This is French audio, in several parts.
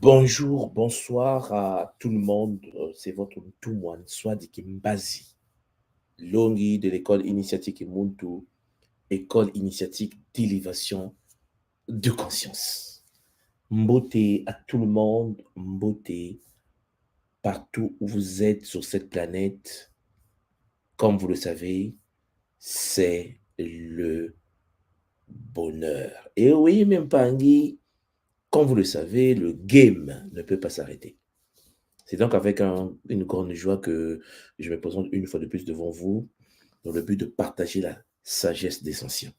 Bonjour, bonsoir à tout le monde. C'est votre Ntoumouane Swadi Kimbazi, Longi de l'école initiatique Muntu, école initiatique d'élévation de conscience. Mbote à tout le monde, Mbote partout où vous êtes sur cette planète. Comme vous le savez, c'est le bonheur. Et oui, même Pangui, comme vous le savez, le game ne peut pas s'arrêter. C'est donc avec une grande joie que je me présente une fois de plus devant vous dans le but de partager la sagesse des anciens.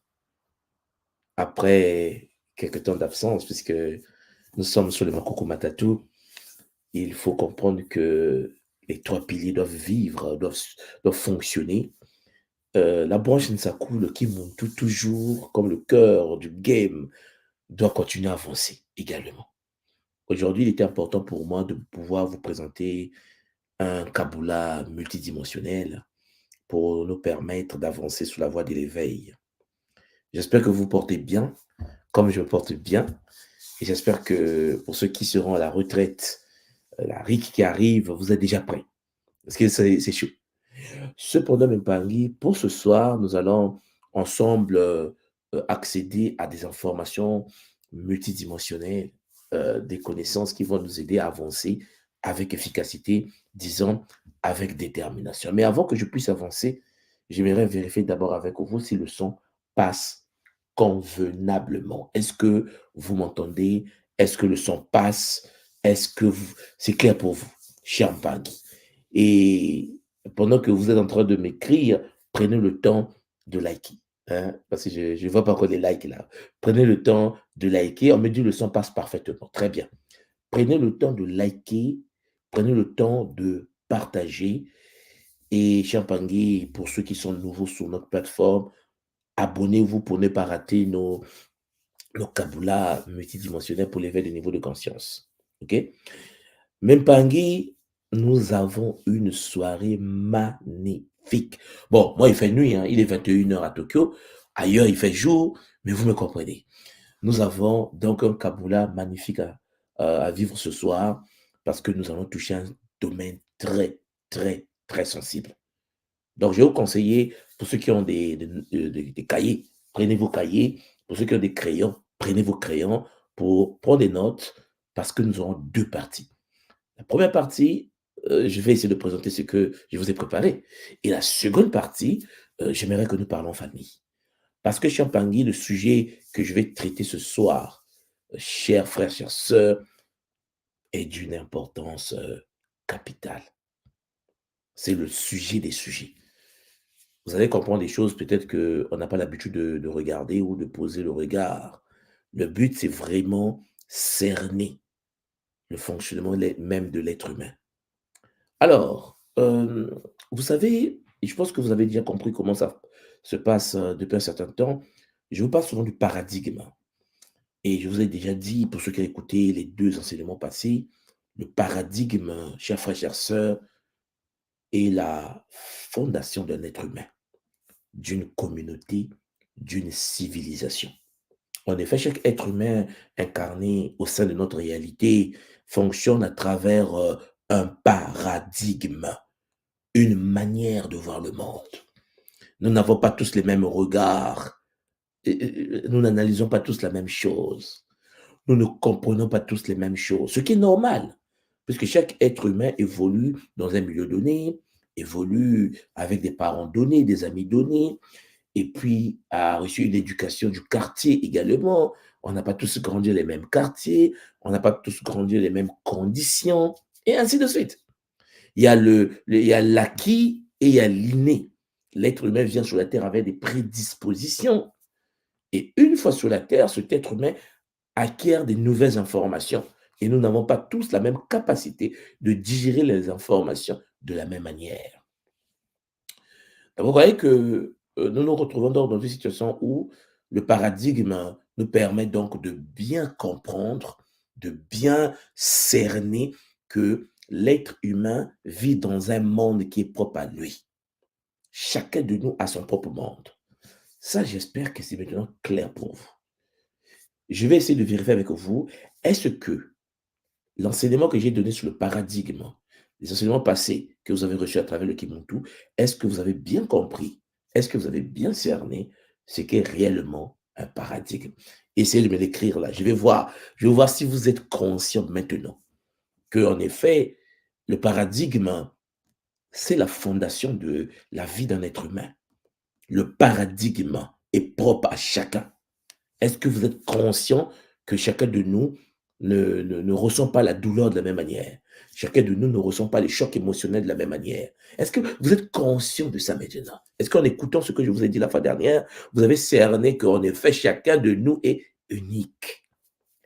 Après quelques temps d'absence, puisque nous sommes sur le Makoko Matatu, il faut comprendre que les trois piliers doivent vivre, doivent fonctionner. La branche Nsaku, le Kimuntu, toujours comme le cœur du game, doit continuer à avancer également. Aujourd'hui, il était important pour moi de pouvoir vous présenter un Kabula multidimensionnel pour nous permettre d'avancer sur la voie de l'éveil. J'espère que vous vous portez bien, comme je me porte bien, et j'espère que pour ceux qui seront à la retraite, la RIC qui arrive, vous êtes déjà prêts, parce que c'est chaud. Cependant, Mpangui, pour ce soir, nous allons ensemble accéder à des informations multidimensionnelles, des connaissances qui vont nous aider à avancer avec efficacité, disons, avec détermination. Mais avant que je puisse avancer, j'aimerais vérifier d'abord avec vous si le son passe convenablement. Est-ce que vous m'entendez? Est-ce que le son passe? Est-ce que c'est clair pour vous, cher Mpangui? Et pendant que vous êtes en train de m'écrire, prenez le temps de liker. Hein, parce que je ne vois pas encore les likes là. Prenez le temps de liker. On me dit le son passe parfaitement. Très bien. Prenez le temps de liker. Prenez le temps de partager. Et Champangui, pour ceux qui sont nouveaux sur notre plateforme, abonnez-vous pour ne pas rater nos Kabula multidimensionnels pour l'éveil des niveaux de conscience. OK? Même Pangui, nous avons une soirée magnifique. Bon, moi, il fait nuit, hein, il est 21 h à Tokyo. Ailleurs, il fait jour, mais vous me comprenez. Nous avons donc un Kabula magnifique à vivre ce soir parce que nous allons toucher un domaine très, très, très sensible. Donc, je vais vous conseiller, pour ceux qui ont des cahiers, prenez vos cahiers. Pour ceux qui ont des crayons, prenez vos crayons pour prendre des notes parce que nous aurons deux parties. La première partie, je vais essayer de présenter ce que je vous ai préparé. Et la seconde partie, j'aimerais que nous parlons famille. Parce que, cher Pangui, le sujet que je vais traiter ce soir, chers frères, chères sœurs, est d'une importance capitale. C'est le sujet des sujets. Vous allez comprendre des choses peut-être qu'on n'a pas l'habitude de regarder ou de poser le regard. Le but, c'est vraiment cerner le fonctionnement même de l'être humain. Alors, vous savez, et je pense que vous avez déjà compris comment ça se passe depuis un certain temps. Je vous parle souvent du paradigme. Et je vous ai déjà dit, pour ceux qui ont écouté les deux enseignements passés, le paradigme, chers frères, chères sœurs, est la fondation d'un être humain, d'une communauté, d'une civilisation. En effet, chaque être humain incarné au sein de notre réalité fonctionne à travers un paradigme, une manière de voir le monde. Nous n'avons pas tous les mêmes regards. Nous n'analysons pas tous la même chose. Nous ne comprenons pas tous les mêmes choses, ce qui est normal, puisque chaque être humain évolue dans un milieu donné, évolue avec des parents donnés, des amis donnés, et puis a reçu une éducation du quartier également. On n'a pas tous grandi dans les mêmes quartiers, on n'a pas tous grandi dans les mêmes conditions, et ainsi de suite. Il y a l'acquis et il y a l'inné. L'être humain vient sur la terre avec des prédispositions. Et une fois sur la terre, cet être humain acquiert des nouvelles informations. Et nous n'avons pas tous la même capacité de digérer les informations de la même manière. Donc, vous voyez que nous nous retrouvons donc dans une situation où le paradigme nous permet donc de bien comprendre, de bien cerner que l'être humain vit dans un monde qui est propre à lui. Chacun de nous a son propre monde. Ça, j'espère que c'est maintenant clair pour vous. Je vais essayer de vérifier avec vous, est-ce que l'enseignement que j'ai donné sur le paradigme, les enseignements passés que vous avez reçus à travers le Kimuntu, est-ce que vous avez bien compris? Est-ce que vous avez bien cerné ce qu'est réellement un paradigme? Essayez de me l'écrire là. Je vais voir si vous êtes conscient maintenant que, en effet, le paradigme, c'est la fondation de la vie d'un être humain. Le paradigme est propre à chacun. Est-ce que vous êtes conscient que chacun de nous ne ressent pas la douleur de la même manière? Chacun de nous ne ressent pas les chocs émotionnels de la même manière. Est-ce que vous êtes conscient de ça maintenant? Est-ce qu'en écoutant ce que je vous ai dit la fois dernière, vous avez cerné qu'en effet, chacun de nous est unique?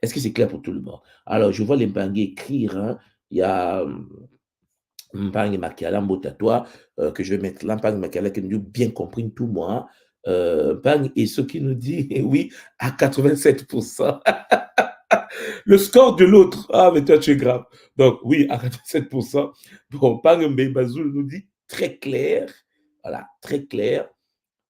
Est-ce que c'est clair pour tout le monde? Alors, je vois les Mbangué écrire, hein. Il y a Mbangue Makiala Mbotatoa, que je vais mettre là, Mbangue Makiala qui nous dit bien compris tout moi. Mbangue et ce qui nous dit oui à 87%. Le score de l'autre, ah, mais toi, tu es grave. Donc, oui, à 87%. Bon, Mbangue Mbebazoul nous dit très clair. Voilà, très clair.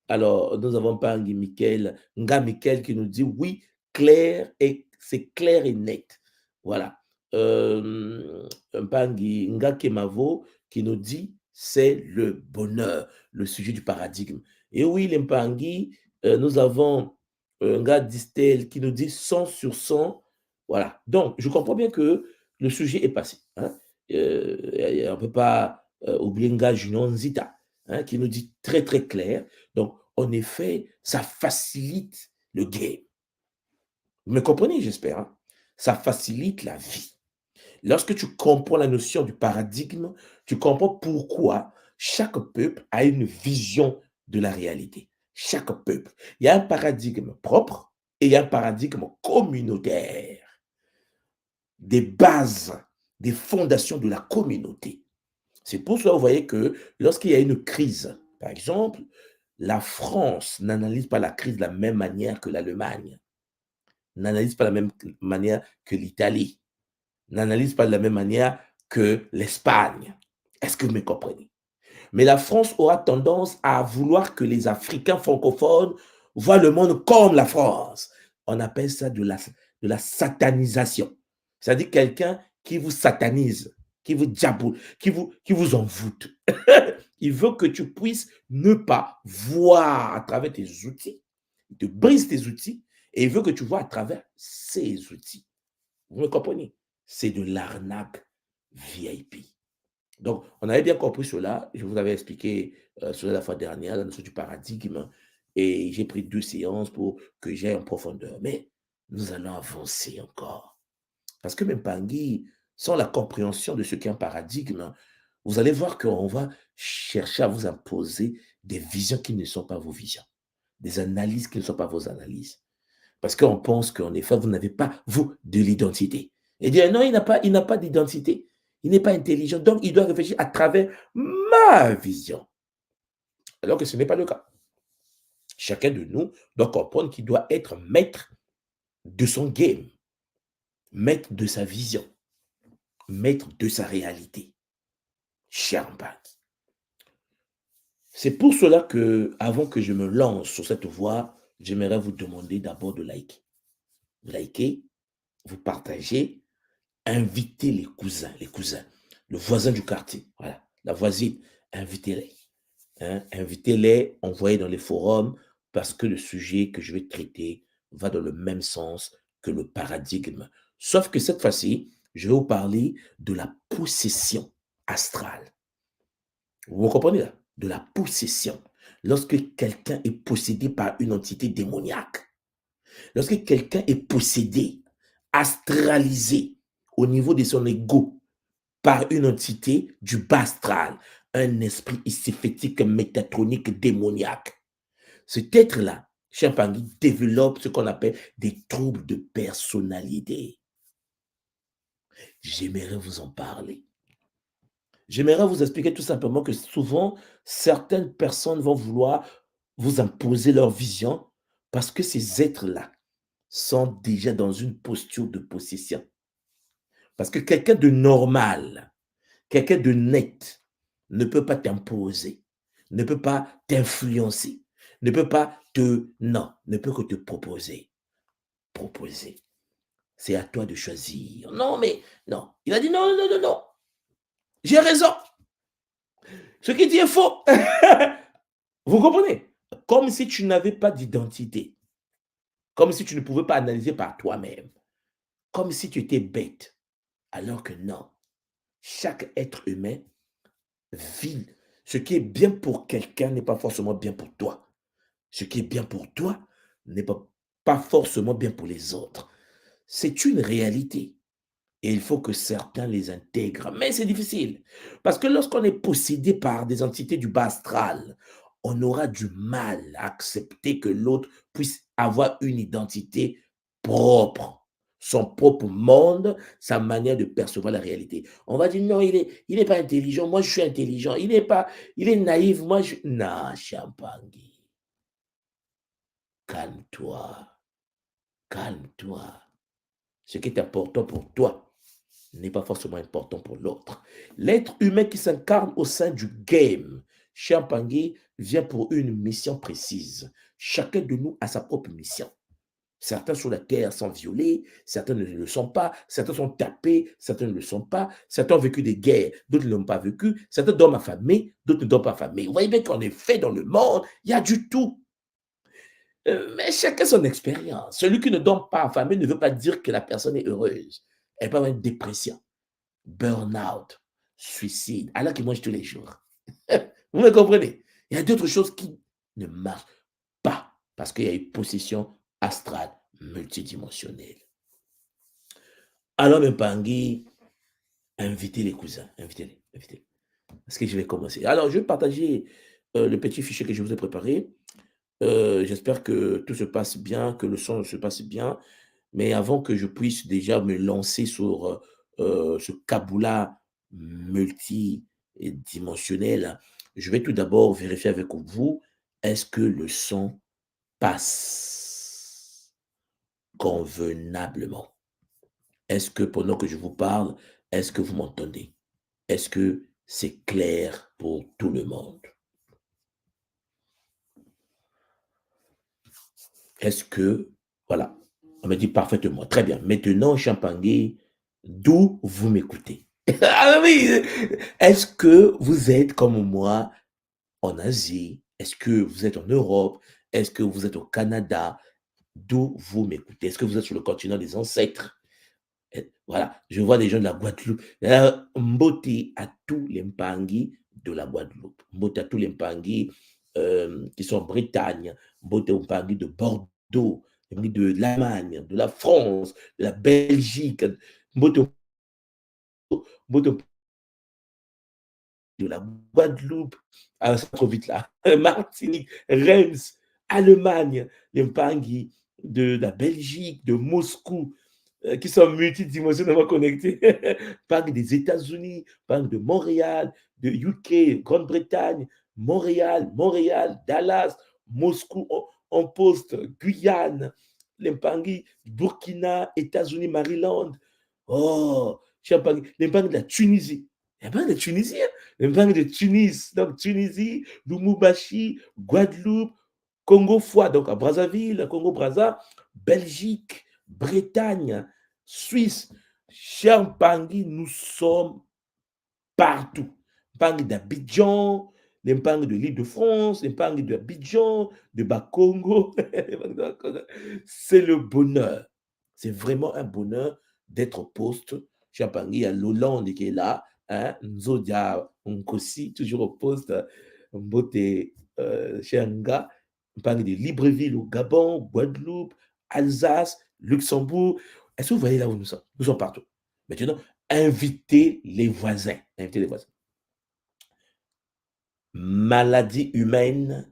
Alors, nous avons Mbangue Michael, Nga Michael qui nous dit oui, clair et c'est clair et net. Voilà. Mbangue Nga Kemavo qui nous dit c'est le bonheur, le sujet du paradigme. Et oui, les Mbangue, nous avons Nga Distel qui nous dit 100 sur 100. Voilà. Donc, je comprends bien que le sujet est passé. Hein. On ne peut pas oublier Nga Junior Nzita, hein, qui nous dit très, très clair. Donc, en effet, ça facilite le game. Vous me comprenez, j'espère. Hein? Ça facilite la vie. Lorsque tu comprends la notion du paradigme, tu comprends pourquoi chaque peuple a une vision de la réalité. Chaque peuple. Il y a un paradigme propre et il y a un paradigme communautaire. Des bases, des fondations de la communauté. C'est pour cela, vous voyez que lorsqu'il y a une crise, par exemple, la France n'analyse pas la crise de la même manière que l'Allemagne, n'analyse pas de la même manière que l'Italie, n'analyse pas de la même manière que l'Espagne. Est-ce que vous me comprenez? Mais la France aura tendance à vouloir que les Africains francophones voient le monde comme la France. On appelle ça de la satanisation. C'est-à-dire quelqu'un qui vous satanise, qui vous diabolise, qui vous envoûte. Il veut que tu puisses ne pas voir à travers tes outils. Il te brise tes outils et il veut que tu vois à travers ses outils. Vous me comprenez? C'est de l'arnaque VIP. Donc, on avait bien compris cela. Je vous avais expliqué cela la fois dernière, la notion du paradigme. Et j'ai pris 2 séances pour que j'aille en profondeur. Mais nous allons avancer encore. Parce que même Pangui, sans la compréhension de ce qu'est un paradigme, vous allez voir qu'on va chercher à vous imposer des visions qui ne sont pas vos visions, des analyses qui ne sont pas vos analyses. Parce qu'on pense qu'en effet, vous n'avez pas, vous, de l'identité. Et dire, non, il n'a pas d'identité. Il n'est pas intelligent. Donc, il doit réfléchir à travers ma vision. Alors que ce n'est pas le cas. Chacun de nous doit comprendre qu'il doit être maître de son game, maître de sa vision, maître de sa réalité. Cher Mpac. C'est pour cela que, avant que je me lance sur cette voie, j'aimerais vous demander d'abord de liker. Vous likez, vous partagez, invitez les cousins, le voisin du quartier, voilà, la voisine, invitez-les. Hein, invitez-les, envoyez dans les forums, parce que le sujet que je vais traiter va dans le même sens que le paradigme. Sauf que cette fois-ci, je vais vous parler de la possession astrale. Vous comprenez là? De la possession. Lorsque quelqu'un est possédé par une entité démoniaque, lorsque quelqu'un est possédé, astralisé au niveau de son ego par une entité du bas astral, un esprit iséphétique, métatronique, démoniaque. Cet être-là, cher Pangui, développe ce qu'on appelle des troubles de personnalité. J'aimerais vous en parler. J'aimerais vous expliquer tout simplement que souvent, certaines personnes vont vouloir vous imposer leur vision parce que ces êtres-là sont déjà dans une posture de possession. Parce que quelqu'un de normal, quelqu'un de net ne peut pas t'imposer, ne peut pas t'influencer, ne peut pas te... Non, ne peut que te proposer. Proposer. C'est à toi de choisir. Non, mais non. Il a dit non, non, non, non. J'ai raison. Ce qu'il dit est faux. Vous comprenez? Comme si tu n'avais pas d'identité. Comme si tu ne pouvais pas analyser par toi-même. Comme si tu étais bête. Alors que non. Chaque être humain vit. Ce qui est bien pour quelqu'un n'est pas forcément bien pour toi. Ce qui est bien pour toi n'est pas forcément bien pour les autres. C'est une réalité. Et il faut que certains les intègrent. Mais c'est difficile. Parce que lorsqu'on est possédé par des entités du bas astral, on aura du mal à accepter que l'autre puisse avoir une identité propre, son propre monde, sa manière de percevoir la réalité. On va dire non, il est pas intelligent, moi je suis intelligent. Il est naïf, moi je. Non, Champangui, calme-toi, calme-toi. Ce qui est important pour toi n'est pas forcément important pour l'autre. L'être humain qui s'incarne au sein du game, Champangui, vient pour une mission précise. Chacun de nous a sa propre mission. Certains sur la terre sont violés, certains ne le sont pas, certains sont tapés, certains ne le sont pas, certains ont vécu des guerres, d'autres ne l'ont pas vécu, certains dorment affamés, d'autres ne dorment pas affamés. Vous voyez bien qu'en effet, dans le monde, il y a du tout. Mais chacun son expérience. Celui qui ne dort pas affamé ne veut pas dire que la personne est heureuse. Elle peut avoir une dépression, burn-out, suicide, alors qu'il mange tous les jours. Vous me comprenez? Il y a d'autres choses qui ne marchent pas parce qu'il y a une possession astrale multidimensionnelle. Alors, mes pangui, invitez les cousins, invitez-les, invitez-les. Parce que je vais commencer. Alors, je vais partager le petit fichier que je vous ai préparé. J'espère que tout se passe bien, que le son se passe bien. Mais avant que je puisse déjà me lancer sur ce caboulard multidimensionnel, je vais tout d'abord vérifier avec vous, est-ce que le son passe convenablement? Est-ce que pendant que je vous parle, est-ce que vous m'entendez? Est-ce que c'est clair pour tout le monde? Est-ce que, voilà, on me dit parfaitement, très bien. Maintenant, Champangui, d'où vous m'écoutez? Ah oui, est-ce que vous êtes comme moi en Asie? Est-ce que vous êtes en Europe? Est-ce que vous êtes au Canada? D'où vous m'écoutez? Est-ce que vous êtes sur le continent des ancêtres? Voilà, je vois des gens de la Guadeloupe. Mbote à tous les Mpangi de la Guadeloupe. Mbote à tous les Mpangi qui sont en Bretagne. Mbote aux Mpangi de Bordeaux, de l'Allemagne, de la France, de la Belgique. Mbote, Mbote de la Guadeloupe, ah, ça va trop vite là, Martinique, Reims, Allemagne, les Mpangi de la Belgique, de Moscou, qui sont multidimensionnellement connectés. Parle des États-Unis, parle de Montréal, de UK, Grande-Bretagne, Montréal, Dallas, Moscou, en poste, Guyane, l'Empangui, Burkina, États-Unis, Maryland. Oh, l'Empangui de la Tunisie. L'Empangui de la Tunisie, hein? L'Empangui de Tunis, donc Tunisie, Lumumbashi, Guadeloupe, Congo-Foi, donc à Brazzaville, Congo-Brazza, Belgique, Bretagne, Suisse, cher Pangui, nous sommes partout. Pangui d'Abidjan, les Pangui de l'Île-de-France, les Pangui d'Abidjan, de Bakongo. C'est le bonheur. C'est vraiment un bonheur d'être au poste. Cher Pangui, il y a l'Hollande qui est là. Hein? Nzodia Nkosi, toujours au poste. Mbote chez Anga. Pangui de Libreville au Gabon, Guadeloupe, Alsace, Luxembourg. Est-ce que vous voyez là où nous sommes? Nous sommes partout. Maintenant, invitez les voisins. Invitez les voisins. Maladie humaine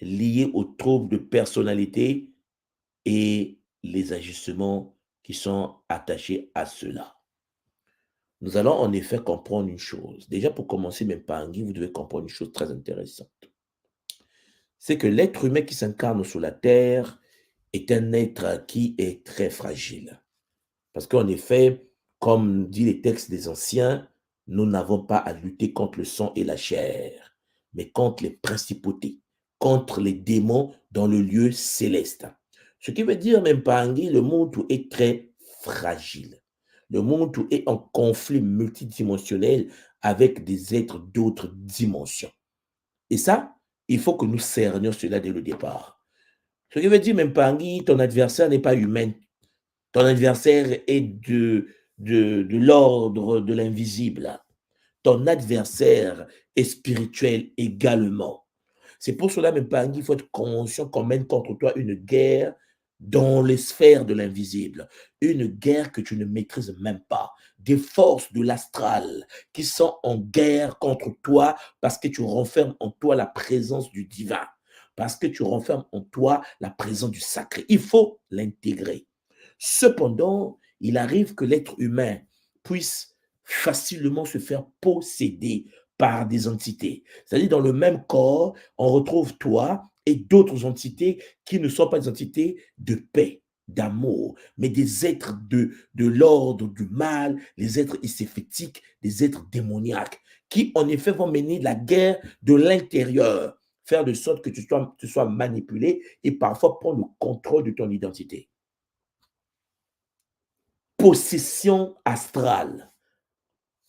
liée aux troubles de personnalité et les ajustements qui sont attachés à cela. Nous allons en effet comprendre une chose. Déjà, pour commencer, même Pangui, vous devez comprendre une chose très intéressante. C'est que l'être humain qui s'incarne sur la terre est un être qui est très fragile. Parce qu'en effet, comme dit les textes des anciens, nous n'avons pas à lutter contre le sang et la chair, mais contre les principautés, contre les démons dans le lieu céleste. Ce qui veut dire, même Pangui, le monde est très fragile. Le monde est en conflit multidimensionnel avec des êtres d'autres dimensions. Et ça, il faut que nous cernions cela dès le départ. Ce qui veut dire, même Pangui, ton adversaire n'est pas humain. Ton adversaire est de l'ordre de l'invisible. Ton adversaire est spirituel également. C'est pour cela, même Pangui, il faut être conscient qu'on mène contre toi une guerre dans les sphères de l'invisible. Une guerre que tu ne maîtrises même pas. Des forces de l'astral qui sont en guerre contre toi parce que tu renfermes en toi la présence du divin. Parce que tu renfermes en toi la présence du sacré. Il faut l'intégrer. Cependant, il arrive que l'être humain puisse facilement se faire posséder par des entités. C'est-à-dire dans le même corps, on retrouve toi et d'autres entités qui ne sont pas des entités de paix, d'amour, mais des êtres de l'ordre du mal, les êtres iséphétiques, des êtres démoniaques, qui en effet vont mener la guerre de l'intérieur, faire de sorte que tu sois manipulé et parfois prendre le contrôle de ton identité. Possession astrale,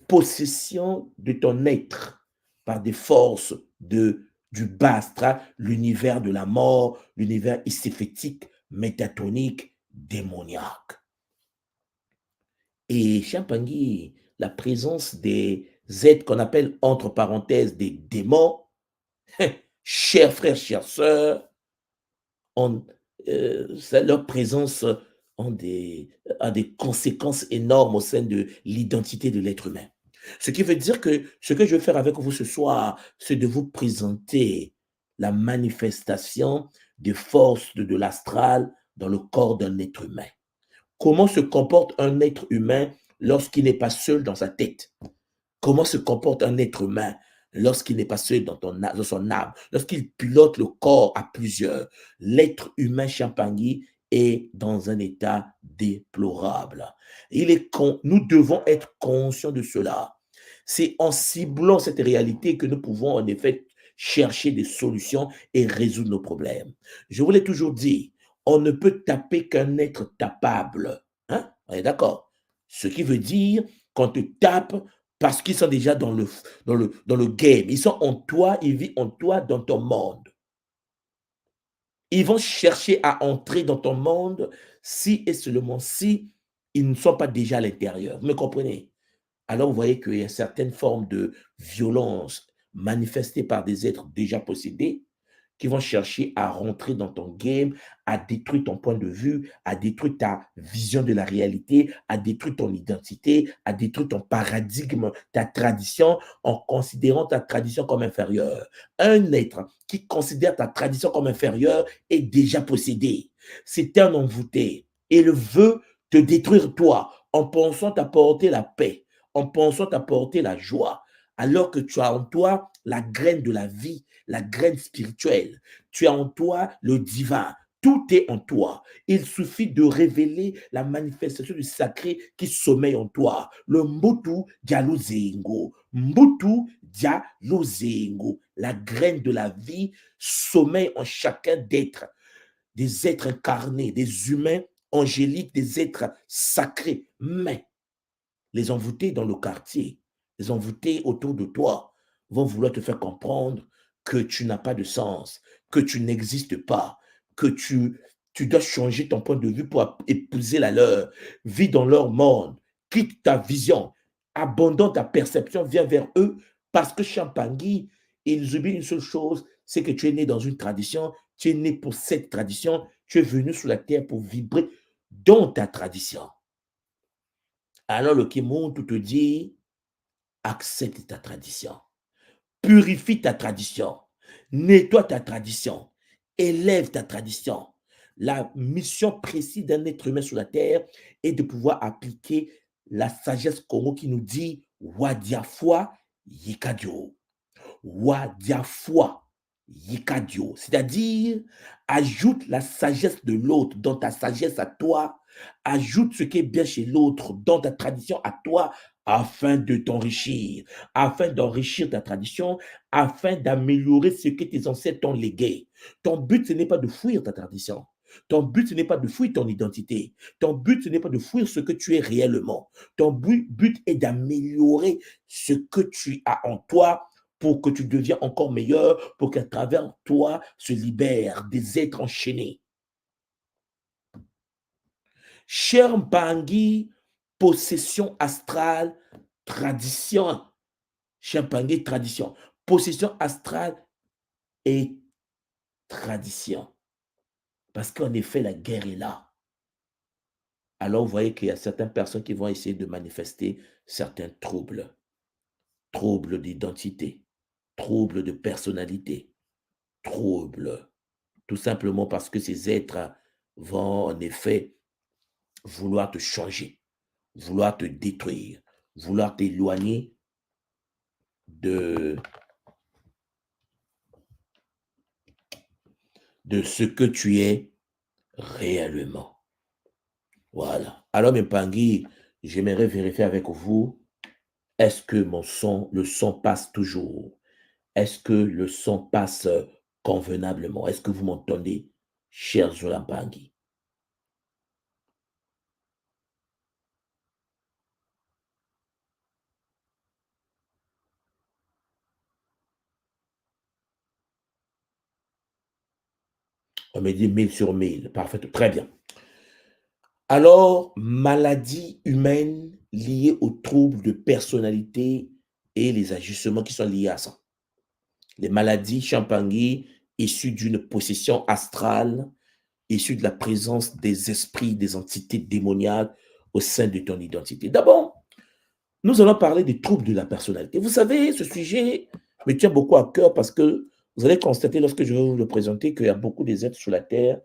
possession de ton être par des forces du bas astral, l'univers de la mort, l'univers iséphétique, métatonique, démoniaque. Et Champangui, la présence des êtres qu'on appelle entre parenthèses des démons, chers frères, chères sœurs, ont, leur présence a des conséquences énormes au sein de l'identité de l'être humain. Ce qui veut dire que ce que je vais faire avec vous ce soir, c'est de vous présenter la manifestation des forces de l'astral dans le corps d'un être humain. Comment se comporte un être humain lorsqu'il n'est pas seul dans sa tête? Comment se comporte un être humain lorsqu'il n'est pas seul dans son âme, lorsqu'il pilote le corps à plusieurs? L'être humain Champangui est dans un état déplorable. Nous devons être conscients de cela. C'est en ciblant cette réalité que nous pouvons en effet chercher des solutions et résoudre nos problèmes. Je vous l'ai toujours dit, on ne peut taper qu'un être tapable. Hein? On est d'accord? Ce qui veut dire qu'on te tape parce qu'ils sont déjà dans le game. Ils sont en toi, ils vivent en toi, dans ton monde. Ils vont chercher à entrer dans ton monde si et seulement si ils ne sont pas déjà à l'intérieur. Vous me comprenez? Alors vous voyez qu'il y a certaines formes de violence manifestées par des êtres déjà possédés qui vont chercher à rentrer dans ton game, à détruire ton point de vue, à détruire ta vision de la réalité, à détruire ton identité, à détruire ton paradigme, ta tradition, en considérant ta tradition comme inférieure. Un être qui considère ta tradition comme inférieure est déjà possédé. C'est un envoûté. Il veut te détruire toi en pensant t'apporter la paix, en pensant t'apporter la joie, alors que tu as en toi la graine de la vie, la graine spirituelle. Tu as en toi le divin. Tout est en toi. Il suffit de révéler la manifestation du sacré qui sommeille en toi. Le Mbutu Dialozengo. Mbutu Dialozengo. La graine de la vie sommeille en chacun d'être. Des êtres incarnés, des humains angéliques, des êtres sacrés. Mais les envoûtés dans le quartier, les envoûtés autour de toi vont vouloir te faire comprendre que tu n'as pas de sens, que tu n'existes pas, que tu dois changer ton point de vue pour épouser la leur. Vis dans leur monde, quitte ta vision, abandonne ta perception, viens vers eux parce que Champangui, ils oublient une seule chose, c'est que tu es né dans une tradition, tu es né pour cette tradition, tu es venu sur la terre pour vibrer dans ta tradition. Alors le Kimuntu te dit, accepte ta tradition, purifie ta tradition, nettoie ta tradition, élève ta tradition. La mission précise d'un être humain sur la terre est de pouvoir appliquer la sagesse Congo qui nous dit Wadiafwa Yikadio. Wadiafwa Yikadio. C'est-à-dire, ajoute la sagesse de l'autre dans ta sagesse à toi, ajoute ce qui est bien chez l'autre dans ta tradition à toi, afin de t'enrichir, afin d'enrichir ta tradition, afin d'améliorer ce que tes ancêtres t'ont légué. Ton but, ce n'est pas de fuir ta tradition. Ton but, ce n'est pas de fuir ton identité. Ton but, ce n'est pas de fuir ce que tu es réellement. Ton but est d'améliorer ce que tu as en toi pour que tu deviens encore meilleur, pour qu'à travers toi se libèrent des êtres enchaînés. Cher Mpangi, possession astrale, tradition. Cher Mpangi, tradition. Possession astrale et tradition. Parce qu'en effet, la guerre est là. Alors, vous voyez qu'il y a certaines personnes qui vont essayer de manifester certains troubles. Troubles d'identité, troubles de personnalité, troubles. Tout simplement parce que ces êtres vont en effet vouloir te changer, vouloir te détruire, vouloir t'éloigner de, de ce que tu es réellement. Voilà. Alors, mes Pangui, j'aimerais vérifier avec vous, est-ce que le son passe toujours? Est-ce que le son passe convenablement? Est-ce que vous m'entendez, cher Zolampangi? On me dit 1000 sur 1000. Parfait. Très bien. Alors, maladie humaine liée aux troubles de personnalité et les ajustements qui sont liés à ça. Les maladies Champangui issues d'une possession astrale, issues de la présence des esprits, des entités démoniaques au sein de ton identité. D'abord, nous allons parler des troubles de la personnalité. Vous savez, ce sujet me tient beaucoup à cœur parce que vous allez constater lorsque je vais vous le présenter qu'il y a beaucoup des êtres sur la Terre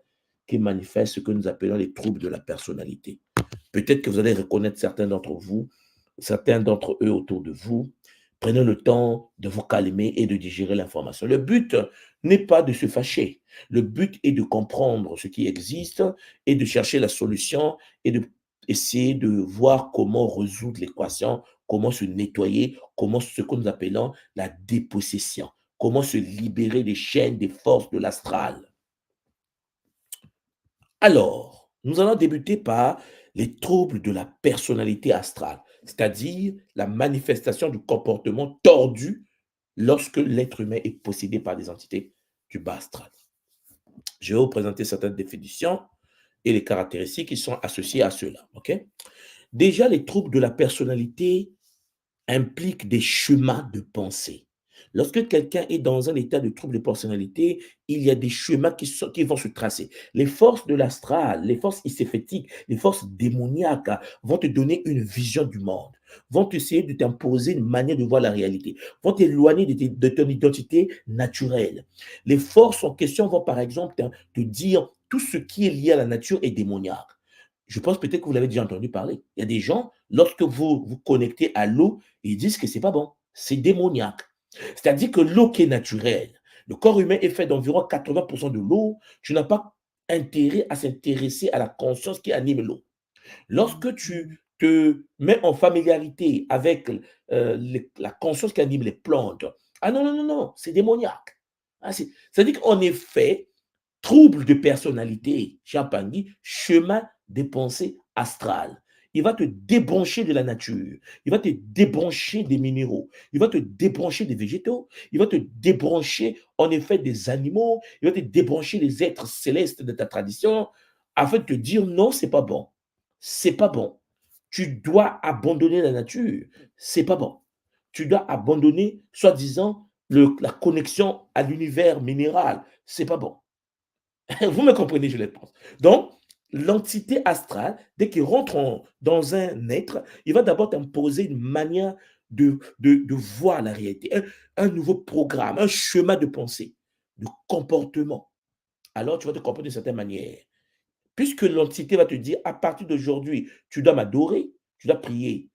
qui manifestent ce que nous appelons les troubles de la personnalité. Peut-être que vous allez reconnaître certains d'entre vous, certains d'entre eux autour de vous. Prenez le temps de vous calmer et de digérer l'information. Le but n'est pas de se fâcher. Le but est de comprendre ce qui existe et de chercher la solution et de essayer de voir comment résoudre l'équation, comment se nettoyer, comment ce que nous appelons la dépossession, comment se libérer des chaînes, des forces de l'astral. Alors, nous allons débuter par les troubles de la personnalité astrale, c'est-à-dire la manifestation du comportement tordu lorsque l'être humain est possédé par des entités du bas astral. Je vais vous présenter certaines définitions et les caractéristiques qui sont associées à cela. Ok? Déjà, les troubles de la personnalité impliquent des schémas de pensée. Lorsque quelqu'un est dans un état de trouble de personnalité, il y a des schémas qui vont se tracer. Les forces de l'astral, les forces iséphétiques, les forces démoniaques vont te donner une vision du monde, vont essayer de t'imposer une manière de voir la réalité, vont t'éloigner de ton identité naturelle. Les forces en question vont par exemple te dire tout ce qui est lié à la nature est démoniaque. Je pense peut-être que vous l'avez déjà entendu parler. Il y a des gens, lorsque vous vous connectez à l'eau, ils disent que c'est pas bon, c'est démoniaque. C'est-à-dire que l'eau qui est naturelle, le corps humain est fait d'environ 80% de l'eau, tu n'as pas intérêt à s'intéresser à la conscience qui anime l'eau. Lorsque tu te mets en familiarité avec la conscience qui anime les plantes, ah non, non, non, non, c'est démoniaque. Ah, c'est-à-dire qu'en effet, trouble de personnalité, Champagny, chemin des pensées astrales. Il va te débrancher de la nature. Il va te débrancher des minéraux. Il va te débrancher des végétaux. Il va te débrancher, en effet, des animaux. Il va te débrancher des êtres célestes de ta tradition afin de te dire non, c'est pas bon. C'est pas bon. Tu dois abandonner la nature. C'est pas bon. Tu dois abandonner, soi-disant, la connexion à l'univers minéral. C'est pas bon. Vous me comprenez, je le pense. Donc, l'entité astrale, dès qu'il rentre dans un être, il va d'abord t'imposer une manière de voir la réalité, un nouveau programme, un chemin de pensée, de comportement. Alors, tu vas te comporter d'une certaine manière. Puisque l'entité va te dire, à partir d'aujourd'hui, tu dois m'adorer, tu dois prier.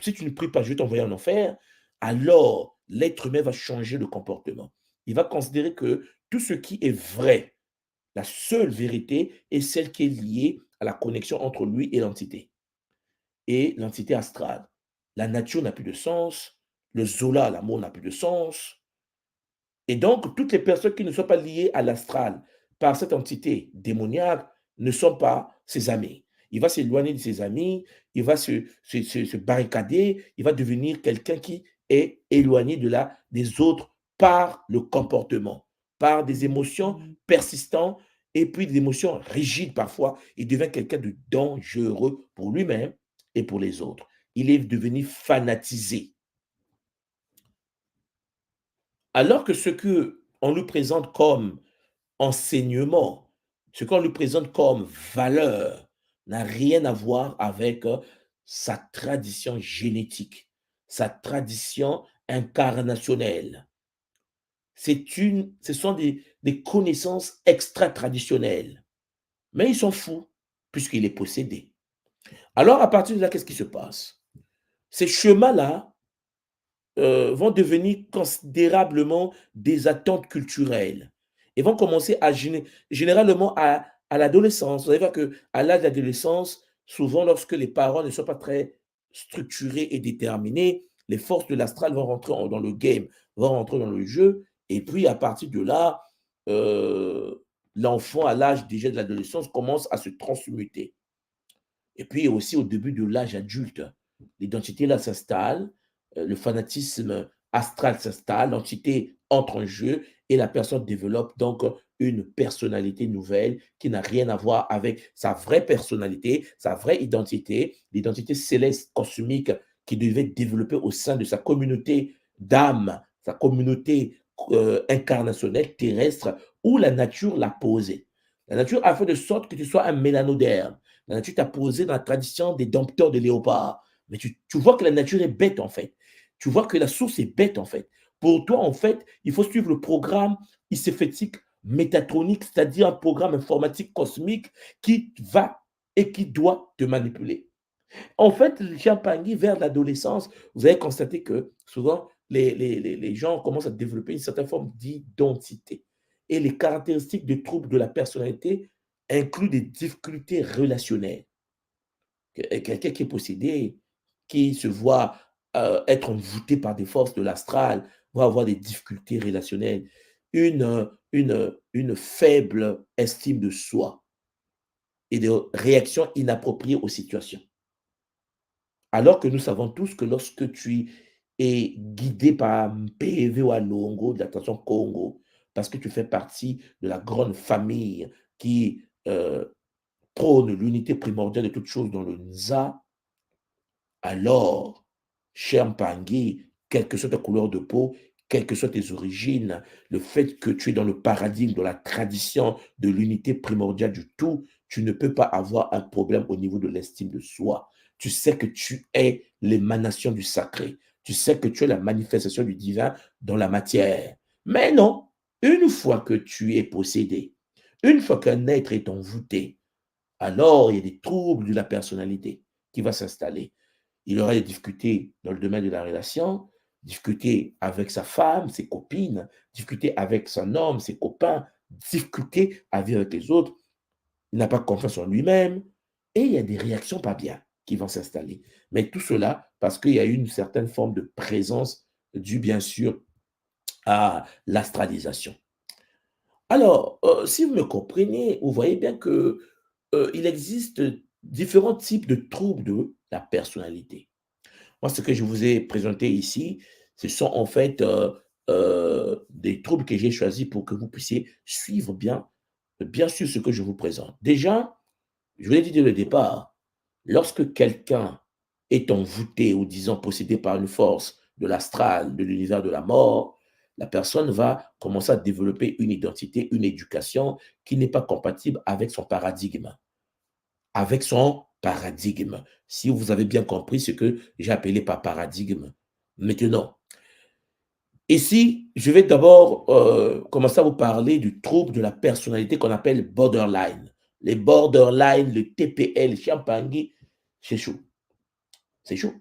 Si tu ne pries pas, je vais t'envoyer en enfer. Alors, l'être humain va changer de comportement. Il va considérer que tout ce qui est vrai, la seule vérité est celle qui est liée à la connexion entre lui et l'entité. Et l'entité astrale. La nature n'a plus de sens. Le Zola, l'amour n'a plus de sens. Et donc, toutes les personnes qui ne sont pas liées à l'astral, par cette entité démoniaque ne sont pas ses amis. Il va s'éloigner de ses amis, il va se barricader, il va devenir quelqu'un qui est éloigné des autres par le comportement, par des émotions persistantes et puis des émotions rigides parfois. Il devient quelqu'un de dangereux pour lui-même et pour les autres. Il est devenu fanatisé. Alors que ce que on lui présente comme enseignement, ce qu'on lui présente comme valeur, n'a rien à voir avec sa tradition génétique, sa tradition incarnationnelle. Ce sont des connaissances extra-traditionnelles. Mais il s'en fout, puisqu'il est possédé. Alors, à partir de là, qu'est-ce qui se passe? Ces chemins-là vont devenir considérablement des attentes culturelles et vont commencer généralement à l'adolescence. Vous allez voir qu'à l'âge de l'adolescence, souvent lorsque les parents ne sont pas très structurés et déterminés, les forces de l'astral vont rentrer dans le game, vont rentrer dans le jeu, et puis à partir de là, l'enfant à l'âge déjà de l'adolescence commence à se transmuter. Et puis aussi au début de l'âge adulte, l'identité là s'installe, le fanatisme astral s'installe, l'entité entre en jeu et la personne développe donc une personnalité nouvelle qui n'a rien à voir avec sa vraie personnalité, sa vraie identité, l'identité céleste cosmique qui devait développer au sein de sa communauté d'âme, sa communauté incarnationnelle terrestre où la nature l'a posée. La nature a fait de sorte que tu sois un mélanoderme. La nature t'a posé dans la tradition des dompteurs de léopards. Mais tu vois que la nature est bête, en fait. Tu vois que la source est bête, en fait. Pour toi, en fait, il faut suivre le programme icephétique métatronique, c'est-à-dire un programme informatique cosmique qui va et qui doit te manipuler. En fait, le champagne, vers l'adolescence, vous avez constaté que souvent, les gens commencent à développer une certaine forme d'identité. Et les caractéristiques des troubles de la personnalité incluent des difficultés relationnelles. Quelqu'un qui est possédé, qui se voit être envoûté par des forces de l'astral, va avoir des difficultés relationnelles, une faible estime de soi et des réactions inappropriées aux situations. Alors que nous savons tous que lorsque tu es guidé par un PV ou Walongo de l'attention Congo, parce que tu fais partie de la grande famille qui prône l'unité primordiale de toutes choses dans le Nza, alors, cher Mpangui, quelle que soit ta couleur de peau, quelles que soient tes origines, le fait que tu es dans le paradigme, dans la tradition de l'unité primordiale du tout, tu ne peux pas avoir un problème au niveau de l'estime de soi. Tu sais que tu es l'émanation du sacré. Tu sais que tu es la manifestation du divin dans la matière. Mais non, une fois que tu es possédé, une fois qu'un être est envoûté, alors il y a des troubles de la personnalité qui vont s'installer. Il aura des difficultés dans le domaine de la relation, difficultés avec sa femme, ses copines, difficultés avec son homme, ses copains, difficultés à vivre avec les autres. Il n'a pas confiance en lui-même et il y a des réactions pas bien qui vont s'installer. Mais tout cela parce qu'il y a une certaine forme de présence due bien sûr à l'astralisation. Alors, si vous me comprenez, vous voyez bien que il existe différents types de troubles de la personnalité. Moi, ce que je vous ai présenté ici, ce sont en fait des troubles que j'ai choisis pour que vous puissiez suivre bien sûr ce que je vous présente. Déjà, je vous l'ai dit dès le départ, lorsque quelqu'un est envoûté ou disons possédé par une force de l'astral, de l'univers de la mort, la personne va commencer à développer une identité, une éducation qui n'est pas compatible avec son paradigme. Avec son paradigme. Si vous avez bien compris ce que j'ai appelé par paradigme. Maintenant, ici, je vais d'abord commencer à vous parler du trouble de la personnalité qu'on appelle borderline. Les borderline, le TPL, Champangui, c'est chaud. C'est chaud.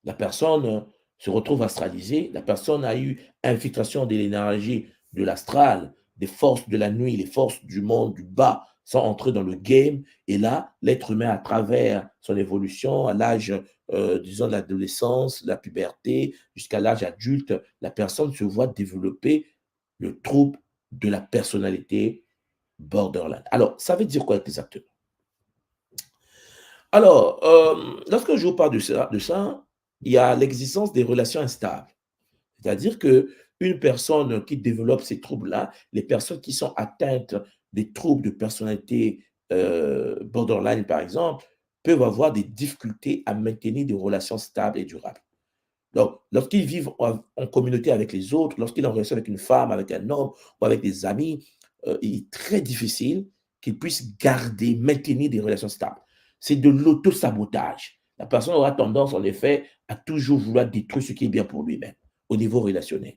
La personne se retrouve astralisée, la personne a eu infiltration de l'énergie de l'astral, des forces de la nuit, les forces du monde du bas sont entrées dans le game. Et là, l'être humain, à travers son évolution, à l'âge, disons, de l'adolescence, la puberté, jusqu'à l'âge adulte, la personne se voit développer le trouble de la personnalité borderline. Alors, ça veut dire quoi exactement? Alors, lorsque je vous parle de ça, il y a l'existence des relations instables. C'est-à-dire que une personne qui développe ces troubles-là, les personnes qui sont atteintes des troubles de personnalité, borderline, par exemple, peuvent avoir des difficultés à maintenir des relations stables et durables. Donc, lorsqu'ils vivent en communauté avec les autres, lorsqu'ils sont en relation avec une femme, avec un homme ou avec des amis, il est très difficile qu'ils puissent garder, maintenir des relations stables. C'est de l'auto-sabotage. La personne aura tendance, en effet, à toujours vouloir détruire ce qui est bien pour lui-même, au niveau relationnel.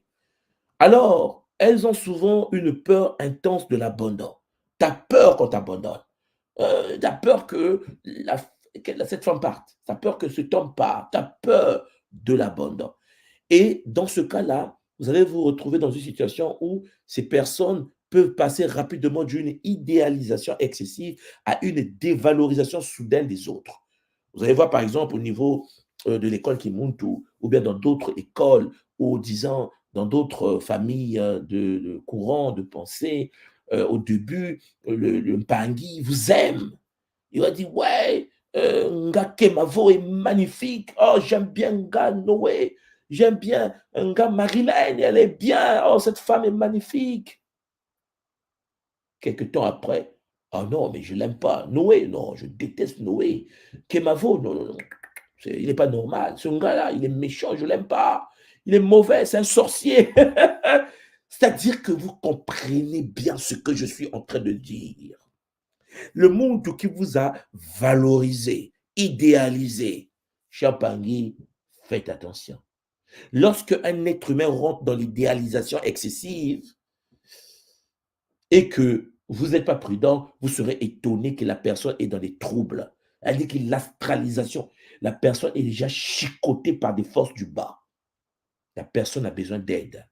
Alors, elles ont souvent une peur intense de l'abandon. Tu as peur qu'on t'abandonne. Tu as peur que cette femme parte. Tu as peur que cet homme parte. Tu as peur de l'abandon. Et dans ce cas-là, vous allez vous retrouver dans une situation où ces personnes peuvent passer rapidement d'une idéalisation excessive à une dévalorisation soudaine des autres. Vous allez voir, par exemple, au niveau de l'école Kimuntu, ou bien dans d'autres écoles, ou disons, dans d'autres familles de courants de pensée, au début, le Mpangi vous aime. Il va dire, ouais, Nga Kemavo est magnifique. Oh, j'aime bien Nga Noé. J'aime bien Nga Marilyn, elle est bien. Oh, cette femme est magnifique. Quelque temps après, oh non, mais je ne l'aime pas. Noé, non, je déteste Noé. Kemavo, non, non, non. Il n'est pas normal. Ce gars-là, il est méchant, je ne l'aime pas. Il est mauvais, c'est un sorcier. C'est-à-dire que vous comprenez bien ce que je suis en train de dire. Le monde qui vous a valorisé, idéalisé, cher Pangui, faites attention. Lorsque un être humain rentre dans l'idéalisation excessive et que vous n'êtes pas prudent, vous serez étonné que la personne est dans des troubles. Elle dit que l'astralisation, la personne est déjà chicotée par des forces du bas. La personne a besoin d'aide.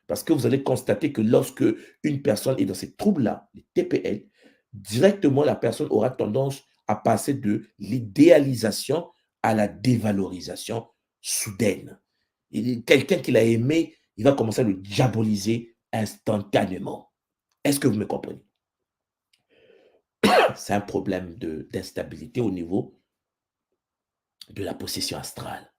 Parce que vous allez constater que lorsque une personne est dans ces troubles-là, les TPL, directement la personne aura tendance à passer de l'idéalisation à la dévalorisation soudaine. Quelqu'un qu'il a aimé, il va commencer à le diaboliser instantanément. Est-ce que vous me comprenez? C'est un problème d'instabilité au niveau de la possession astrale.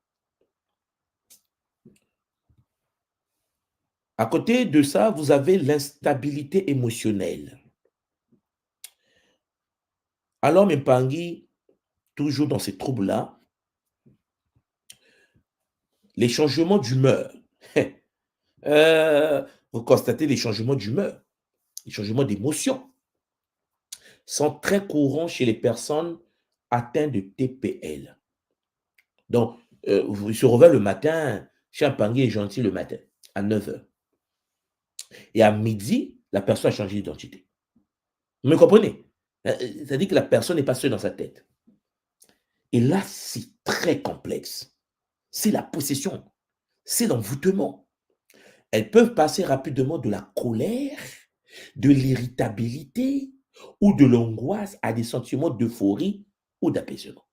À côté de ça, vous avez l'instabilité émotionnelle. Alors, Mpangi, toujours dans ces troubles-là, les changements d'humeur. Vous constatez les changements d'humeur, les changements d'émotion sont très courants chez les personnes atteintes de TPL. Donc, il se réveille le matin, Champagné est gentil le matin, à 9 heures. Et à midi, la personne a changé d'identité. Vous me comprenez? C'est-à-dire que la personne n'est pas seule dans sa tête. Et là, c'est très complexe. C'est la possession, c'est l'envoûtement. Elles peuvent passer rapidement de la colère, de l'irritabilité ou de l'angoisse à des sentiments d'euphorie ou d'apaisement.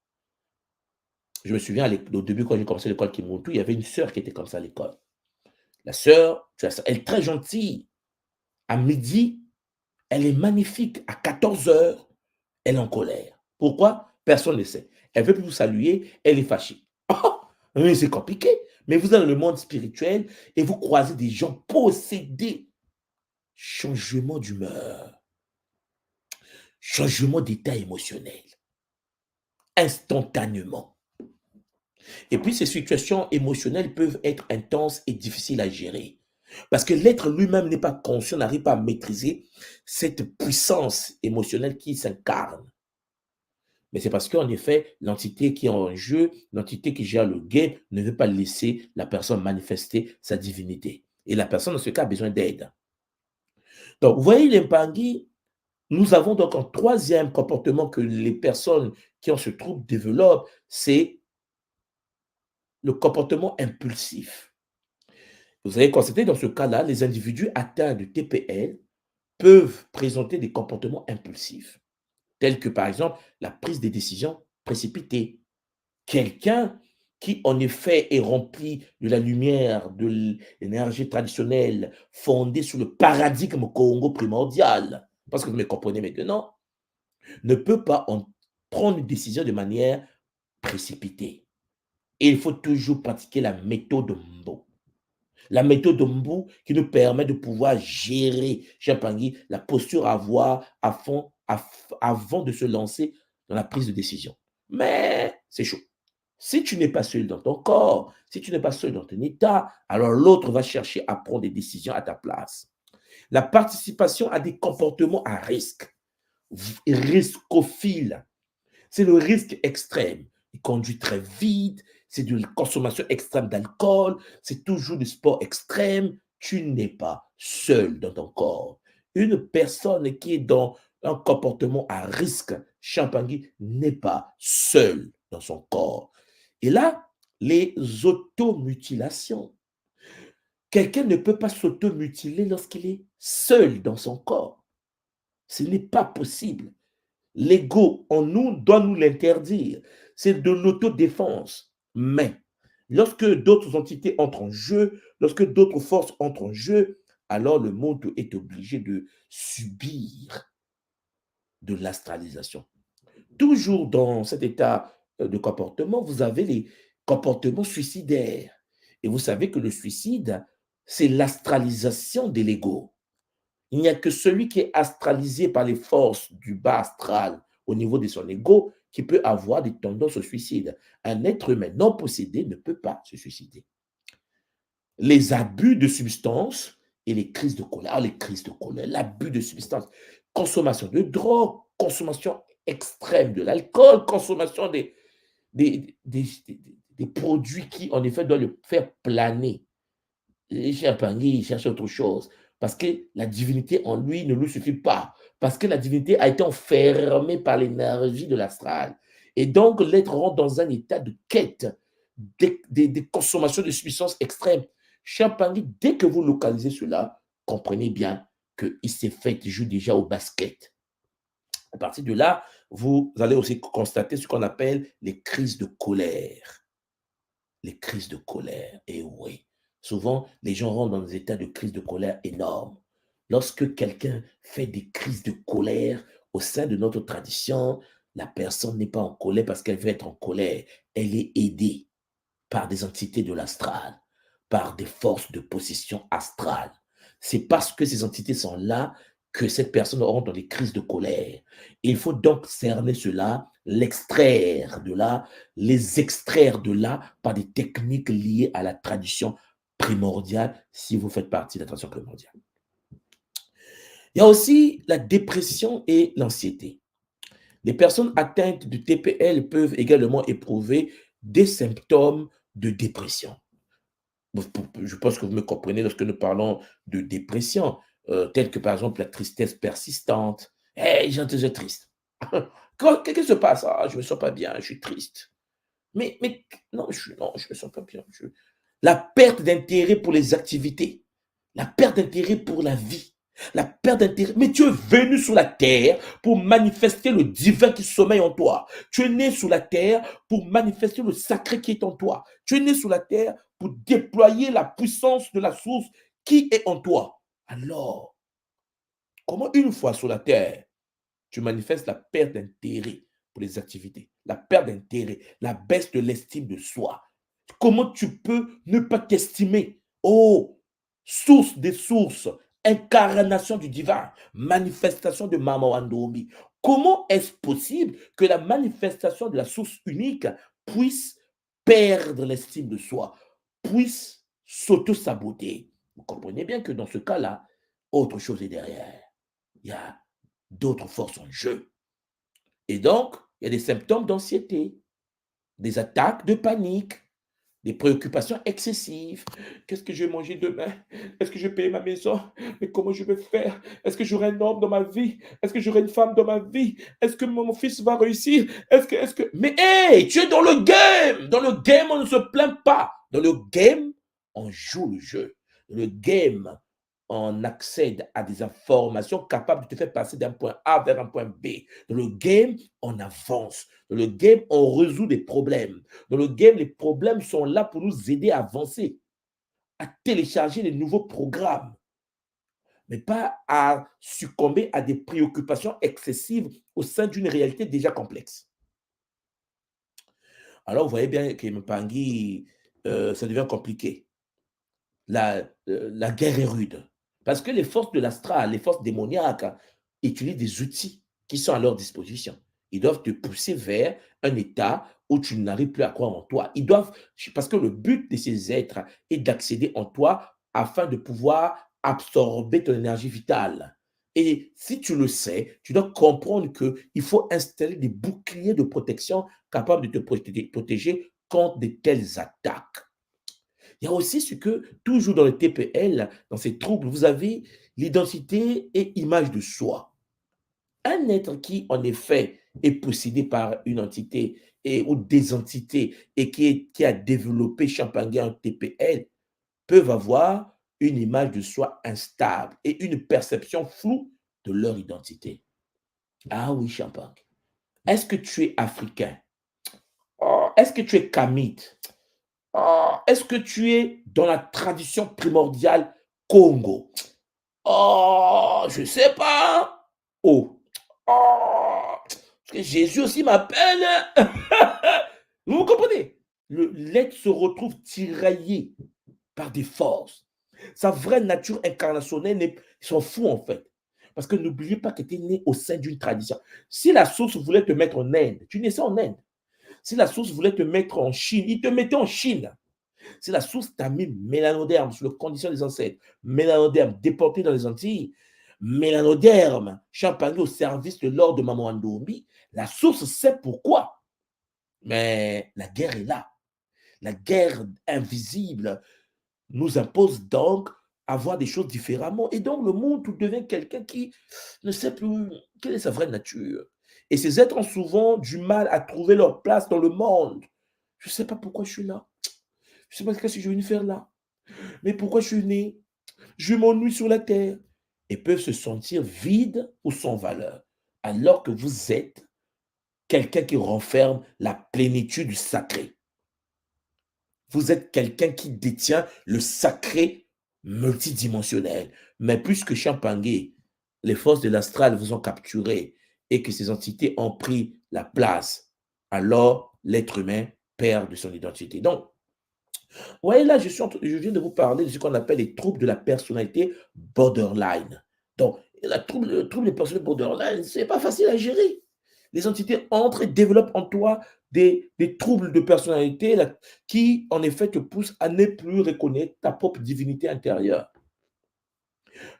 Je me souviens au début, quand j'ai commencé l'école Kimuntu, il y avait une sœur qui était comme ça à l'école. La sœur, elle est très gentille. À midi, elle est magnifique. À 14 heures, elle est en colère. Pourquoi? Personne ne sait. Elle veut plus vous saluer, elle est fâchée. Oh, mais c'est compliqué. Mais vous êtes dans le monde spirituel et vous croisez des gens possédés. Changement d'humeur, changement d'état émotionnel, instantanément. Et puis, ces situations émotionnelles peuvent être intenses et difficiles à gérer. Parce que l'être lui-même n'est pas conscient, n'arrive pas à maîtriser cette puissance émotionnelle qui s'incarne. Mais c'est parce qu'en effet, l'entité qui est en jeu, l'entité qui gère le game, ne veut pas laisser la personne manifester sa divinité. Et la personne, dans ce cas, a besoin d'aide. Donc, vous voyez, l'Impangi, nous avons donc un troisième comportement que les personnes qui ont ce trouble développent, c'est le comportement impulsif. Vous avez constaté dans ce cas-là, les individus atteints de TPL peuvent présenter des comportements impulsifs, tels que par exemple la prise de décisions précipitées. Quelqu'un qui en effet est rempli de la lumière, de l'énergie traditionnelle fondée sur le paradigme Congo primordial, parce que vous me comprenez maintenant, ne peut pas prendre une décision de manière précipitée. Et il faut toujours pratiquer la méthode Mbo. La méthode Mbo qui nous permet de pouvoir gérer, cher Pangui, la posture à avoir avant de se lancer dans la prise de décision. Mais c'est chaud. Si tu n'es pas seul dans ton corps, si tu n'es pas seul dans ton état, alors l'autre va chercher à prendre des décisions à ta place. La participation à des comportements à risque, riscophile, c'est le risque extrême. Il conduit très vite, c'est de la consommation extrême d'alcool, c'est toujours du sport extrême. Tu n'es pas seul dans ton corps. Une personne qui est dans un comportement à risque, Champagny, n'est pas seul dans son corps. Et là, les automutilations. Quelqu'un ne peut pas s'automutiler lorsqu'il est seul dans son corps. Ce n'est pas possible. L'ego en nous doit nous l'interdire. C'est de l'autodéfense. Mais lorsque d'autres entités entrent en jeu, lorsque d'autres forces entrent en jeu, alors le monde est obligé de subir de l'astralisation. Toujours dans cet état de comportement, vous avez les comportements suicidaires. Et vous savez que le suicide, c'est l'astralisation de l'ego. Il n'y a que celui qui est astralisé par les forces du bas astral au niveau de son ego qui peut avoir des tendances au suicide. Un être humain non possédé ne peut pas se suicider. Les abus de substances et les crises de colère, l'abus de substances, consommation de drogue, consommation extrême de l'alcool, consommation des produits qui, en effet, doivent le faire planer. Les Champagny, il cherche autre chose. Parce que la divinité en lui ne lui suffit pas. Parce que la divinité a été enfermée par l'énergie de l'astral. Et donc, l'être rentre dans un état de quête, de consommation de substances extrêmes. Champagny, dès que vous localisez cela, comprenez bien qu'il s'est fait, il joue déjà au basket. À partir de là, vous allez aussi constater ce qu'on appelle les crises de colère. Les crises de colère, et oui. Souvent, les gens rentrent dans des états de crise de colère énormes. Lorsque quelqu'un fait des crises de colère au sein de notre tradition, la personne n'est pas en colère parce qu'elle veut être en colère. Elle est aidée par des entités de l'astral, par des forces de possession astrale. C'est parce que ces entités sont là que cette personne rentre dans des crises de colère. Il faut donc cerner cela, l'extraire de là, les extraire de là par des techniques liées à la tradition primordiale, si vous faites partie de la tradition primordiale. Il y a aussi la dépression et l'anxiété. Les personnes atteintes du TPL peuvent également éprouver des symptômes de dépression. Je pense que vous me comprenez lorsque nous parlons de dépression, telle que par exemple la tristesse persistante. Hey, j'ai suis triste. Qu'est-ce qui se passe? Ah, je ne me sens pas bien, je suis triste. Mais non, je ne me sens pas bien. La perte d'intérêt pour les activités, la perte d'intérêt pour la vie, la perte d'intérêt. Mais tu es venu sur la terre pour manifester le divin qui sommeille en toi. Tu es né sur la terre pour manifester le sacré qui est en toi. Tu es né sur la terre pour déployer la puissance de la source qui est en toi. Alors, comment une fois sur la terre, tu manifestes la perte d'intérêt pour les activités, la perte d'intérêt, la baisse de l'estime de soi? Comment tu peux ne pas t'estimer? Oh, source des sources, incarnation du divin, manifestation de Mama Wandomi. Comment est-ce possible que la manifestation de la source unique puisse perdre l'estime de soi, puisse s'auto-saboter? Vous comprenez bien que dans ce cas-là, autre chose est derrière. Il y a d'autres forces en jeu. Et donc, il y a des symptômes d'anxiété, des attaques de panique, des préoccupations excessives. Qu'est-ce que je vais manger demain? Est-ce que je vais payer ma maison? Mais comment je vais faire? Est-ce que j'aurai un homme dans ma vie? Est-ce que j'aurai une femme dans ma vie? Est-ce que mon fils va réussir? Mais hey, tu es dans le game! Dans le game, on ne se plaint pas. Dans le game, on joue le jeu. Dans le game, on accède à des informations capables de te faire passer d'un point A vers un point B. Dans le game, on avance. Dans le game, on résout des problèmes. Dans le game, les problèmes sont là pour nous aider à avancer, à télécharger les nouveaux programmes. mais pas à succomber à des préoccupations excessives au sein d'une réalité déjà complexe. Alors, vous voyez bien que Mpangi, ça devient compliqué. La guerre est rude. Parce que les forces de l'astral, les forces démoniaques, utilisent des outils qui sont à leur disposition. Ils doivent te pousser vers un état où tu n'arrives plus à croire en toi. Ils doivent, parce que le but de ces êtres est d'accéder en toi afin de pouvoir absorber ton énergie vitale. Et si tu le sais, tu dois comprendre qu'il faut installer des boucliers de protection capables de te protéger contre de telles attaques. Il y a aussi ce que, toujours dans le TPL, dans ces troubles, vous avez l'identité et image de soi. Un être qui, en effet, est possédé par une entité ou des entités et qui a développé Champagne en TPL peuvent avoir une image de soi instable et une perception floue de leur identité. Ah oui, Champagne. Est-ce que tu es africain? Oh, est-ce que tu es kamite? Oh, est-ce que tu es dans la tradition primordiale Congo? Oh, je sais pas. Oh, oh, parce que Jésus aussi m'appelle. Vous comprenez? L'être se retrouve tiraillé par des forces. Sa vraie nature incarnationnelle, ils s'en fout en fait. Parce que n'oubliez pas que tu es né au sein d'une tradition. Si la source voulait te mettre en Inde, tu naissais en Inde. Si la source voulait te mettre en Chine, il te mettait en Chine. Si la source t'a mis mélanoderme sur le condition des ancêtres, mélanoderme déporté dans les Antilles, mélanoderme champagne au service de l'ordre de Maman Ndombi, la source sait pourquoi. Mais la guerre est là. La guerre invisible nous impose donc à voir des choses différemment. Et donc, le monde devient quelqu'un qui ne sait plus quelle est sa vraie nature. Et ces êtres ont souvent du mal à trouver leur place dans le monde. Je ne sais pas pourquoi je suis là. Je ne sais pas ce que je suis venu faire là. Mais pourquoi je suis né? Je m'ennuie sur la terre. Et peuvent se sentir vides ou sans valeur. Alors que vous êtes quelqu'un qui renferme la plénitude du sacré. Vous êtes quelqu'un qui détient le sacré multidimensionnel. Mais puisque Champangé, les forces de l'astral vous ont capturé et que ces entités ont pris la place, alors l'être humain perd de son identité. Donc, vous voyez là, je viens de vous parler de ce qu'on appelle les troubles de la personnalité borderline. Donc, le trouble de personnalité borderline, ce n'est pas facile à gérer. Les entités entrent et développent en toi des troubles de personnalité là, qui, en effet, te poussent à ne plus reconnaître ta propre divinité intérieure.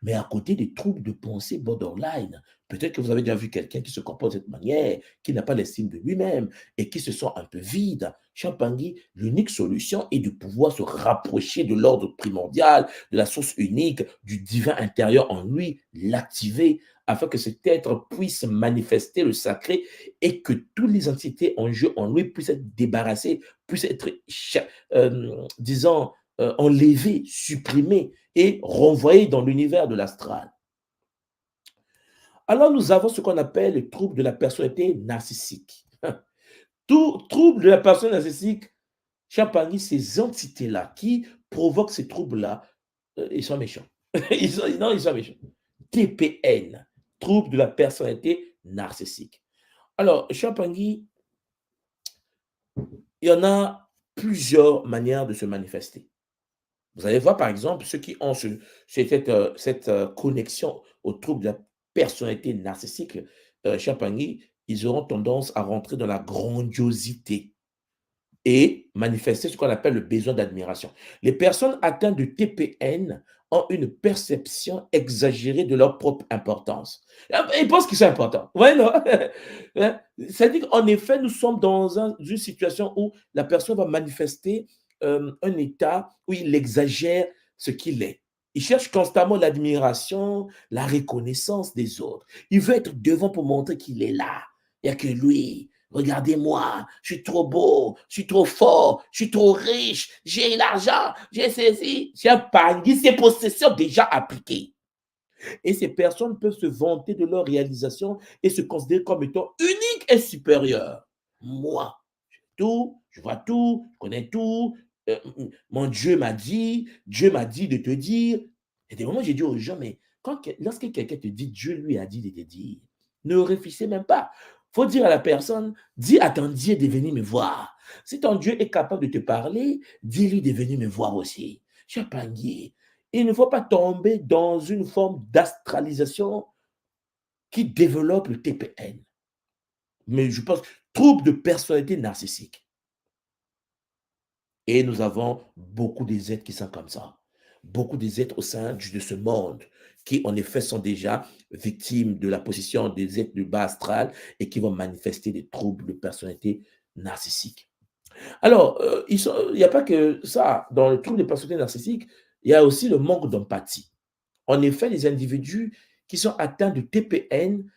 Mais à côté des troubles de pensée borderline, peut-être que vous avez déjà vu quelqu'un qui se comporte de cette manière, qui n'a pas l'estime de lui-même et qui se sent un peu vide. Champangui, l'unique solution est de pouvoir se rapprocher de l'ordre primordial, de la source unique, du divin intérieur en lui, l'activer afin que cet être puisse manifester le sacré et que toutes les entités en jeu en lui puissent être débarrassées, puissent être, disons, enlevées, supprimées et renvoyé dans l'univers de l'astral. Alors nous avons ce qu'on appelle le trouble de la personnalité narcissique. Tout trouble de la personnalité narcissique, parmi ces entités-là qui provoquent ces troubles-là, ils sont méchants. Non, ils sont méchants. TPN, trouble de la personnalité narcissique. Alors, Champangui, il y en a plusieurs manières de se manifester. Vous allez voir, par exemple, ceux qui ont cette connexion au trouble de la personnalité narcissique, Champagny, ils auront tendance à rentrer dans la grandiosité et manifester ce qu'on appelle le besoin d'admiration. Les personnes atteintes de TPN ont une perception exagérée de leur propre importance. Ils pensent qu'ils sont importants. Ouais, non? C'est-à-dire qu'en effet, nous sommes dans une situation où la personne va manifester un état où il exagère ce qu'il est. Il cherche constamment l'admiration, la reconnaissance des autres. Il veut être devant pour montrer qu'il est là. Il n'y a que lui. Regardez-moi, je suis trop beau, je suis trop fort, je suis trop riche, j'ai l'argent, j'ai ceci, j'ai un panier, ces possessions déjà appliquées. Et ces personnes peuvent se vanter de leur réalisation et se considérer comme étant uniques et supérieures. Moi, tout, je vois tout, je connais tout. Mon Dieu m'a dit de te dire. Et des moments, j'ai dit aux gens, mais Lorsque quelqu'un te dit Dieu lui a dit de te dire, ne réfléchissez même pas. Il faut dire à la personne, dis à ton Dieu de venir me voir. Si ton Dieu est capable de te parler, dis-lui de venir me voir aussi. Je suis pas gué. Il ne faut pas tomber dans une forme d'astralisation qui développe le TPN. Mais je pense, trouble de personnalité narcissique. Et nous avons beaucoup des êtres qui sont comme ça. Beaucoup des êtres au sein de ce monde qui, en effet, sont déjà victimes de la position des êtres du bas astral et qui vont manifester des troubles de personnalité narcissique. Alors, il n'y a pas que ça. Dans le trouble de personnalité narcissique, il y a aussi le manque d'empathie. En effet, les individus qui sont atteints de TPN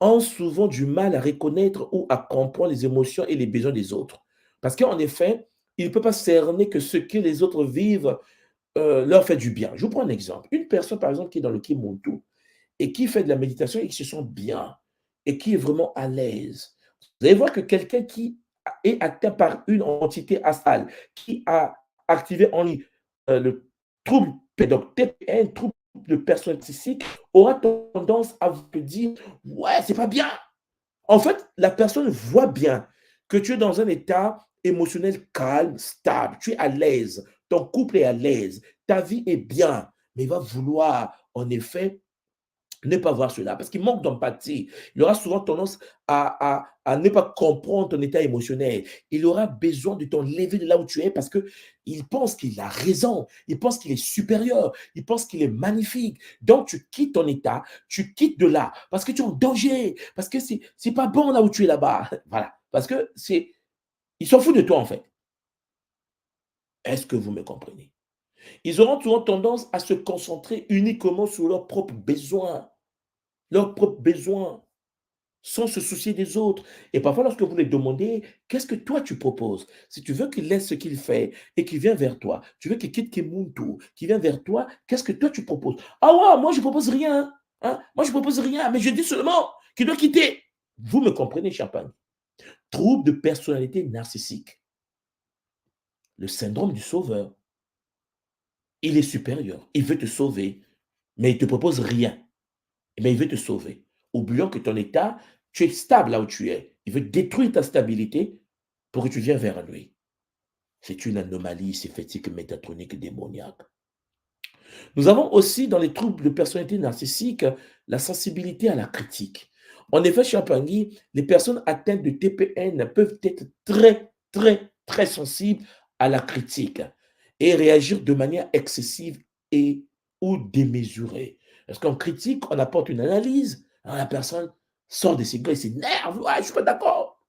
ont souvent du mal à reconnaître ou à comprendre les émotions et les besoins des autres. Parce qu'en effet, il ne peut pas cerner que ce que les autres vivent leur fait du bien. Je vous prends un exemple. Une personne, par exemple, qui est dans le Kimuntu et qui fait de la méditation et qui se sent bien et qui est vraiment à l'aise. Vous allez voir que quelqu'un qui est atteint par une entité astrale, qui a activé en lui le trouble pédoctèque, un trouble de personnalité narcissique, aura tendance à vous dire ouais, c'est pas bien. En fait, la personne voit bien que tu es dans un état émotionnel calme, stable, tu es à l'aise, ton couple est à l'aise, ta vie est bien, mais il va vouloir, en effet, ne pas voir cela parce qu'il manque d'empathie. Il aura souvent tendance à ne pas comprendre ton état émotionnel. Il aura besoin de t'enlever de là où tu es parce qu'il pense qu'il a raison. Il pense qu'il est supérieur. Il pense qu'il est magnifique. Donc, tu quittes ton état, tu quittes de là parce que tu es en danger, parce que c'est pas bon là où tu es là-bas. Voilà. Parce que il s'en fout de toi en fait. Est-ce que vous me comprenez? Ils auront toujours tendance à se concentrer uniquement sur leurs propres besoins. Leurs propres besoins, sans se soucier des autres. Et parfois, lorsque vous les demandez, qu'est-ce que toi tu proposes? Si tu veux qu'il laisse ce qu'il fait et qu'il vient vers toi, tu veux qu'il quitte Kimuntu, qu'il vient vers toi, qu'est-ce que toi tu proposes? Ah ouais, moi je propose rien. Hein? Moi je propose rien, mais je dis seulement qu'il doit quitter. Vous me comprenez, Champagne? Trouble de personnalité narcissique. Le syndrome du sauveur. Il est supérieur. Il veut te sauver, mais il ne te propose rien. Mais il veut te sauver. Oublions que ton état, tu es stable là où tu es. Il veut détruire ta stabilité pour que tu viennes vers lui. C'est une anomalie symphétique métatronique démoniaque. Nous avons aussi dans les troubles de personnalité narcissique la sensibilité à la critique. En effet, chez Champagny, les personnes atteintes de TPN peuvent être très, très, très sensibles à la critique et réagir de manière excessive et ou démesurée. Parce qu'en critique, on apporte une analyse, alors la personne sort de ses glaces et s'énerve, ouais, je ne suis pas d'accord.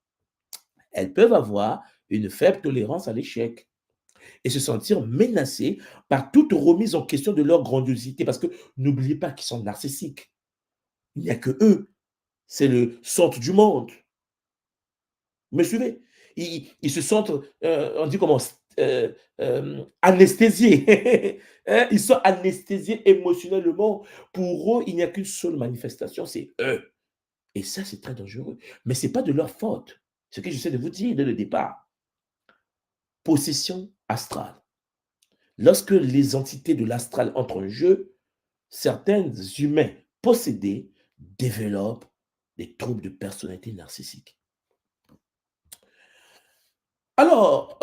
Elles peuvent avoir une faible tolérance à l'échec et se sentir menacées par toute remise en question de leur grandiosité. Parce que n'oubliez pas qu'ils sont narcissiques. Il n'y a que eux. C'est le centre du monde. Vous me suivez? Ils se sentent, on dit comment, anesthésiés. Hein? Ils sont anesthésiés émotionnellement. Pour eux, il n'y a qu'une seule manifestation, c'est eux. Et ça, c'est très dangereux. Mais ce n'est pas de leur faute. Ce que j'essaie de vous dire dès le départ. Possession astrale. Lorsque les entités de l'astral entrent en jeu, certains humains possédés développent des troubles de personnalité narcissique. Alors,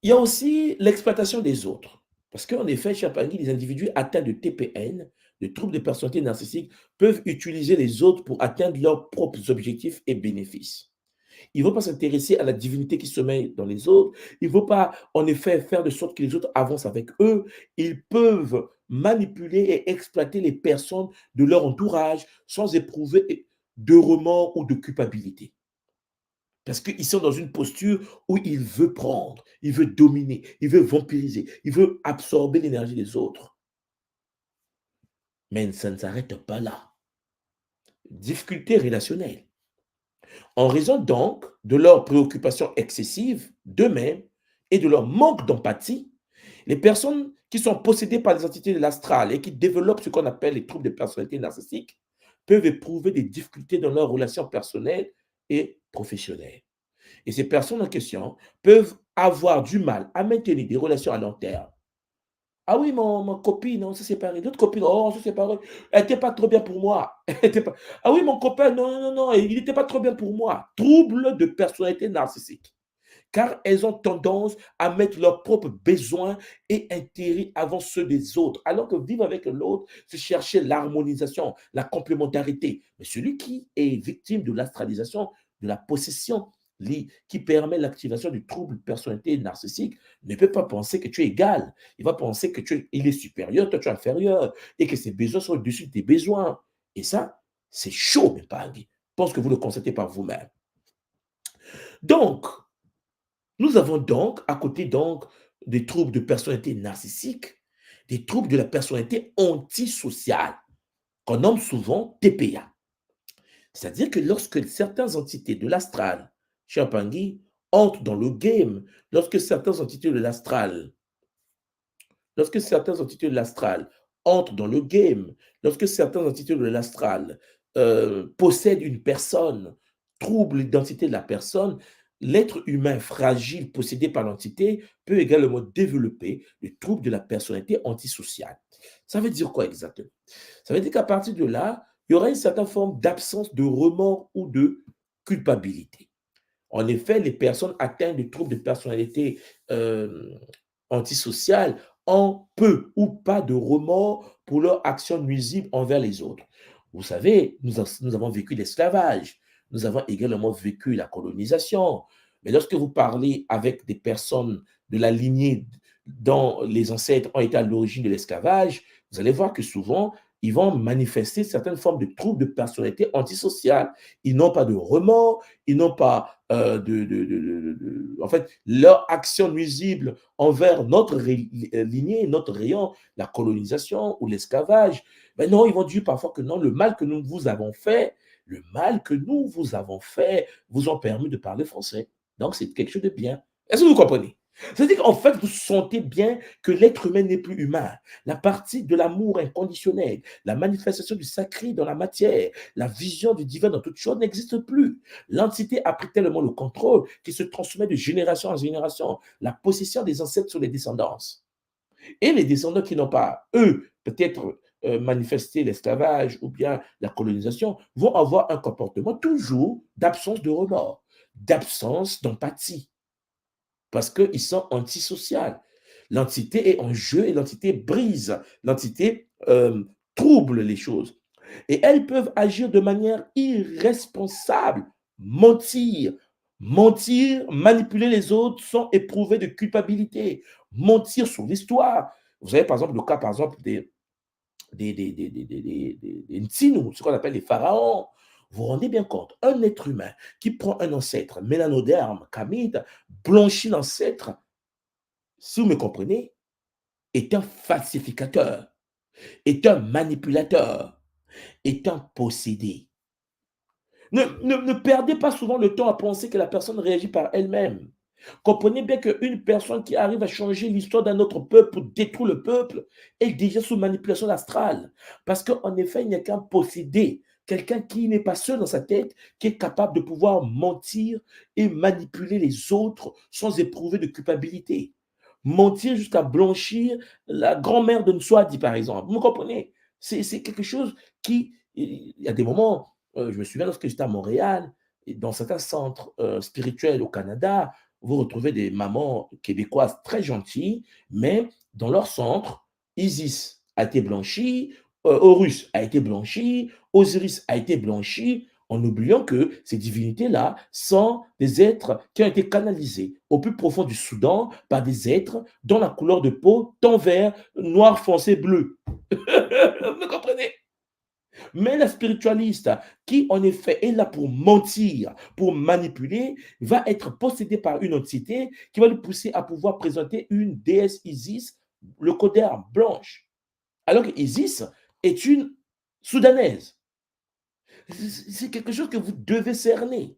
il y a aussi l'exploitation des autres. Parce qu'en effet, chez Champagny, les individus atteints de TPN, de troubles de personnalité narcissique, peuvent utiliser les autres pour atteindre leurs propres objectifs et bénéfices. Il ne faut pas s'intéresser à la divinité qui sommeille dans les autres. Il ne faut pas, en effet, faire de sorte que les autres avancent avec eux. Ils peuvent manipuler et exploiter les personnes de leur entourage sans éprouver de remords ou de culpabilité. Parce qu'ils sont dans une posture où il veut prendre, il veut dominer, il veut vampiriser, il veut absorber l'énergie des autres. Mais ça ne s'arrête pas là. Difficulté relationnelle. En raison donc de leurs préoccupations excessives d'eux-mêmes et de leur manque d'empathie, les personnes qui sont possédées par les entités de l'astral et qui développent ce qu'on appelle les troubles de personnalité narcissique peuvent éprouver des difficultés dans leurs relations personnelles et professionnelles. Et ces personnes en question peuvent avoir du mal à maintenir des relations à long terme Ah oui, mon copine, on s'est séparés. D'autres copines, oh, on s'est séparés. Elle était pas trop bien pour moi. Elle était pas... Ah oui, mon copain, non, non, non, il n'était pas trop bien pour moi. Trouble de personnalité narcissique. Car elles ont tendance à mettre leurs propres besoins et intérêts avant ceux des autres, alors que vivre avec l'autre, c'est chercher l'harmonisation, la complémentarité. Mais celui qui est victime de l'astralisation, de la possession, qui permet l'activation du trouble de personnalité narcissique, ne peut pas penser que tu es égal. Il va penser que il est supérieur, toi tu es inférieur, et que ses besoins sont au-dessus de tes besoins. Et ça, c'est chaud, mes parents. Je pense que vous le constatez par vous-même. Donc, nous avons donc, à côté donc des troubles de personnalité narcissique, des troubles de la personnalité antisociale, qu'on nomme souvent TPA. C'est-à-dire que lorsque certaines entités de l'astral, cher Pangui, entrent dans le game, lorsque certaines entités de l'astral, lorsque certaines entités de l'astral entrent dans le game, lorsque certaines entités de l'astral possèdent une personne, troublent l'identité de la personne, l'être humain fragile possédé par l'entité peut également développer le trouble de la personnalité antisociale. Ça veut dire quoi exactement? Ça veut dire qu'à partir de là, il y aura une certaine forme d'absence de remords ou de culpabilité. En effet, les personnes atteintes de troubles de personnalité euh, antisociale ont peu ou pas de remords pour leur action nuisible envers les autres. Vous savez, nous avons vécu l'esclavage, nous avons également vécu la colonisation. Mais lorsque vous parlez avec des personnes de la lignée dont les ancêtres ont été à l'origine de l'esclavage, vous allez voir que souvent, ils vont manifester certaines formes de troubles de personnalité antisociale. Ils n'ont pas de remords, ils n'ont pas en fait, leur action nuisible envers notre lignée, notre rayon, la colonisation ou l'esclavage. Mais non, ils vont dire parfois que non, le mal que nous vous avons fait, le mal que nous vous avons fait, vous ont permis de parler français. Donc, c'est quelque chose de bien. Est-ce que vous comprenez? C'est-à-dire qu'en fait, vous sentez bien que l'être humain n'est plus humain. La partie de l'amour inconditionnel, la manifestation du sacré dans la matière, la vision du divin dans toute chose n'existe plus. L'entité a pris tellement le contrôle qu'il se transmet de génération en génération. La possession des ancêtres sur les descendants. Et les descendants qui n'ont pas, eux, peut-être manifesté l'esclavage ou bien la colonisation, vont avoir un comportement toujours d'absence de remords, d'absence d'empathie, parce qu'ils sont antisociaux. L'entité est en jeu et l'entité brise, l'entité trouble les choses. Et elles peuvent agir de manière irresponsable, mentir. Mentir, manipuler les autres sans éprouver de culpabilité. Mentir sur l'histoire. Vous avez par exemple le cas par exemple des Ntsinu, ce qu'on appelle les pharaons. Vous vous rendez bien compte, un être humain qui prend un ancêtre mélanoderme, camide, blanchit l'ancêtre, si vous me comprenez, est un falsificateur, est un manipulateur, est un possédé. Ne perdez pas souvent le temps à penser que la personne réagit par elle-même. Comprenez bien qu'une personne qui arrive à changer l'histoire d'un autre peuple pour détruire le peuple est déjà sous manipulation astrale. Parce qu'en effet, il n'y a qu'un possédé, quelqu'un qui n'est pas seul dans sa tête, qui est capable de pouvoir mentir et manipuler les autres sans éprouver de culpabilité. Mentir jusqu'à blanchir la grand-mère de Nswadi, par exemple. Vous me comprenez? C'est quelque chose qui... Il y a des moments, je me souviens lorsque j'étais à Montréal, et dans certains centres spirituels au Canada, vous retrouvez des mamans québécoises très gentilles, mais dans leur centre, Isis a été blanchie, Horus a été blanchi, Osiris a été blanchi, en oubliant que ces divinités-là sont des êtres qui ont été canalisés au plus profond du Soudan par des êtres dont la couleur de peau tend vers noir foncé bleu. Vous comprenez? Mais la spiritualiste, qui en effet est là pour mentir, pour manipuler, va être possédé par une entité qui va le pousser à pouvoir présenter une déesse Isis, le coderme blanche. Alors que Isis est une soudanaise. C'est quelque chose que vous devez cerner.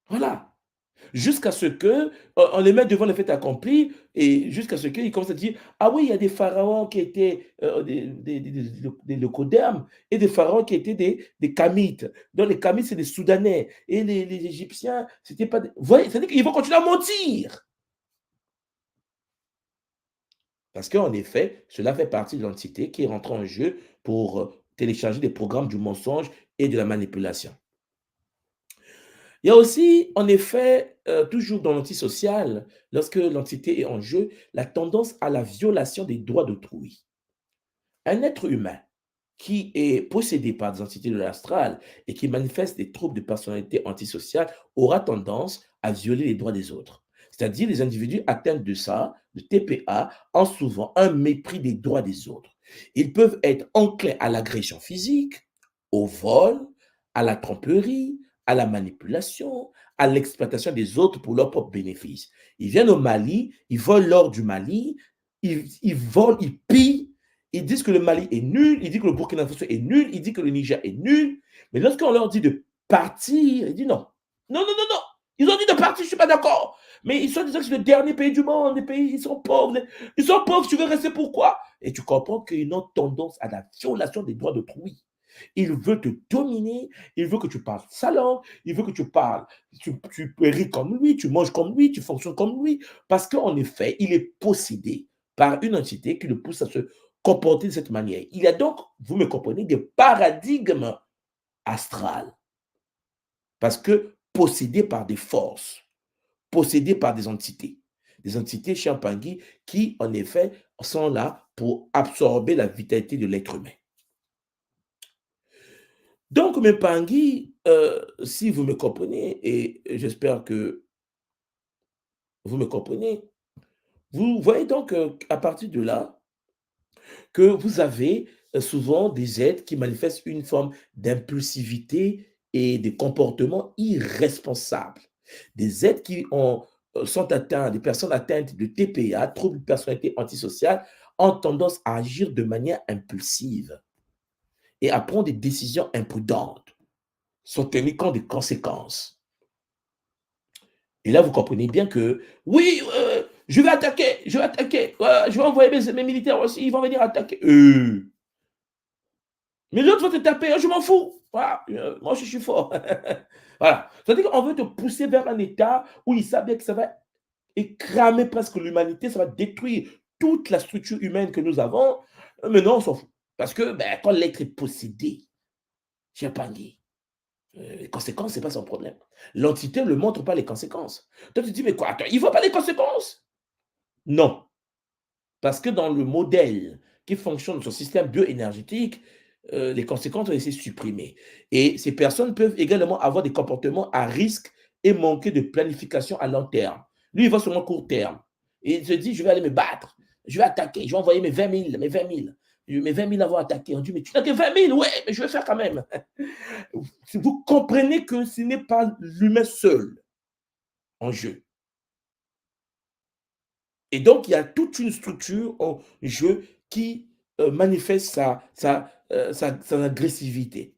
Voilà. Jusqu'à ce que on les mette devant le fait accompli et jusqu'à ce qu'ils commencent à dire ah oui, il y a des pharaons qui étaient des leucodermes et des pharaons qui étaient des Kamites. Donc les Kamites, c'est des Soudanais et les Égyptiens, c'était pas des... Vous voyez, c'est-à-dire qu'ils vont continuer à mentir. Parce qu'en effet, cela fait partie de l'entité qui est rentrée en jeu pour télécharger des programmes du mensonge et de la manipulation. Il y a aussi, en effet, toujours dans l'antisocial, lorsque l'entité est en jeu, la tendance à la violation des droits d'autrui. Un être humain qui est possédé par des entités de l'astral et qui manifeste des troubles de personnalité antisociale aura tendance à violer les droits des autres. C'est-à-dire les individus atteints de ça, de TPA, ont souvent un mépris des droits des autres. Ils peuvent être enclins à l'agression physique, au vol, à la tromperie, à la manipulation, à l'exploitation des autres pour leur propre bénéfice. Ils viennent au Mali, ils volent l'or du Mali, ils volent, ils pillent, ils disent que le Mali est nul, ils disent que le Burkina Faso est nul, ils disent que le Niger est nul. Mais lorsqu'on leur dit de partir, ils disent non. Non, non, non, non. Ils ont dit de partir, je ne suis pas d'accord. Mais ils sont disant que c'est le dernier pays du monde, les pays, ils sont pauvres. Ils sont pauvres, tu veux rester pourquoi? Et tu comprends qu'ils ont tendance à la violation des droits d'autrui. Il veut te dominer, il veut que tu parles sa langue, il veut que tu parles, tu ris comme lui, tu manges comme lui, tu fonctionnes comme lui. Parce qu'en effet, il est possédé par une entité qui le pousse à se comporter de cette manière. Il y a donc, vous me comprenez, des paradigmes astrales. Parce que possédé par des forces, possédé par des entités. Des entités Champangui qui, en effet, sont là pour absorber la vitalité de l'être humain. Donc, mes Pangui, si vous me comprenez, et j'espère que vous me comprenez, vous voyez donc à partir de là, que vous avez souvent des êtres qui manifestent une forme d'impulsivité et de comportements irresponsables. Des êtres qui sont atteints, des personnes atteintes de TPA, troubles de personnalité antisociale, ont tendance à agir de manière impulsive et à prendre des décisions imprudentes, sans tenir compte des conséquences. Et là, vous comprenez bien que, oui, je vais attaquer, je vais envoyer mes militaires aussi, ils vont venir attaquer. Mais l'autre va te taper, je m'en fous. Voilà, moi, je suis fort. Voilà. C'est-à-dire qu'on veut te pousser vers un état où ils savent bien que ça va écramer presque l'humanité, ça va détruire toute la structure humaine que nous avons. Mais non, on s'en fout. Parce que ben, quand l'être est possédé, j'ai pas dit. Les conséquences, ce n'est pas son problème. L'entité ne montre pas les conséquences. Toi, tu te dis, mais quoi, attends, il ne voit pas les conséquences? Non. Parce que dans le modèle qui fonctionne sur le système bioénergétique, les conséquences ont été supprimées. Et ces personnes peuvent également avoir des comportements à risque et manquer de planification à long terme. Lui, il va sur le court terme. Et il se dit, je vais aller me battre, je vais attaquer, je vais envoyer mes 20 000, mes 20 000. Mes 20 000 avoir attaqué. On dit, mais tu n'as que 20 000, ouais, mais je vais faire quand même. Vous comprenez que ce n'est pas l'humain seul en jeu. Et donc, il y a toute une structure en jeu qui manifeste son agressivité.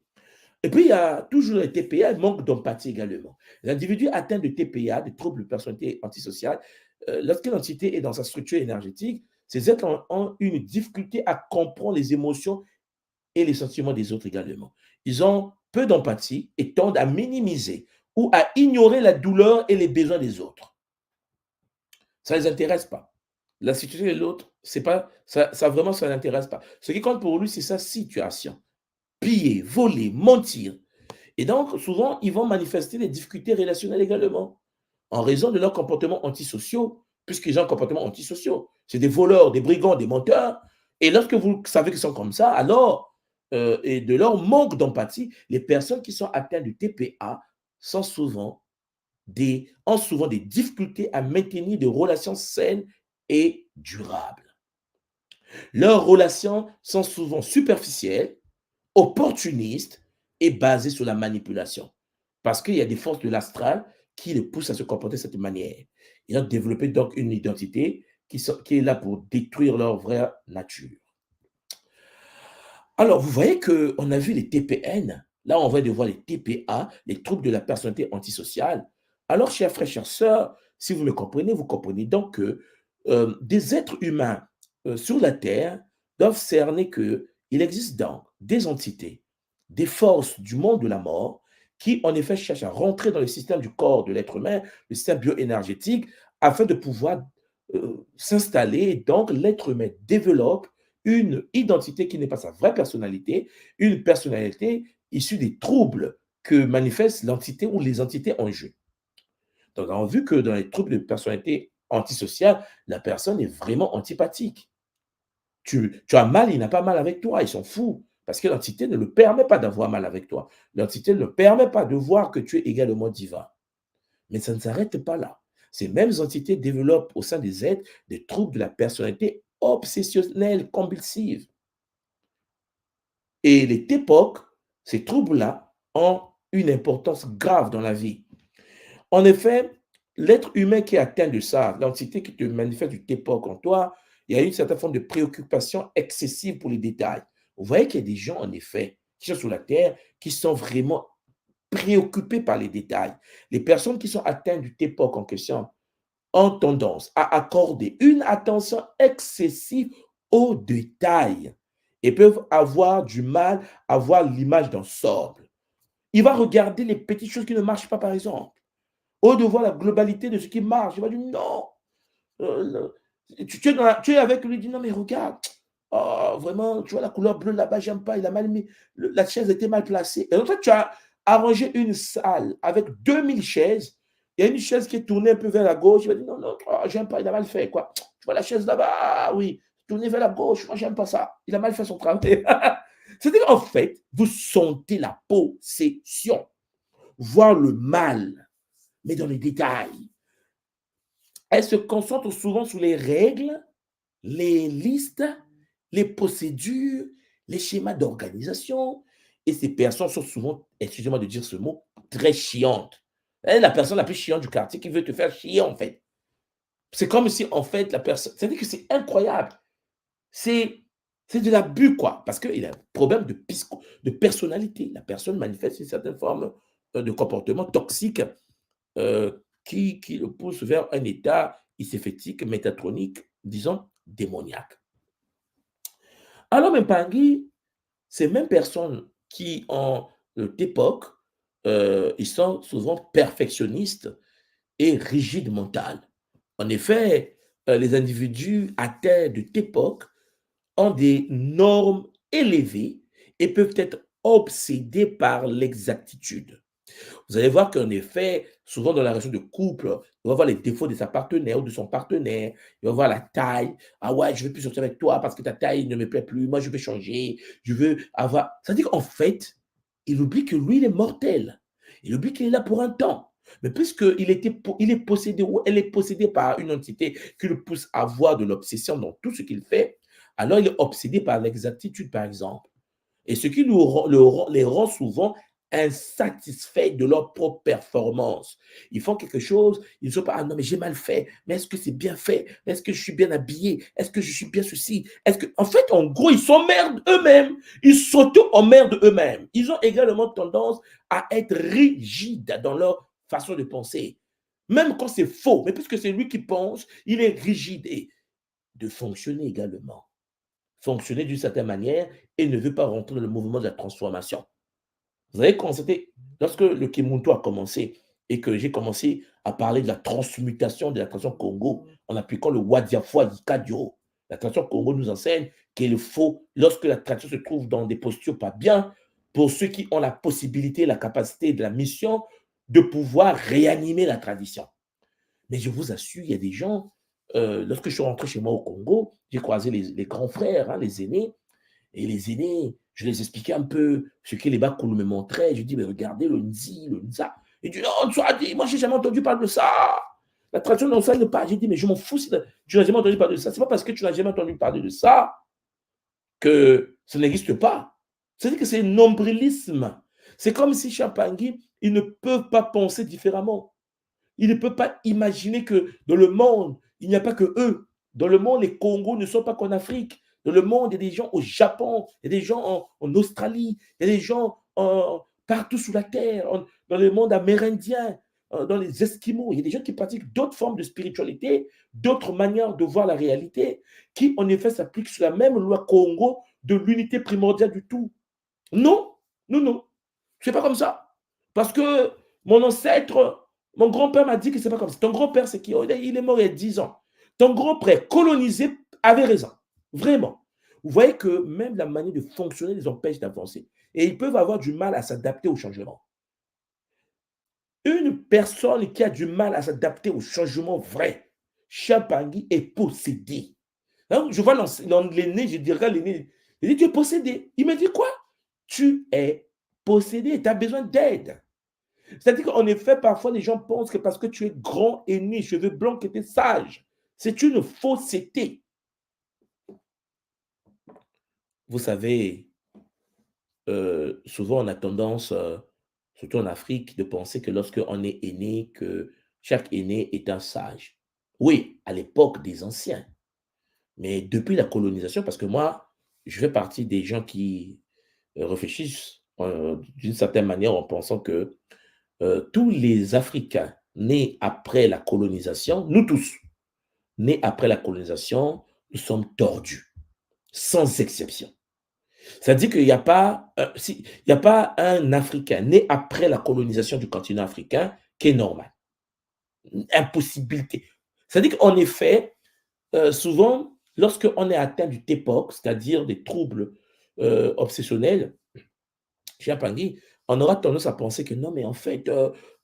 Et puis, il y a toujours les TPA, manque d'empathie également. Les individus atteints de TPA, de troubles de personnalité antisociale, lorsqu'une entité est dans sa structure énergétique, ces êtres ont une difficulté à comprendre les émotions et les sentiments des autres également. Ils ont peu d'empathie et tendent à minimiser ou à ignorer la douleur et les besoins des autres. Ça ne les intéresse pas. La situation de l'autre, c'est pas, ça vraiment, ça n'intéresse pas. Ce qui compte pour lui, c'est sa situation. Piller, voler, mentir. Et donc, souvent, ils vont manifester des difficultés relationnelles également, en raison de leur comportement antisociaux, puisqu'ils ont un comportement antisociaux. C'est des voleurs, des brigands, des menteurs. Et lorsque vous savez qu'ils sont comme ça, alors, et de leur manque d'empathie, les personnes qui sont atteintes du TPA sont ont souvent des difficultés à maintenir des relations saines et durables. Leurs relations sont souvent superficielles, opportunistes et basées sur la manipulation. Parce qu'il y a des forces de l'astral qui les poussent à se comporter de cette manière. Ils ont développé donc une identité qui est là pour détruire leur vraie nature. Alors, vous voyez qu'on a vu les TPN. Là, on vient de voir les TPA, les troubles de la personnalité antisociale. Alors, chers frères, chères sœurs, si vous me comprenez, vous comprenez donc que des êtres humains sur la Terre doivent cerner qu'il existe donc des entités, des forces du monde de la mort qui, en effet, cherchent à rentrer dans le système du corps de l'être humain, le système bioénergétique, afin de pouvoir s'installer. Donc, l'être humain développe une identité qui n'est pas sa vraie personnalité, une personnalité issue des troubles que manifeste l'entité ou les entités en jeu. Donc, on a vu que dans les troubles de personnalité antisociale, la personne est vraiment antipathique. Tu as mal, il n'a pas mal avec toi, ils s'en fout. Parce que l'entité ne le permet pas d'avoir mal avec toi. L'entité ne permet pas de voir que tu es également divin. Mais ça ne s'arrête pas là. Ces mêmes entités développent au sein des êtres des troubles de la personnalité obsessionnelle compulsive. Et les TEPOC, ces troubles-là, ont une importance grave dans la vie. En effet, l'être humain qui est atteint de ça, l'entité qui te manifeste du TEPOC en toi, il y a une certaine forme de préoccupation excessive pour les détails. Vous voyez qu'il y a des gens, en effet, qui sont sur la terre, qui sont vraiment préoccupés par les détails. Les personnes qui sont atteintes du TEPOC en question ont tendance à accorder une attention excessive aux détails et peuvent avoir du mal à voir l'image d'ensemble. Il va regarder les petites choses qui ne marchent pas, par exemple. Au lieu de voir la globalité de ce qui marche, il va dire non. Tu es avec lui, il dit non, mais regarde, oh, vraiment, tu vois la couleur bleue là-bas, j'aime pas, il a mal mis, la chaise était mal placée. Et donc, toi, tu as arrangé une salle avec 2000 chaises. Il y a une chaise qui est tournée un peu vers la gauche. Il va dire non, non, oh, j'aime pas, il a mal fait, quoi. Tu vois la chaise là-bas, ah, oui, tournée vers la gauche, moi, j'aime pas ça. Il a mal fait son travail. C'est-à-dire, en fait, vous sentez la possession, voir le mal, mais dans les détails. Elle se concentre souvent sur les règles, les listes, les procédures, les schémas d'organisation. Et ces personnes sont souvent, excusez-moi de dire ce mot, très chiantes. Elle est la personne la plus chiante du quartier qui veut te faire chier, en fait. C'est comme si, en fait, la personne. C'est-à-dire que c'est incroyable. C'est, c'est de l'abus, quoi. Parce qu'il a un problème de personnalité. La personne manifeste une certaine forme de comportement toxique euh, qui le pousse vers un état icephétique, métatronique, disons, démoniaque. Alors, Mpengi, ces mêmes personnes qui ont TEPOC, ils sont souvent perfectionnistes et rigides mentales. En effet, les individus atteints de TEPOC ont des normes élevées et peuvent être obsédés par l'exactitude. Vous allez voir qu'en effet, souvent dans la relation de couple, il va voir les défauts de sa partenaire ou de son partenaire, il va voir la taille. Ah ouais, je ne veux plus sortir avec toi parce que ta taille ne me plaît plus, moi je veux changer, je veux avoir. C'est-à-dire qu'en fait, il oublie que lui, il est mortel. Il oublie qu'il est là pour un temps. Mais puisqu'il il est possédé ou elle est possédée par une entité qui le pousse à avoir de l'obsession dans tout ce qu'il fait, alors il est obsédé par l'exactitude, par exemple. Et ce qui les rend souvent insatisfaits de leur propre performance. Ils font quelque chose, ils ne sont pas, ah non, mais j'ai mal fait, mais est-ce que c'est bien fait? Est-ce que je suis bien habillé? Est-ce que je suis bien ceci? Est-ce que, en fait, en gros, ils s'emmerdent eux-mêmes. Ils s'auto-emmerdent eux-mêmes. Ils ont également tendance à être rigides dans leur façon de penser. Même quand c'est faux, mais puisque c'est lui qui pense, il est rigide et de fonctionner également fonctionner d'une certaine manière et ne veut pas rentrer dans le mouvement de la transformation. Vous avez constaté, lorsque le Kimuntu a commencé et que j'ai commencé à parler de la transmutation de la tradition Congo en appliquant le Wadiafwa Yikadio, la tradition Congo nous enseigne qu'il faut, lorsque la tradition se trouve dans des postures pas bien, pour ceux qui ont la possibilité, la capacité de la mission, de pouvoir réanimer la tradition. Mais je vous assure, il y a des gens, lorsque je suis rentré chez moi au Congo, j'ai croisé les grands frères, hein, les aînés, et les aînés, je les expliquais un peu ce que les Bakoulou me montraient. Je dis, mais regardez le Nzi, le Nza. Ils disent, non, tu as dit, moi, j'ai jamais entendu parler de ça. La tradition n'enseigne pas. J'ai dit, mais je m'en fous si tu n'as jamais entendu parler de ça. C'est pas parce que tu n'as jamais entendu parler de ça que ça n'existe pas. C'est-à-dire que c'est un nombrilisme. C'est comme si Champangui, ils ne peuvent pas penser différemment. Ils ne peuvent pas imaginer que dans le monde, il n'y a pas que eux. Dans le monde, les Congos ne sont pas qu'en Afrique. Dans le monde, il y a des gens au Japon, il y a des gens en Australie, il y a des gens partout sur la Terre, dans le monde amérindien, dans les Esquimaux. Il y a des gens qui pratiquent d'autres formes de spiritualité, d'autres manières de voir la réalité, qui en effet s'appliquent sur la même loi Congo de l'unité primordiale du tout. Non, non, non. C'est pas comme ça. Parce que mon ancêtre, mon grand-père m'a dit que c'est pas comme ça. Ton grand-père, c'est qui? Il est mort il y a 10 ans. Ton grand-père colonisé avait raison. Vraiment. Vous voyez que même la manière de fonctionner les empêche d'avancer. Et ils peuvent avoir du mal à s'adapter au changement. Une personne qui a du mal à s'adapter au changement vrai, Champangui est possédé. Hein, je vois l'aîné, je dirais l'aîné, il dit, tu es possédé. Il me dit quoi? Tu es possédé, tu as besoin d'aide. C'est-à-dire qu'en effet, parfois, les gens pensent que parce que tu es grand, aîné, cheveux blancs, que tu es sage. C'est une fausseté. Vous savez, souvent on a tendance, surtout en Afrique, de penser que lorsqu'on est aîné, que chaque aîné est un sage. Oui, à l'époque des anciens. Mais depuis la colonisation, parce que moi, je fais partie des gens qui réfléchissent d'une certaine manière en pensant que tous les Africains nés après la colonisation, nous tous, nés après la colonisation, nous sommes tordus, sans exception. C'est-à-dire qu'il n'y a pas, il y a pas un Africain né après la colonisation du continent africain qui est normal. Impossibilité. C'est-à-dire qu'en effet, souvent, lorsqu'on est atteint du TEPOC, c'est-à-dire des troubles obsessionnels, chez Apangui, on aura tendance à penser que non, mais en fait,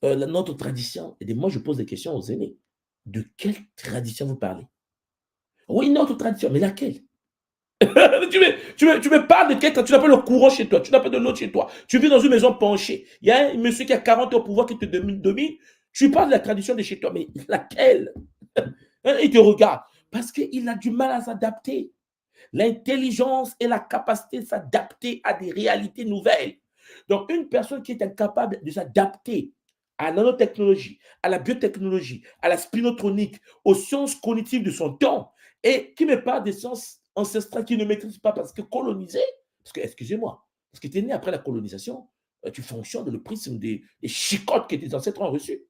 notre tradition, et moi je pose des questions aux aînés. De quelle tradition vous parlez? Oui, notre tradition, mais laquelle? Tu me parles de quelle tradition? Tu n'as pas le courant chez toi, tu n'as pas de l'autre chez toi. Tu vis dans une maison penchée. Il y a un monsieur qui a 40 ans au pouvoir qui te domine. Tu parles de la tradition de chez toi, mais laquelle? Il te regarde parce qu'il a du mal à s'adapter. L'intelligence et la capacité de s'adapter à des réalités nouvelles. Donc, une personne qui est incapable de s'adapter à la nanotechnologie, à la biotechnologie, à la spinotronique, aux sciences cognitives de son temps, et qui me parle des sciences ancestrales qu'il ne maîtrise pas parce que colonisé, parce que, excusez-moi, parce que tu es né après la colonisation, tu fonctionnes dans le prisme des chicottes que tes ancêtres ont reçues.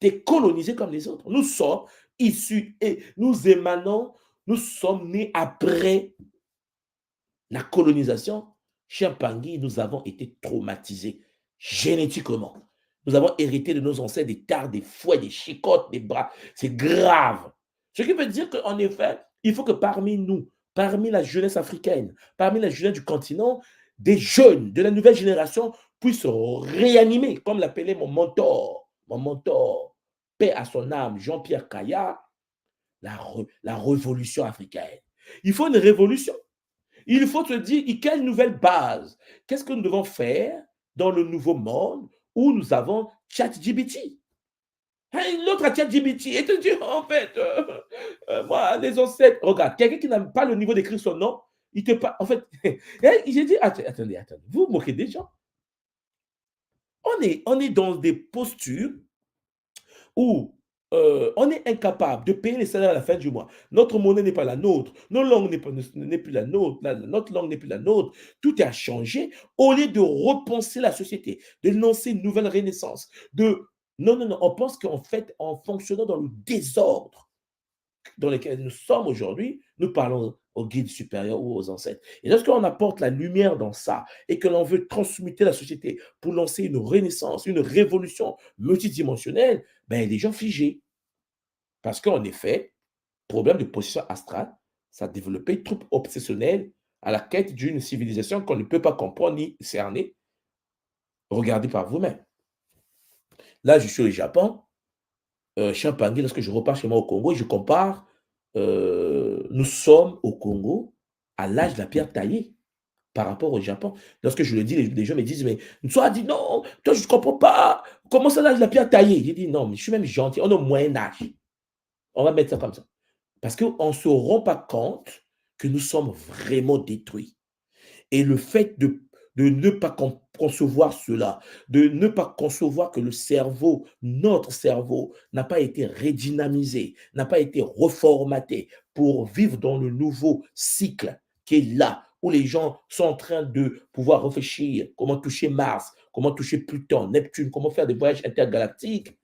Tu es colonisé comme les autres. Nous sommes issus et nous émanons, nous sommes nés après la colonisation. Chez Pangui, nous avons été traumatisés génétiquement. Nous avons hérité de nos ancêtres des tares, des fouets, des chicottes, des bras. C'est grave. Ce qui veut dire qu'en effet, il faut que parmi nous, parmi la jeunesse africaine, parmi la jeunesse du continent, des jeunes de la nouvelle génération puissent réanimer, comme l'appelait mon mentor, paix à son âme, Jean-Pierre Kaya, la révolution africaine. Il faut une révolution. Il faut se dire, quelle nouvelle base? Qu'est-ce que nous devons faire dans le nouveau monde où nous avons ChatGPT? L'autre a ChatGPT et te dit, en fait, moi, les ancêtres, regarde, quelqu'un qui n'a pas le niveau d'écrire son nom, il te parle, en fait, j'ai dit, attendez, vous vous moquez des gens. On est dans des postures où on est incapable de payer les salaires à la fin du mois. Notre monnaie n'est pas la nôtre. Nos langues n'est plus la nôtre. Notre langue n'est plus la nôtre. Tout a changé. Au lieu de repenser la société, de lancer une nouvelle renaissance, non, non, non. On pense qu'en fait, en fonctionnant dans le désordre dans lequel nous sommes aujourd'hui, nous parlons aux guides supérieurs ou aux ancêtres. Et lorsqu'on apporte la lumière dans ça et que l'on veut transmuter la société pour lancer une renaissance, une révolution multidimensionnelle, ben, les gens figés. Parce qu'en effet, problème de position astrale, ça a développé une troupe obsessionnelle à la quête d'une civilisation qu'on ne peut pas comprendre ni cerner. Regardez par vous-même. Là, je suis au Japon, Champangui, lorsque je repars chez moi au Congo, je compare, nous sommes au Congo à l'âge de la pierre taillée par rapport au Japon. Lorsque je le dis, les gens me disent, mais toi, dit non, toi, je ne comprends pas. Comment ça, l'âge de la pierre taillée? J'ai dit non, mais je suis même gentil. On est au Moyen Âge. On va mettre ça comme ça. Parce qu'on ne se rend pas compte que nous sommes vraiment détruits. Et le fait de ne pas concevoir cela, de ne pas concevoir que le cerveau, notre cerveau, n'a pas été redynamisé, n'a pas été reformaté pour vivre dans le nouveau cycle qui est là, où les gens sont en train de pouvoir réfléchir comment toucher Mars, comment toucher Pluton, Neptune, comment faire des voyages intergalactiques.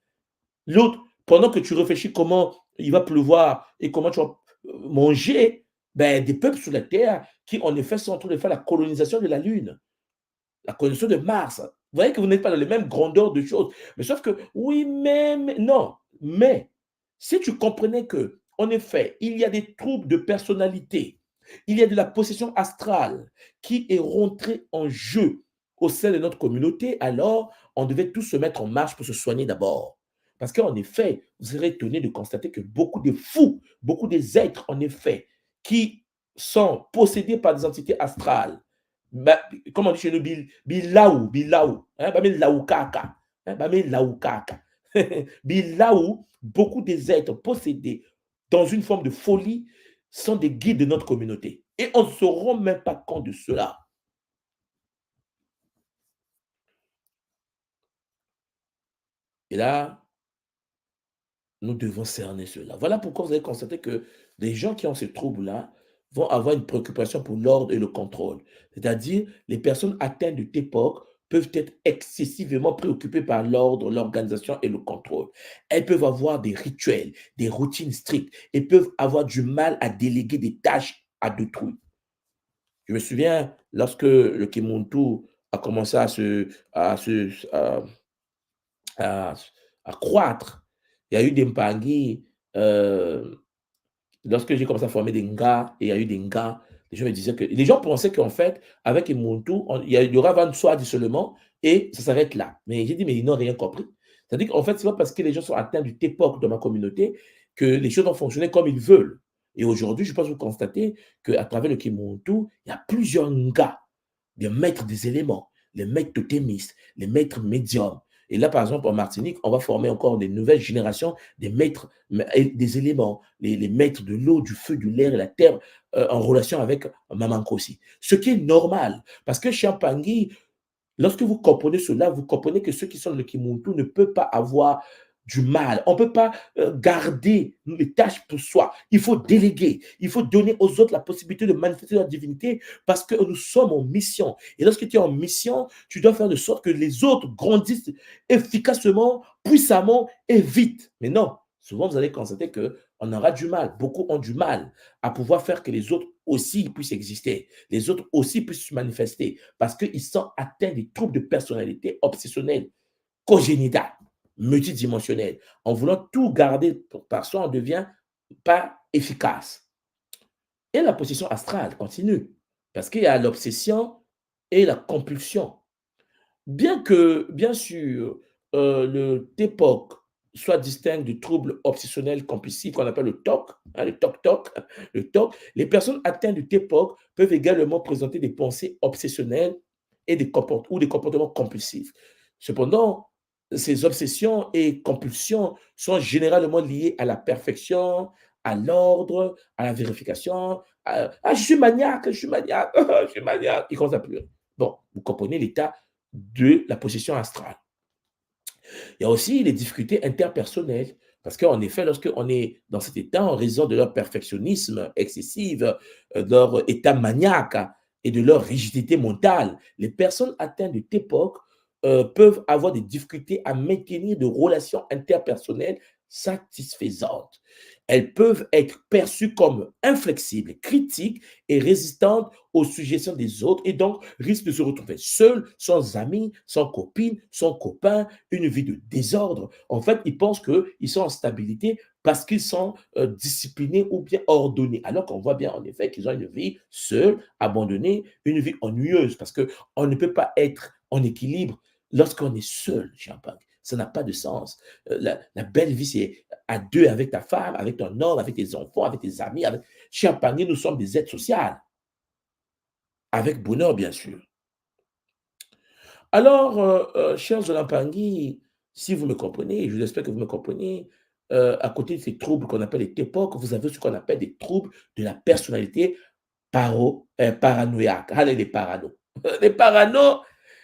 L'autre, pendant que tu réfléchis comment il va pleuvoir et comment tu vas manger, ben, des peuples sur la Terre qui, en effet, sont en train de faire la colonisation de la Lune, la colonisation de Mars. Vous voyez que vous n'êtes pas dans les mêmes grandeurs de choses. Mais sauf que, oui, mais non. Mais, si tu comprenais que En effet, il y a des troubles de personnalité. Il y a de la possession astrale qui est rentrée en jeu au sein de notre communauté. Alors, on devait tous se mettre en marche pour se soigner d'abord. Parce qu'en effet, vous serez étonné de constater que beaucoup de fous, beaucoup des êtres, en effet, qui sont possédés par des entités astrales, bah, comme on dit chez nous, bilaou, bilaou, hein, bamé laoukaka, hein, bamé laoukaka. Bilaou, beaucoup des êtres possédés dans une forme de folie sont des guides de notre communauté. Et on ne se rend même pas compte de cela. Et là, nous devons cerner cela. Voilà pourquoi vous avez constaté que les gens qui ont ce trouble-là vont avoir une préoccupation pour l'ordre et le contrôle. C'est-à-dire, les personnes atteintes de TEPOC peuvent être excessivement préoccupées par l'ordre, l'organisation et le contrôle. Elles peuvent avoir des rituels, des routines strictes et peuvent avoir du mal à déléguer des tâches à d'autrui. Je me souviens, lorsque le Kimuntu a commencé à, à croître, il y a eu des Mpangi, euh, lorsque j'ai commencé à former des Nga, et il y a eu des Nga, les gens me disaient que, les gens pensaient qu'en fait, avec Kimuntu, il y aura 20 soirs d'isolement et ça s'arrête là. Mais j'ai dit, mais ils n'ont rien compris. C'est-à-dire qu'en fait, c'est pas parce que les gens sont atteints du TEPOC dans ma communauté que les choses vont fonctionner comme ils veulent. Et aujourd'hui, je pense que vous constatez qu'à travers le Kimuntu, il y a plusieurs Nga des maîtres des éléments, les maîtres totémistes, les maîtres médiums. Et là, par exemple, en Martinique, on va former encore des nouvelles générations des maîtres des éléments, les maîtres de l'eau, du feu, de l'air et la terre en relation avec Mamankosi. Ce qui est normal, parce que Champangui, lorsque vous comprenez cela, vous comprenez que ceux qui sont dans le Kimuntu ne peuvent pas avoir du mal. On ne peut pas garder les tâches pour soi. Il faut déléguer. Il faut donner aux autres la possibilité de manifester leur divinité parce que nous sommes en mission. Et lorsque tu es en mission, tu dois faire de sorte que les autres grandissent efficacement, puissamment et vite. Mais non, souvent vous allez constater qu'on aura du mal. Beaucoup ont du mal à pouvoir faire que les autres aussi puissent exister. Les autres aussi puissent se manifester parce qu'ils sont atteints des troubles de personnalité obsessionnels, congénitales, multidimensionnels. En voulant tout garder par soi, on ne devient pas efficace. Et la possession astrale continue parce qu'il y a l'obsession et la compulsion. Bien que, bien sûr, le TEPOC soit distinct du trouble obsessionnel compulsif qu'on appelle le TOC, hein, le TOC-TOC, le TOC, les personnes atteintes du TEPOC peuvent également présenter des pensées obsessionnelles et ou des comportements compulsifs. Cependant, ces obsessions et compulsions sont généralement liées à la perfection, à l'ordre, à la vérification. Ah, je suis maniaque, je suis maniaque. Il commence à pleurer. Bon, vous comprenez l'état de la possession astrale. Il y a aussi les difficultés interpersonnelles, parce qu'en effet, lorsqu'on est dans cet état, en raison de leur perfectionnisme excessif, de leur état maniaque et de leur rigidité mentale, les personnes atteintes de TEPOC peuvent avoir des difficultés à maintenir de relations interpersonnelles satisfaisantes. Elles peuvent être perçues comme inflexibles, critiques et résistantes aux suggestions des autres et donc risquent de se retrouver seules, sans amis, sans copines, sans copains, une vie de désordre. En fait, ils pensent qu'ils sont en stabilité parce qu'ils sont disciplinés ou bien ordonnés, alors qu'on voit bien en effet qu'ils ont une vie seule, abandonnée, une vie ennuyeuse parce qu'on ne peut pas être en équilibre lorsqu'on est seul, Champagne. Ça n'a pas de sens. La belle vie, c'est à deux avec ta femme, avec ton homme, avec tes enfants, avec tes amis. Champagne, nous sommes des êtres sociaux, avec bonheur, bien sûr. Alors, chers Olampangui, si vous me comprenez, je l'espère que vous me comprenez, à côté de ces troubles qu'on appelle les TEPOC, vous avez ce qu'on appelle des troubles de la personnalité paranoïaque. Allez, les parano. Les parano,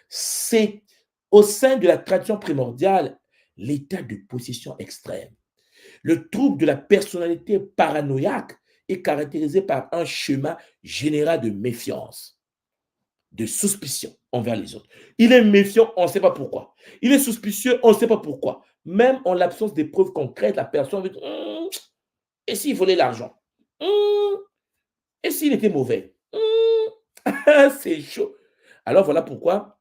c'est au sein de la tradition primordiale l'état de possession extrême. Le trouble de la personnalité paranoïaque est caractérisé par un schéma général de méfiance, de suspicion envers les autres. Il est méfiant, on ne sait pas pourquoi. Il est suspicieux, on ne sait pas pourquoi. Même en l'absence de preuves concrètes, la personne veut dire, et s'il volait l'argent? Et s'il était mauvais? C'est chaud. Alors voilà pourquoi,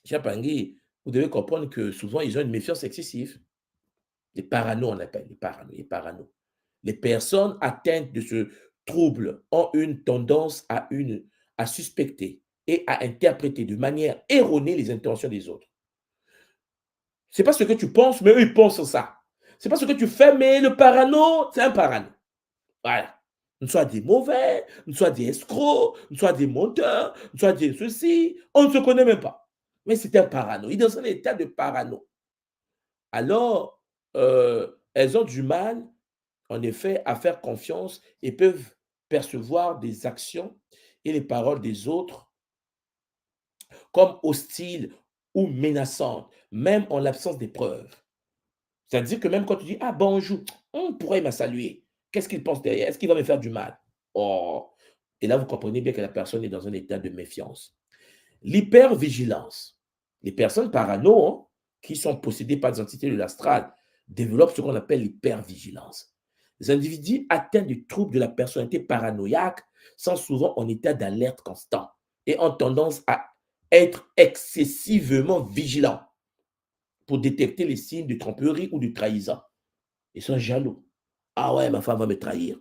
Chiapangui, vous devez comprendre que souvent, ils ont une méfiance excessive. Les parano, on appelle les parano, les parano. Les personnes atteintes de ce trouble ont une tendance à suspecter et à interpréter de manière erronée les intentions des autres. C'est pas ce que tu penses, mais eux, ils pensent ça. C'est pas ce que tu fais, mais le parano, c'est un parano. Voilà. Nous sommes des mauvais, nous sommes des escrocs, nous sommes des menteurs, nous sommes des ceci. On ne se connaît même pas. Mais c'est un parano. Il est dans un état de parano. Alors, elles ont du mal, en effet, à faire confiance et peuvent percevoir des actions et les paroles des autres comme hostiles ou menaçantes, même en l'absence des preuves. C'est-à-dire que même quand tu dis: «Ah bonjour», pourrait m'a salué. Qu'est-ce qu'il pense derrière? Est-ce qu'il va me faire du mal? Oh! Et là, vous comprenez bien que la personne est dans un état de méfiance. L'hypervigilance. Les personnes parano, hein, qui sont possédées par des entités de l'astral, développent ce qu'on appelle l'hypervigilance. Les individus atteints du trouble de la personnalité paranoïaque sont souvent en état d'alerte constant et ont tendance à être excessivement vigilants pour détecter les signes de tromperie ou de trahison. Ils sont jaloux. Ah ouais, ma femme va me trahir.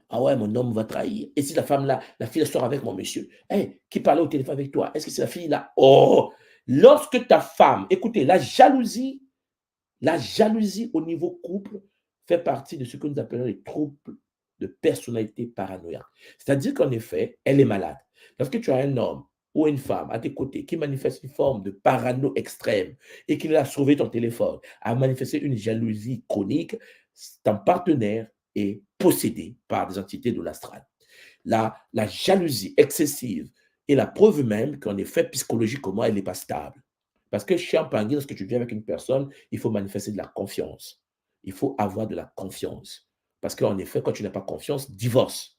Ah ouais, mon homme va trahir. Et si la femme là, la fille elle sort avec mon monsieur, hey, qui parlait au téléphone avec toi, est-ce que c'est la fille là? Oh, lorsque ta femme, écoutez, la jalousie au niveau couple fait partie de ce que nous appelons les troubles de personnalité paranoïaque. C'est-à-dire qu'en effet, elle est malade. Lorsque tu as un homme ou une femme à tes côtés qui manifeste une forme de parano extrême et qui a sauvé ton téléphone, a manifesté une jalousie chronique, ton partenaire est possédé par des entités de l'astral. La jalousie excessive est la preuve même qu'en effet, psychologiquement, elle n'est pas stable. Parce que chez un pangui, lorsque tu viens avec une personne, il faut manifester de la confiance. Il faut avoir de la confiance. Parce qu'en effet, quand tu n'as pas confiance, divorce.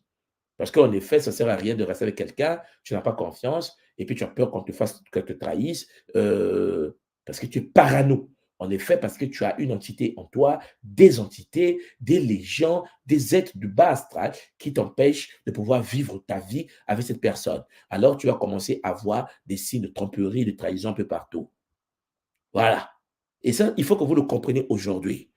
Parce qu'en effet, ça ne sert à rien de rester avec quelqu'un, tu n'as pas confiance, et puis tu as peur qu'on te fasse, qu'on te trahisse, parce que tu es parano. En effet, parce que tu as une entité en toi, des entités, des légions, des êtres du bas astral qui t'empêchent de pouvoir vivre ta vie avec cette personne. Alors, tu vas commencer à voir des signes de tromperie, de trahison un peu partout. Voilà. Et ça, il faut que vous le compreniez aujourd'hui.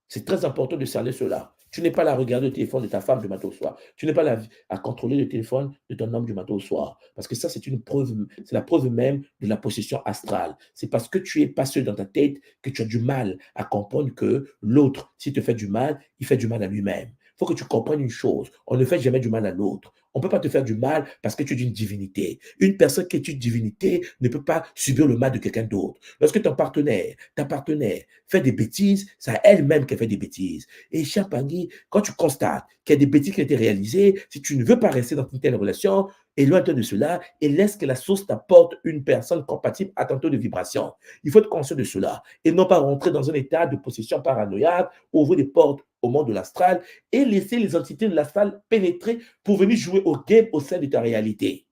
C'est très important de cerner cela. Tu n'es pas là à regarder le téléphone de ta femme du matin au soir. Tu n'es pas là à contrôler le téléphone de ton homme du matin au soir. Parce que ça, c'est une preuve, c'est la preuve même de la possession astrale. C'est parce que tu es pas seul dans ta tête que tu as du mal à comprendre que l'autre, s'il te fait du mal, il fait du mal à lui-même. Il faut que tu comprennes une chose. On ne fait jamais du mal à l'autre. On ne peut pas te faire du mal parce que tu es une divinité. Une personne qui est une divinité ne peut pas subir le mal de quelqu'un d'autre. Lorsque ton partenaire, ta partenaire fait des bêtises, c'est elle-même qui fait des bêtises. Et Champagny, quand tu constates qu'il y a des bêtises qui ont été réalisées, si tu ne veux pas rester dans une telle relation, éloigne-toi de cela et laisse que la source t'apporte une personne compatible à ton taux de vibration. Il faut être conscient de cela et non pas rentrer dans un état de possession paranoïaque, ouvrir des portes au monde de l'astral et laisser les entités de l'astral pénétrer pour venir jouer au game au sein de ta réalité.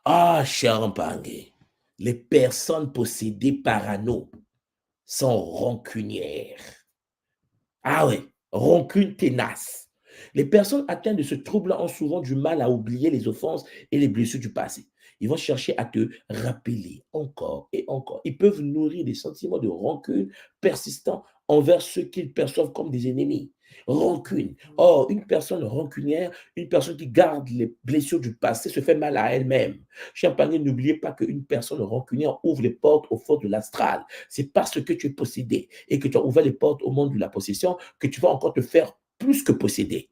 Ah, cher Mpangé, les personnes possédées parano sont rancunières. Ah ouais, rancune ténace. Les personnes atteintes de ce trouble ont souvent du mal à oublier les offenses et les blessures du passé. Ils vont chercher à te rappeler encore et encore. Ils peuvent nourrir des sentiments de rancune persistants envers ceux qu'ils perçoivent comme des ennemis. Rancune. Or, une personne rancunière, une personne qui garde les blessures du passé se fait mal à elle-même. Champagne, n'oubliez pas qu'une personne rancunière ouvre les portes aux forces de l'astral. C'est parce que tu es possédé et que tu as ouvert les portes au monde de la possession que tu vas encore te faire plus que posséder.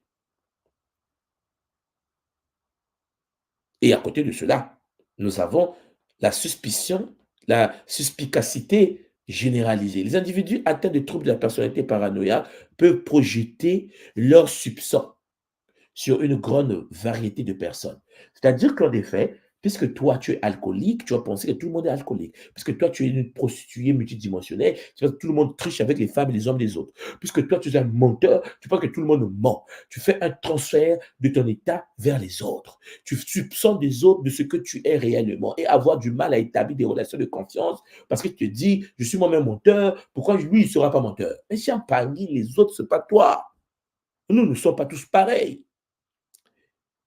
Et à côté de cela, nous avons la suspicion, la suspicacité généralisée. Les individus atteints de troubles de la personnalité paranoïaque peuvent projeter leurs soupçons sur une grande variété de personnes. C'est-à-dire qu'en effet, puisque toi, tu es alcoolique, tu vas penser que tout le monde est alcoolique. Puisque toi, tu es une prostituée multidimensionnelle, tu penses que tout le monde triche avec les femmes et les hommes des autres. Puisque toi, tu es un menteur, tu penses que tout le monde ment. Tu fais un transfert de ton état vers les autres. Tu soupçonnes des autres de ce que tu es réellement et avoir du mal à établir des relations de confiance parce que tu te dis, je suis moi-même menteur, pourquoi lui, il ne sera pas menteur? Mais si en parmi les autres, ce n'est pas toi. Nous ne sommes pas tous pareils.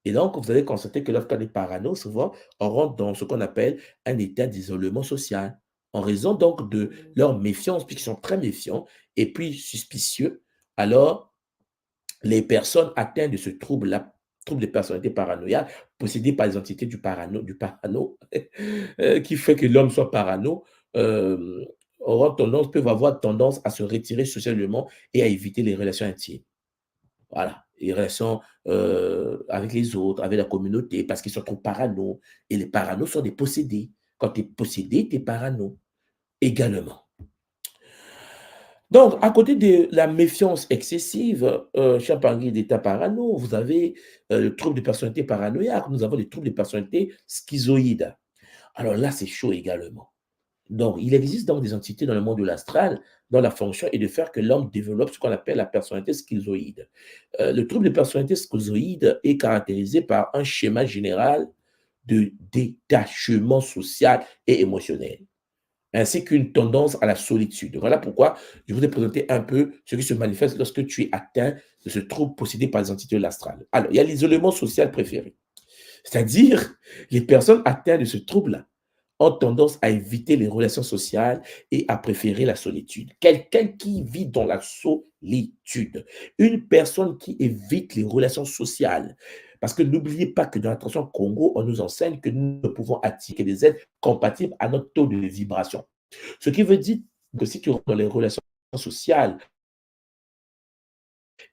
Et donc, vous allez constater que lorsqu'on est parano, souvent, on rentre dans ce qu'on appelle un état d'isolement social, en raison donc de leur méfiance, puisqu'ils sont très méfiants et puis suspicieux alors les personnes atteintes de ce trouble-là, trouble de personnalité paranoïale, possédé par les entités du parano, qui fait que l'homme soit parano, peuvent avoir tendance à se retirer socialement et à éviter les relations intimes. Voilà, les relations avec les autres, avec la communauté, parce qu'ils sont trop parano. Et les paranos sont des possédés. Quand tu es possédé, tu es parano également. Donc, à côté de la méfiance excessive, chez parler d'état parano, vous avez le trouble de personnalité paranoïaque, nous avons les troubles de personnalité schizoïdes. Alors là, c'est chaud également. Donc, il existe donc des entités dans le monde de l'astral dont la fonction est de faire que l'homme développe ce qu'on appelle la personnalité schizoïde. Le trouble de personnalité schizoïde est caractérisé par un schéma général de détachement social et émotionnel, ainsi qu'une tendance à la solitude. Voilà pourquoi je vous ai présenté un peu ce qui se manifeste lorsque tu es atteint de ce trouble possédé par les entités de l'astral. Alors, il y a l'isolement social préféré, c'est-à-dire les personnes atteintes de ce trouble ont tendance à éviter les relations sociales et à préférer la solitude. Quelqu'un qui vit dans la solitude, une personne qui évite les relations sociales. Parce que n'oubliez pas que dans la tradition Congo, on nous enseigne que nous ne pouvons attirer des êtres compatibles à notre taux de vibration. Ce qui veut dire que si tu rentres dans les relations sociales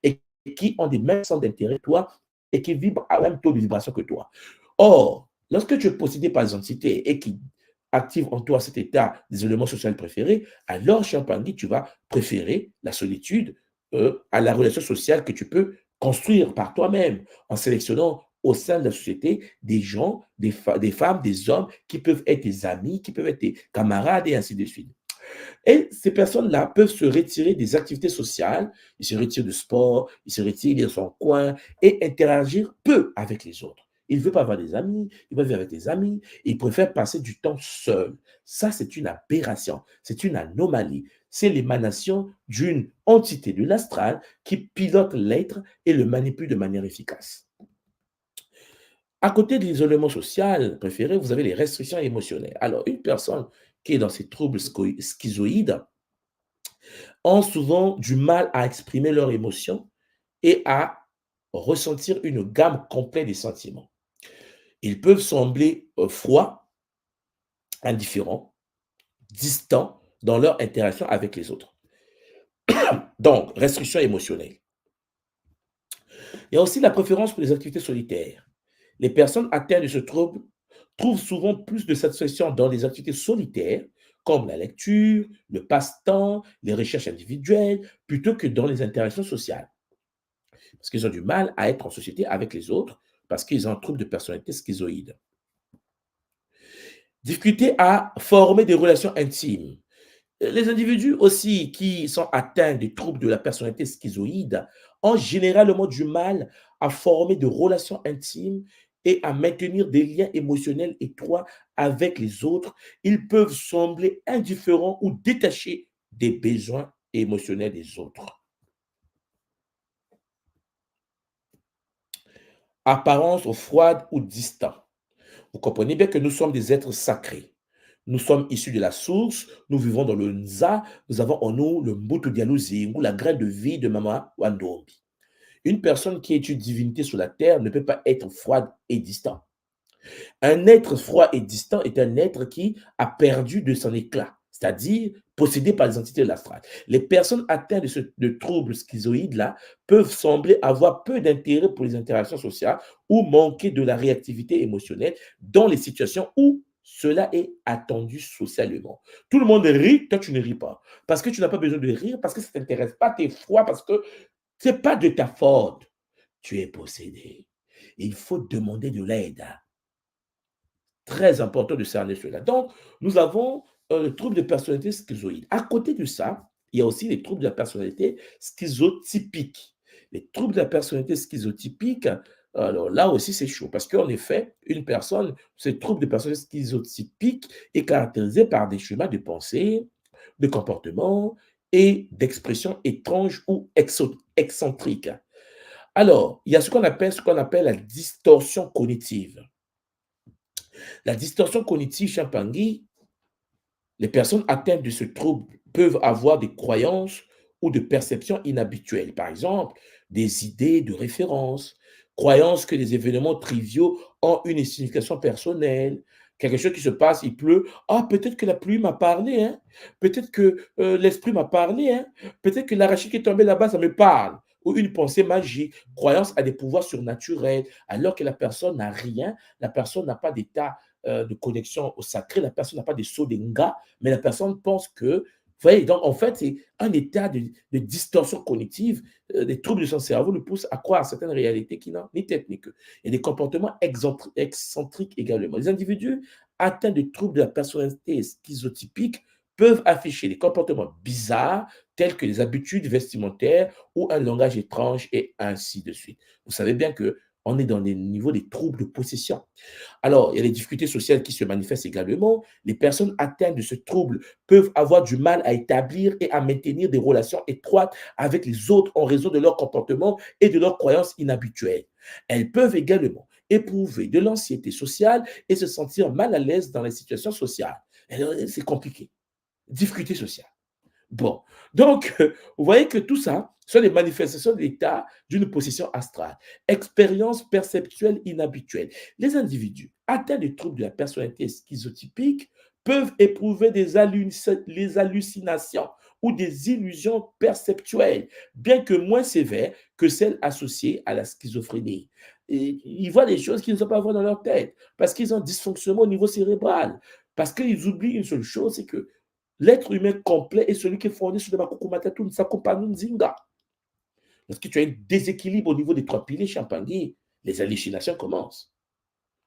et qui ont des mêmes centres d'intérêt que toi et qui vibrent à même taux de vibration que toi. Or, lorsque tu es possédé par des entités et qui activent en toi cet état d'isolement social préféré, alors, cher Pangui, tu vas préférer la solitude à la relation sociale que tu peux construire par toi-même en sélectionnant au sein de la société des gens, des femmes, des hommes qui peuvent être tes amis, qui peuvent être tes camarades et ainsi de suite. Et ces personnes-là peuvent se retirer des activités sociales, ils se retirent du sport, ils se retirent dans son coin et interagir peu avec les autres. Il ne veut pas avoir des amis, il veut vivre avec des amis, il préfère passer du temps seul. Ça, c'est une aberration, c'est une anomalie. C'est l'émanation d'une entité de l'astral qui pilote l'être et le manipule de manière efficace. À côté de l'isolement social préféré, vous avez les restrictions émotionnelles. Alors, une personne qui est dans ces troubles schizoïdes ont souvent du mal à exprimer leurs émotions et à ressentir une gamme complète des sentiments. Ils peuvent sembler froids, indifférents, distants dans leur interaction avec les autres. Donc, restriction émotionnelle. Il y a aussi la préférence pour les activités solitaires. Les personnes atteintes de ce trouble trouvent souvent plus de satisfaction dans les activités solitaires, comme la lecture, le passe-temps, les recherches individuelles, plutôt que dans les interactions sociales. Parce qu'ils ont du mal à être en société avec les autres, parce qu'ils ont un trouble de personnalité schizoïde. Difficulté à former des relations intimes. Les individus aussi qui sont atteints des troubles de la personnalité schizoïde ont généralement du mal à former de relations intimes et à maintenir des liens émotionnels étroits avec les autres. Ils peuvent sembler indifférents ou détachés des besoins émotionnels des autres. Apparence froide ou distante. Vous comprenez bien que nous sommes des êtres sacrés. Nous sommes issus de la source, nous vivons dans le Nza, nous avons en nous le Mbutu Dialouzi, ou la graine de vie de Mama Wandombi. Une personne qui est une divinité sur la terre ne peut pas être froide et distant. Un être froid et distant est un être qui a perdu de son éclat, c'est-à-dire possédé par les entités de l'astral. Les personnes atteintes de troubles schizoïdes-là peuvent sembler avoir peu d'intérêt pour les interactions sociales ou manquer de la réactivité émotionnelle dans les situations où cela est attendu socialement. Tout le monde rit, toi tu ne ris pas. Parce que tu n'as pas besoin de rire, parce que ça ne t'intéresse pas, tu es froid, parce que ce n'est pas de ta faute. Tu es possédé. Et il faut demander de l'aide. Très important de cerner cela. Donc, nous avons le trouble de personnalité schizoïde. À côté de ça, il y a aussi les troubles de la personnalité schizotypique. Les troubles de la personnalité schizotypique, alors là aussi, c'est chaud parce qu'en effet, une personne, ce trouble de personnalité schizotypique est caractérisé par des schémas de pensée, de comportement et d'expression étranges ou excentriques. Alors, il y a ce qu'on appelle la distorsion cognitive. La distorsion cognitive chez Pangui, les personnes atteintes de ce trouble peuvent avoir des croyances ou de perceptions inhabituelles. Par exemple, des idées de référence, croyances que les événements triviaux ont une signification personnelle. Quelque chose qui se passe, il pleut. Ah, peut-être que la pluie m'a parlé, hein? Peut-être que l'esprit m'a parlé, hein? Peut-être que l'arachide qui est tombé là-bas, ça me parle. Ou une pensée magique, croyance à des pouvoirs surnaturels, alors que la personne n'a rien, la personne n'a pas d'état de connexion au sacré, la personne n'a pas de saut d'enga, mais la personne pense que, vous voyez, donc en fait, c'est un état de distorsion cognitive, des troubles de son cerveau le poussent à croire à certaines réalités qui n'ont ni tête ni queue. Il y a des comportements excentriques également. Les individus atteints de troubles de la personnalité schizotypique peuvent afficher des comportements bizarres tels que les habitudes vestimentaires ou un langage étrange et ainsi de suite. Vous savez bien que on est dans les niveaux des troubles de possession. Alors, il y a les difficultés sociales qui se manifestent également. Les personnes atteintes de ce trouble peuvent avoir du mal à établir et à maintenir des relations étroites avec les autres en raison de leur comportement et de leurs croyances inhabituelles. Elles peuvent également éprouver de l'anxiété sociale et se sentir mal à l'aise dans les situations sociales. C'est compliqué. Difficultés sociales. Bon, donc, vous voyez que tout ça sont des manifestations de l'état d'une possession astrale, expérience perceptuelle inhabituelle. Les individus atteints de troubles de la personnalité schizotypique peuvent éprouver les hallucinations ou des illusions perceptuelles, bien que moins sévères que celles associées à la schizophrénie. Et ils voient des choses qu'ils ne sont pas vraies dans leur tête, parce qu'ils ont un dysfonctionnement au niveau cérébral, parce qu'ils oublient une seule chose, c'est que l'être humain complet est celui qui est fondé sur le Makukumatatu Nsakumpanu Nzinga. Lorsque tu as un déséquilibre au niveau des trois piliers Champangui, les hallucinations commencent.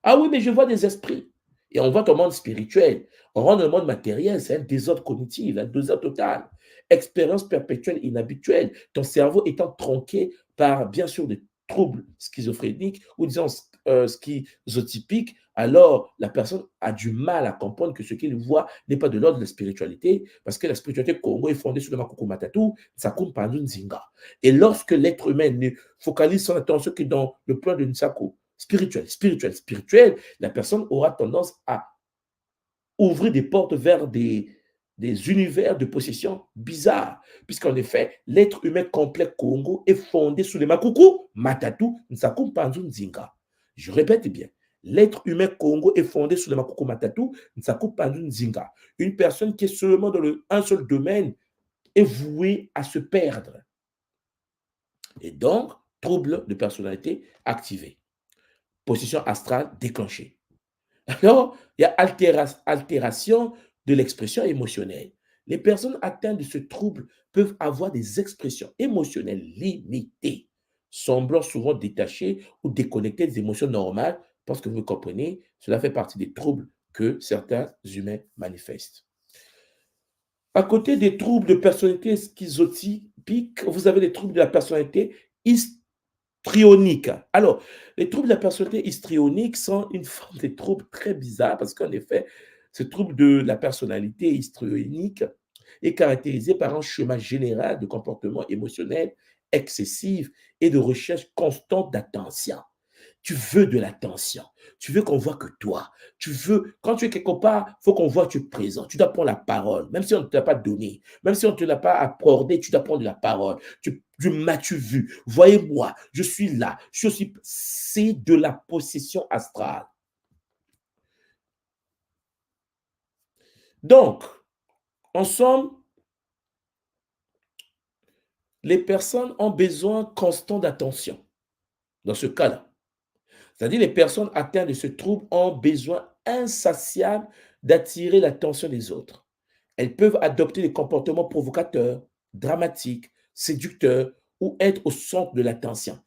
Ah oui, mais je vois des esprits. Et on voit ton monde spirituel. On rentre dans le monde matériel, c'est un désordre cognitif, un désordre total. Expérience perpétuelle inhabituelle. Ton cerveau étant tronqué par, bien sûr, des troubles schizophréniques ou disons schizotypiques, alors la personne a du mal à comprendre que ce qu'il voit n'est pas de l'ordre de la spiritualité, parce que la spiritualité Congo est fondée sur le Makuku Matatu, Nsakum Pandu Nzinga. Et lorsque l'être humain ne focalise son attention que dans le plan de Nsaku, spirituel, la personne aura tendance à ouvrir des portes vers des univers de possession bizarres. Puisqu'en effet, l'être humain complet Congo est fondé sur les Makuku, Matatu, Nsakum Panzu Nzinga. Je répète bien, l'être humain Congo est fondé sur les Makuku, Matatu, Nsakum Panzu Nzinga. Une personne qui est seulement dans un seul domaine est vouée à se perdre. Et donc, trouble de personnalité activé. Possession astrale déclenchée. Alors, il y a altération de l'expression émotionnelle. Les personnes atteintes de ce trouble peuvent avoir des expressions émotionnelles limitées, semblant souvent détachées ou déconnectées des émotions normales, parce que vous comprenez, cela fait partie des troubles que certains humains manifestent. À côté des troubles de personnalité schizotypique, vous avez les troubles de la personnalité histrionique. Alors, les troubles de la personnalité histrionique sont une forme de trouble très bizarre parce qu'en effet, ce trouble de la personnalité histrionique est caractérisé par un schéma général de comportement émotionnel excessif et de recherche constante d'attention. Tu veux de l'attention. Tu veux qu'on voit que toi. Tu veux, quand tu es quelque part, il faut qu'on voit que tu es présent. Tu dois prendre la parole, même si on ne te l'a pas donné, même si on ne te l'a pas accordé, tu dois prendre la parole. Tu m'as-tu vu? Voyez-moi, je suis là. Je suis. C'est de la possession astrale. Donc, en somme, les personnes ont besoin constant d'attention dans ce cas-là. C'est-à-dire les personnes atteintes de ce trouble ont besoin insatiable d'attirer l'attention des autres. Elles peuvent adopter des comportements provocateurs, dramatiques, séducteurs ou être au centre de l'attention.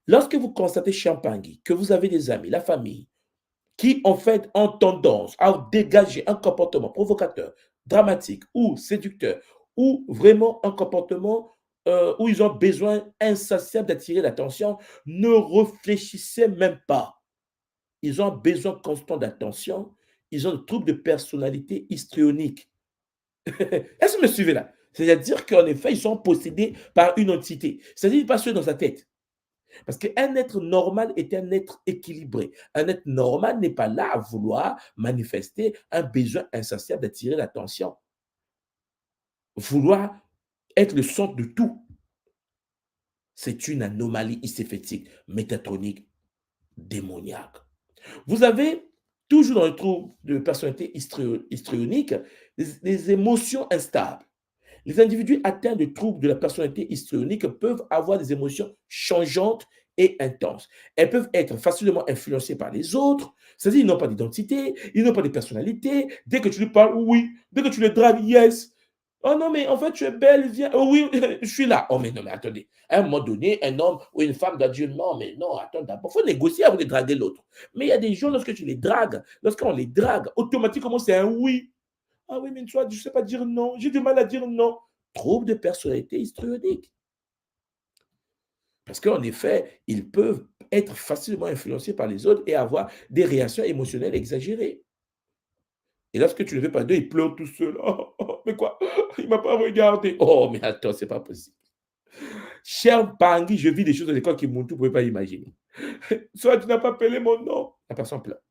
Lorsque vous constatez chez un Pangui que vous avez des amis, la famille, qui en fait ont tendance à dégager un comportement provocateur, dramatique ou séducteur, ou vraiment un comportement où ils ont besoin insatiable d'attirer l'attention, ne réfléchissez même pas. Ils ont besoin constant d'attention, ils ont des troubles de personnalité histrionique. Est-ce que vous me suivez là? C'est-à-dire qu'en effet, ils sont possédés par une entité. C'est-à-dire, pas ceux dans sa tête. Parce qu'un être normal est un être équilibré. Un être normal n'est pas là à vouloir manifester un besoin insatiable d'attirer l'attention. Vouloir être le centre de tout, c'est une anomalie hystéphétique, métatronique, démoniaque. Vous avez toujours dans le trouble de personnalité histrionique des émotions instables. Les individus atteints de troubles de la personnalité histrionique peuvent avoir des émotions changeantes et intenses. Elles peuvent être facilement influencées par les autres, c'est-à-dire ils n'ont pas d'identité, ils n'ont pas de personnalité. Dès que tu lui parles, oui. Dès que tu le dragues, yes. Oh non, mais en fait, tu es belle, viens. Oh oui, je suis là. Oh, mais non, mais attendez. À un moment donné, un homme ou une femme doit dire non, mais non, attends d'abord. Il faut négocier avant de draguer l'autre. Mais il y a des gens, lorsque tu les dragues, lorsqu'on les drague, automatiquement, c'est un oui. Ah oui, mais toi, je ne sais pas dire non. J'ai du mal à dire non. Trouble de personnalité histrionique. Parce qu'en effet, ils peuvent être facilement influencés par les autres et avoir des réactions émotionnelles exagérées. Et lorsque tu ne le fais pas d'eux, ils pleurent tout seuls. Oh, oh, mais quoi? Il ne m'a pas regardé. Oh, mais attends, c'est pas possible. Cher Bangui, je vis des choses à l'école qui m'ont tout, vous ne pouvez pas imaginer. Soit tu n'as pas appelé mon nom. La personne pleure.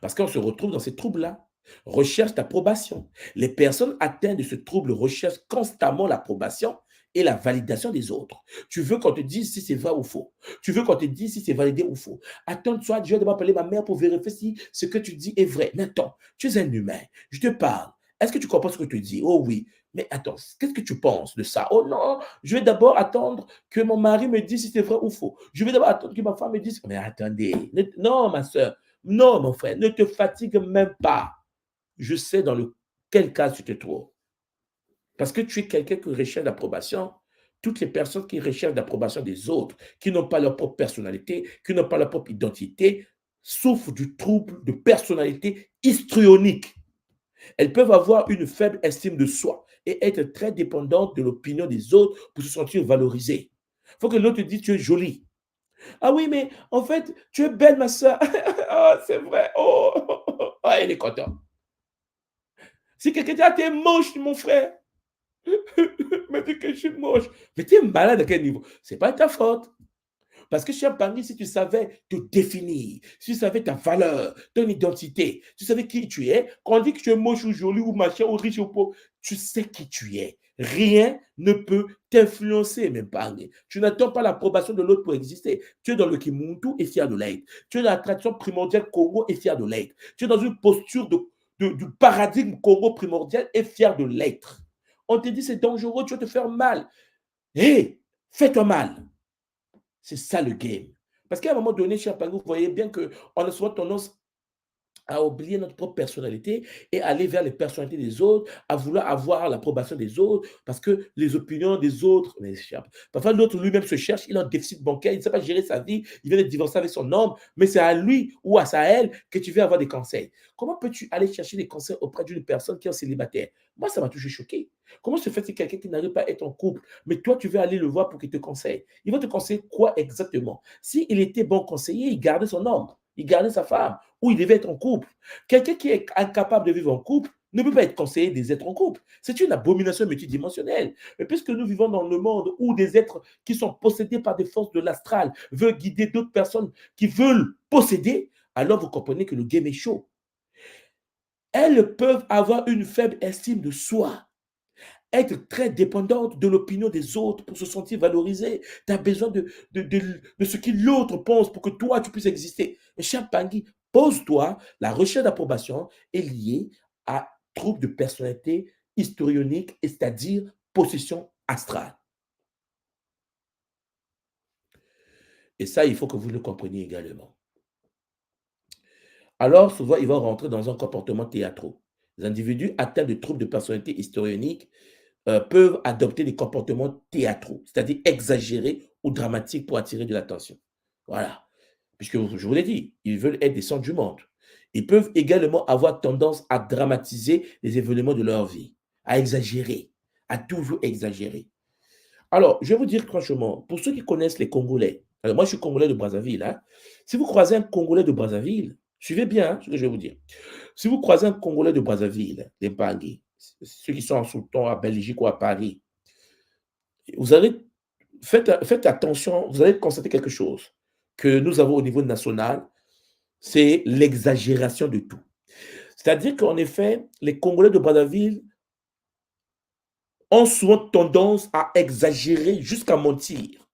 Parce qu'on se retrouve dans ces troubles-là. Recherche d'approbation. Les personnes atteintes de ce trouble recherchent constamment l'approbation et la validation des autres. Tu veux qu'on te dise si c'est vrai ou faux. Tu veux qu'on te dise si c'est validé ou faux. Attends-toi, je vais devoir appeler ma mère pour vérifier si ce que tu dis est vrai. Mais attends, tu es un humain. Je te parle. Est-ce que tu comprends ce que je te dis? Oh oui. Mais attends, qu'est-ce que tu penses de ça? Oh non, je vais d'abord attendre que mon mari me dise si c'est vrai ou faux. Je vais d'abord attendre que ma femme me dise. Mais attendez, non, ma soeur, non, mon frère, ne te fatigue même pas. Je sais dans quel cas tu te trouves. Parce que tu es quelqu'un qui recherche l'approbation. Toutes les personnes qui recherchent l'approbation des autres, qui n'ont pas leur propre personnalité, qui n'ont pas leur propre identité, souffrent du trouble de personnalité histrionique. Elles peuvent avoir une faible estime de soi et être très dépendantes de l'opinion des autres pour se sentir valorisées. Il faut que l'autre te dise tu es jolie. Ah oui, mais en fait, tu es belle, ma soeur. Oh, c'est vrai. Oh, oh, elle est contente. Si quelqu'un dit, ah, t'es moche, mon frère. Mais dis que je suis moche. Mais tu es malade à quel niveau? C'est pas ta faute. Parce que, cher Bangui, si tu savais te définir, si tu savais ta valeur, ton identité, tu savais qui tu es, quand on dit que tu es moche ou joli ou machin ou riche ou pauvre, tu sais qui tu es. Rien ne peut t'influencer, même Bangui. Tu n'attends pas l'approbation de l'autre pour exister. Tu es dans le Kimuntu et fier de l'être. Tu es dans la tradition primordiale Congo et fier de l'être. Tu es dans une posture du paradigme Congo primordial et fier de l'être. On te dit c'est dangereux, tu vas te faire mal. Hé, hey, fais-toi mal. C'est ça le game. Parce qu'à un moment donné, cher Pangou, vous voyez bien qu'on a souvent tendance à oublier notre propre personnalité et aller vers les personnalités des autres, à vouloir avoir l'approbation des autres, parce que les opinions des autres m'échappent. Parfois, l'autre lui-même se cherche, il a un déficit bancaire, il ne sait pas gérer sa vie, il vient de divorcer avec son homme, mais c'est à lui ou à elle que tu veux avoir des conseils. Comment peux-tu aller chercher des conseils auprès d'une personne qui est célibataire? Moi, ça m'a toujours choqué. Comment se fait-il quelqu'un qui n'arrive pas à être en couple, mais toi, tu veux aller le voir pour qu'il te conseille? Il va te conseiller quoi exactement? S'il était bon conseiller, il gardait son homme, il gardait sa femme, ou il devait être en couple. Quelqu'un qui est incapable de vivre en couple ne peut pas être conseillé des êtres en couple. C'est une abomination multidimensionnelle. Mais puisque nous vivons dans le monde où des êtres qui sont possédés par des forces de l'astral veulent guider d'autres personnes qui veulent posséder, alors vous comprenez que le game est chaud. Elles peuvent avoir une faible estime de soi, être très dépendante de l'opinion des autres pour se sentir valorisée. Tu as besoin de ce que l'autre pense pour que toi, tu puisses exister. Mais cher Pangui, pose-toi, la recherche d'approbation est liée à trouble de personnalité histrionique, c'est-à-dire possession astrale. Et ça, il faut que vous le compreniez également. Alors, souvent, ils vont rentrer dans un comportement théâtral. Les individus atteints de troubles de personnalité histrionique peuvent adopter des comportements théâtraux, c'est-à-dire exagérés ou dramatiques pour attirer de l'attention. Voilà. Puisque je vous l'ai dit, ils veulent être des centres du monde. Ils peuvent également avoir tendance à dramatiser les événements de leur vie, à exagérer, à toujours exagérer. Alors, je vais vous dire franchement, pour ceux qui connaissent les Congolais, alors moi je suis Congolais de Brazzaville, hein, si vous croisez un Congolais de Brazzaville, suivez bien ce que je vais vous dire. Si vous croisez un Congolais de Brazzaville, des Bangui, ceux qui sont en sous-ton à Belgique ou à Paris, vous allez, faites attention, vous allez constater quelque chose que nous avons au niveau national, c'est l'exagération de tout. C'est-à-dire qu'en effet, les Congolais de Brazzaville ont souvent tendance à exagérer jusqu'à mentir.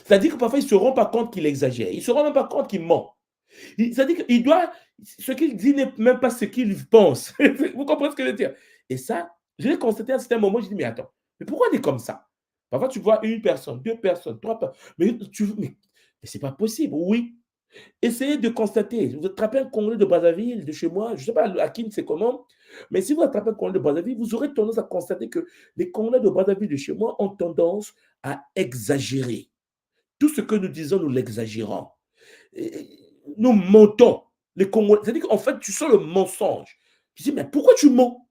C'est-à-dire que parfois, ils ne se rendent pas compte qu'il exagère. Ils ne se rendent même pas compte qu'il ment. C'est-à-dire qu'il doit, ce qu'il dit n'est même pas ce qu'il pense. Vous comprenez ce que je veux dire? Et ça, je l'ai constaté à un certain moment, je dis, mais attends, mais pourquoi on est comme ça? Parfois, tu vois une personne, deux personnes, trois personnes, mais c'est pas possible. Oui, essayez de constater. Vous attrapez un Congolais de Brazzaville, de chez moi, je ne sais pas à qui c'est comment, mais si vous attrapez un Congolais de Brazzaville, vous aurez tendance à constater que les Congolais de Brazzaville de chez moi ont tendance à exagérer. Tout ce que nous disons, nous l'exagérons. Nous mentons. Les Congolais, c'est-à-dire qu'en fait, tu sens le mensonge. Tu dis, mais pourquoi tu mens?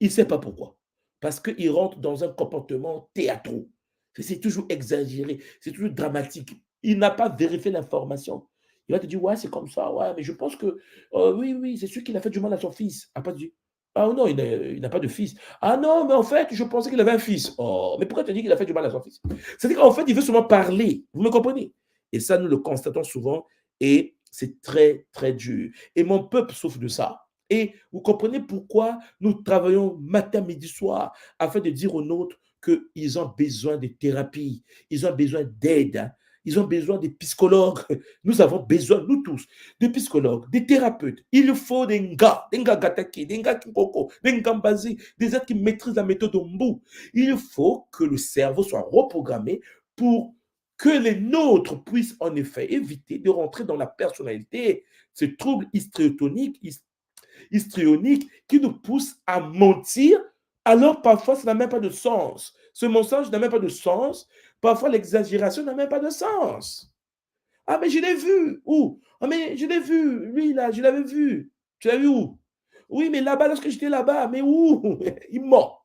Il ne sait pas pourquoi. Parce qu'il rentre dans un comportement théâtral. C'est toujours exagéré, c'est toujours dramatique. Il n'a pas vérifié l'information. Il va te dire, ouais, c'est comme ça, ouais, mais je pense que, oui, oui, c'est sûr qu'il a fait du mal à son fils. Ah, pas dit, ah non, il n'a pas de fils. Ah non, mais en fait, je pensais qu'il avait un fils. Oh, mais pourquoi tu dis qu'il a fait du mal à son fils? C'est-à-dire qu'en fait, il veut seulement parler. Vous me comprenez? Et ça, nous le constatons souvent et c'est très, très dur. Et mon peuple souffre de ça. Et vous comprenez pourquoi nous travaillons matin, midi, soir, afin de dire aux nôtres qu'ils ont besoin de thérapie, ils ont besoin d'aide, hein. Ils ont besoin de psychologues. Nous avons besoin, nous tous, de psychologues, de thérapeutes. Il faut des gars gataki, des gars kikoko, des gars basi, des êtres qui maîtrisent la méthode Mbu. Il faut que le cerveau soit reprogrammé pour que les nôtres puissent en effet éviter de rentrer dans la personnalité, ce trouble histrionique qui nous pousse à mentir, alors parfois ça n'a même pas de sens. Ce mensonge n'a même pas de sens. Parfois l'exagération n'a même pas de sens. Ah, mais je l'ai vu. Où? Ah, mais je l'ai vu. Lui, là, je l'avais vu. Tu l'as vu où? Oui, mais là-bas, lorsque j'étais là-bas, mais où? Il ment.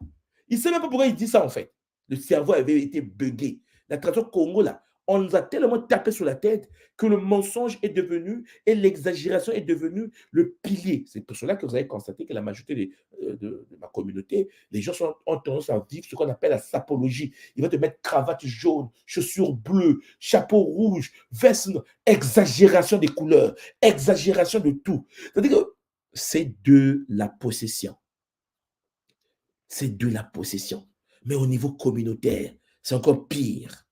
Il ne sait même pas pourquoi il dit ça, en fait. Le cerveau avait été buggé. La traduction Congo, là, on nous a tellement tapé sur la tête que le mensonge est devenu et l'exagération est devenue le pilier. C'est pour cela que vous avez constaté que la majorité de ma communauté, les gens ont tendance à vivre ce qu'on appelle la sapologie. Ils vont te mettre cravate jaune, chaussures bleues, chapeau rouge, veste, exagération des couleurs, exagération de tout. C'est-à-dire que c'est de la possession. C'est de la possession. Mais au niveau communautaire, c'est encore pire.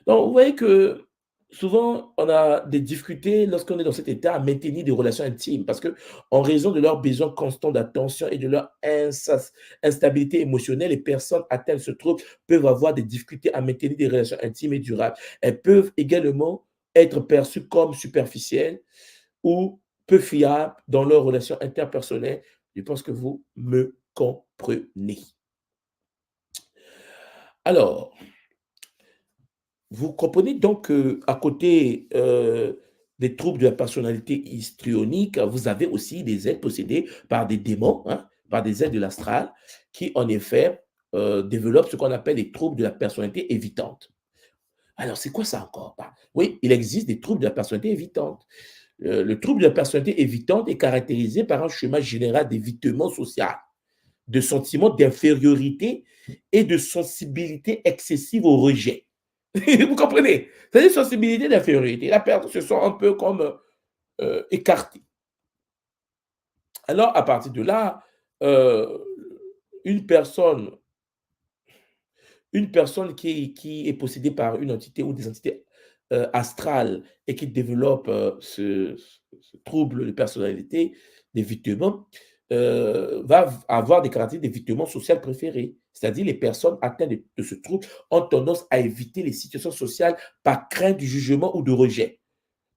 Donc, vous voyez que souvent, on a des difficultés lorsqu'on est dans cet état à maintenir des relations intimes parce que, en raison de leurs besoins constants d'attention et de leur instabilité émotionnelle, les personnes atteintes de ce trouble peuvent avoir des difficultés à maintenir des relations intimes et durables. Elles peuvent également être perçues comme superficielles ou peu fiables dans leurs relations interpersonnelles. Je pense que vous me comprenez. Alors, vous comprenez donc qu'à côté des troubles de la personnalité histrionique, vous avez aussi des êtres possédés par des démons, hein, par des êtres de l'astral, qui en effet développent ce qu'on appelle les troubles de la personnalité évitante. Alors, c'est quoi ça encore? Bah, oui, il existe des troubles de la personnalité évitante. Le trouble de la personnalité évitante est caractérisé par un schéma général d'évitement social, de sentiment d'infériorité et de sensibilité excessive au rejet. Vous comprenez? C'est une sensibilité d'infériorité. La personne se sent un peu comme écartée. Alors, à partir de là, euh, une personne, une personne qui est possédée par une entité ou des entités astrales et qui développe ce trouble de personnalité, d'évitement, va avoir des caractéristiques d'évitement social préférées. C'est-à-dire les personnes atteintes de ce trouble ont tendance à éviter les situations sociales par crainte du jugement ou de rejet.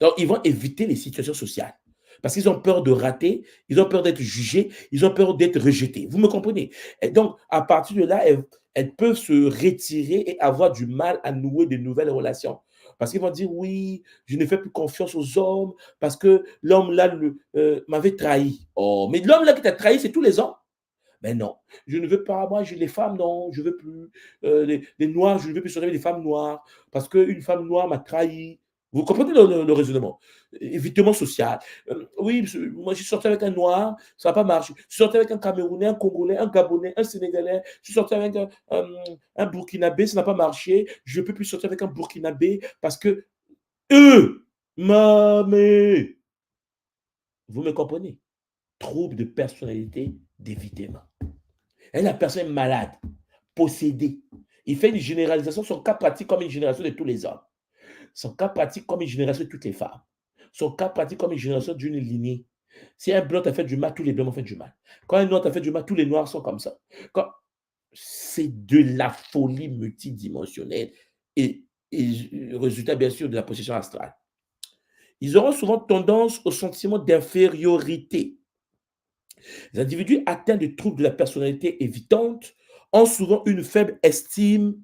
Donc, ils vont éviter les situations sociales. Parce qu'ils ont peur de rater, ils ont peur d'être jugés, ils ont peur d'être rejetés. Vous me comprenez? Et donc, à partir de là, elles peuvent se retirer et avoir du mal à nouer de nouvelles relations. Parce qu'ils vont dire, oui, je ne fais plus confiance aux hommes parce que l'homme là m'avait trahi. Oh, mais l'homme là qui t'a trahi, c'est tous les hommes. Mais non, je ne veux pas, moi, les femmes, non, je ne veux plus. Les noirs, je ne veux plus sortir avec des femmes noires parce qu'une femme noire m'a trahi. Vous comprenez le raisonnement? Évitement social. Oui, moi, je suis sorti avec un noir, ça n'a pas marché. Je suis sorti avec un Camerounais, un Congolais, un Gabonais, un Sénégalais. Je suis sorti avec un Burkinabé, ça n'a pas marché. Je ne peux plus sortir avec un Burkinabé parce que eux, mais vous me comprenez? Trouble de personnalité d'évitement. Et la personne est malade. posséder. Il fait une généralisation, son cas pratique comme une génération de tous les hommes. Son cas pratique comme une génération de toutes les femmes. Son cas pratique comme une génération d'une lignée. Si un blanc t'a fait du mal, tous les blancs ont fait du mal. Quand un noir t'a fait du mal, tous les noirs sont comme ça. Quand... C'est de la folie multidimensionnelle et résultat, bien sûr, de la possession astrale. Ils auront souvent tendance au sentiment d'infériorité. Les individus atteints de troubles de la personnalité évitante ont souvent une faible estime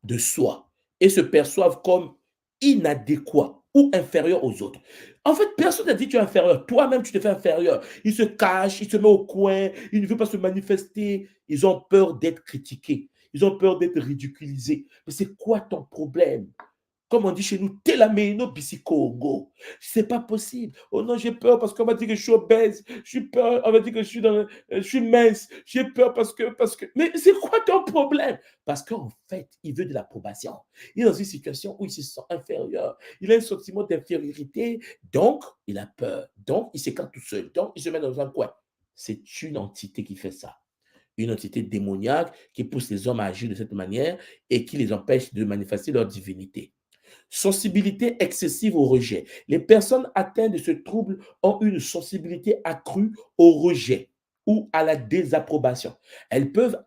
de soi et se perçoivent comme inadéquats ou inférieurs aux autres. En fait, personne n'a dit que tu es inférieur. Toi-même, tu te fais inférieur. Il se cache, il se met au coin, il ne veut pas se manifester. Ils ont peur d'être critiqués. Ils ont peur d'être ridiculisés. Mais c'est quoi ton problème? Comme on dit chez nous, telameno bisikogo. C'est pas possible. Oh non, j'ai peur parce qu'on m'a dit que je suis obèse. J'ai peur, on m'a dit que je suis mince. J'ai peur parce que. Mais c'est quoi ton problème? Parce qu'en fait, il veut de l'approbation. Il est dans une situation où il se sent inférieur. Il a un sentiment d'infériorité. Donc, il a peur. Donc, il s'écarte tout seul. Donc, il se met dans un coin. C'est une entité qui fait ça. Une entité démoniaque qui pousse les hommes à agir de cette manière et qui les empêche de manifester leur divinité. Sensibilité excessive au rejet. Les personnes atteintes de ce trouble ont une sensibilité accrue au rejet ou à la désapprobation. Elles peuvent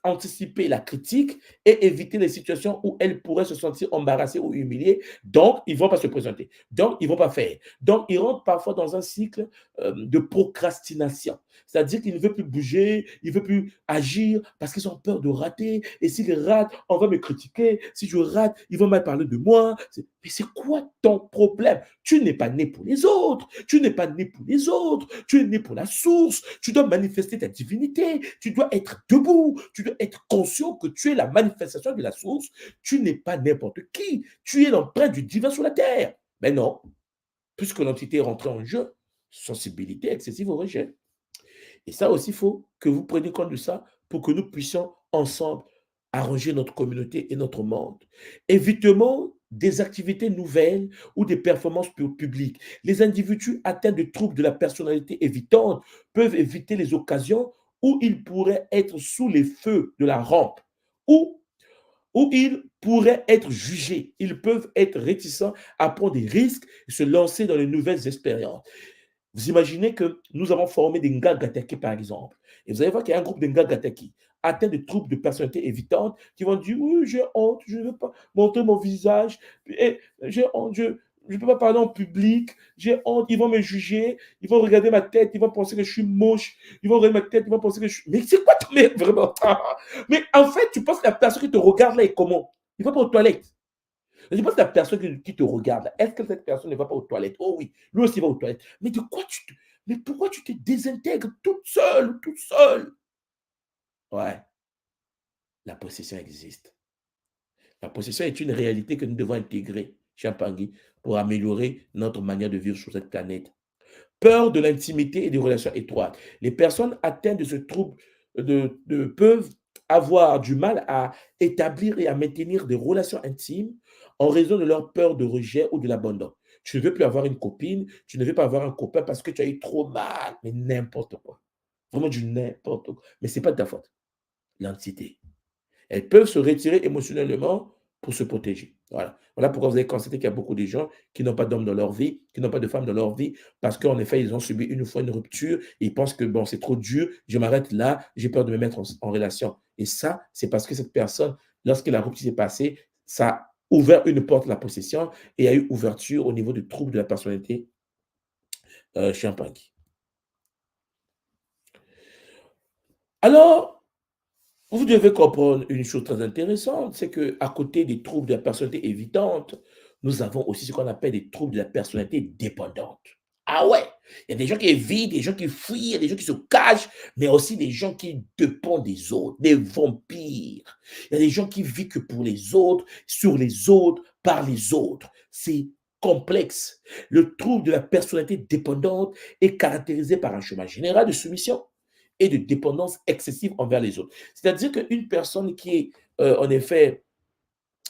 anticiper la critique et éviter les situations où elles pourraient se sentir embarrassées ou humiliées. Donc, ils ne vont pas se présenter. Donc, ils ne vont pas faire. Donc, ils rentrent parfois dans un cycle de procrastination. C'est-à-dire qu'ils ne veulent plus bouger, ils ne veulent plus agir parce qu'ils ont peur de rater. Et s'ils ratent, on va me critiquer. Si je rate, ils vont mal parler de moi. Mais c'est quoi ton problème? Tu n'es pas né pour les autres. Tu n'es pas né pour les autres. Tu es né pour la source. Tu dois manifester ta divinité. Tu dois être debout. Tu dois être conscient que tu es la manifestation de la source. Tu n'es pas n'importe qui. Tu es l'empreinte du divin sur la terre. Mais non, puisque l'entité est rentrée en jeu, sensibilité excessive au rejet. Et ça aussi, il faut que vous preniez compte de ça pour que nous puissions ensemble arranger notre communauté et notre monde. Évitement des activités nouvelles ou des performances publiques. Les individus atteints de troubles de la personnalité évitante peuvent éviter les occasions où ils pourraient être sous les feux de la rampe ou où ils pourraient être jugés. Ils peuvent être réticents à prendre des risques et se lancer dans de nouvelles expériences. Vous imaginez que nous avons formé des Ngagataki, par exemple. Et vous allez voir qu'il y a un groupe de Ngagataki atteints de troubles de personnalité évitantes qui vont dire oui, j'ai honte, je ne veux pas montrer mon visage, et j'ai honte, je ne peux pas parler en public, j'ai honte, ils vont me juger, ils vont regarder ma tête, ils vont penser que je suis moche, ils vont regarder ma tête, ils vont penser que je suis. Mais c'est quoi ton. Mais vraiment. Mais en fait, tu penses que la personne qui te regarde là est comment? Il va pas aux toilettes. Je pense que la personne qui te regarde, est-ce que cette personne ne va pas aux toilettes? Oh oui, lui aussi va aux toilettes. Mais de quoi tu te... Mais pourquoi tu te désintègres toute seule, toute seule? Ouais, la possession existe. La possession est une réalité que nous devons intégrer, Champangui, pour améliorer notre manière de vivre sur cette planète. Peur de l'intimité et des relations étroites. Les personnes atteintes de ce trouble peuvent avoir du mal à établir et à maintenir des relations intimes en raison de leur peur de rejet ou de l'abandon. Tu ne veux plus avoir une copine, tu ne veux pas avoir un copain parce que tu as eu trop mal, mais n'importe quoi. Vraiment du n'importe quoi. Mais ce n'est pas de ta faute. L'entité. Elles peuvent se retirer émotionnellement pour se protéger. Voilà. Voilà pourquoi vous avez constaté qu'il y a beaucoup de gens qui n'ont pas d'homme dans leur vie, qui n'ont pas de femme dans leur vie, parce qu'en effet, ils ont subi une fois une rupture et ils pensent que bon, c'est trop dur, je m'arrête là, j'ai peur de me mettre en relation. Et ça, c'est parce que cette personne, lorsque la rupture s'est passée, ça a ouvert une porte à la possession et il y a eu ouverture au niveau du trouble de la personnalité chez un punk. Alors, vous devez comprendre une chose très intéressante, c'est qu'à côté des troubles de la personnalité évitante, nous avons aussi ce qu'on appelle des troubles de la personnalité dépendante. Ah ouais, il y a des gens qui évitent, des gens qui fuient, il y a des gens qui se cachent, mais aussi des gens qui dépendent des autres, des vampires. Il y a des gens qui vivent que pour les autres, sur les autres, par les autres. C'est complexe. Le trouble de la personnalité dépendante est caractérisé par un chemin général de soumission et de dépendance excessive envers les autres. C'est-à-dire qu'une personne qui est en effet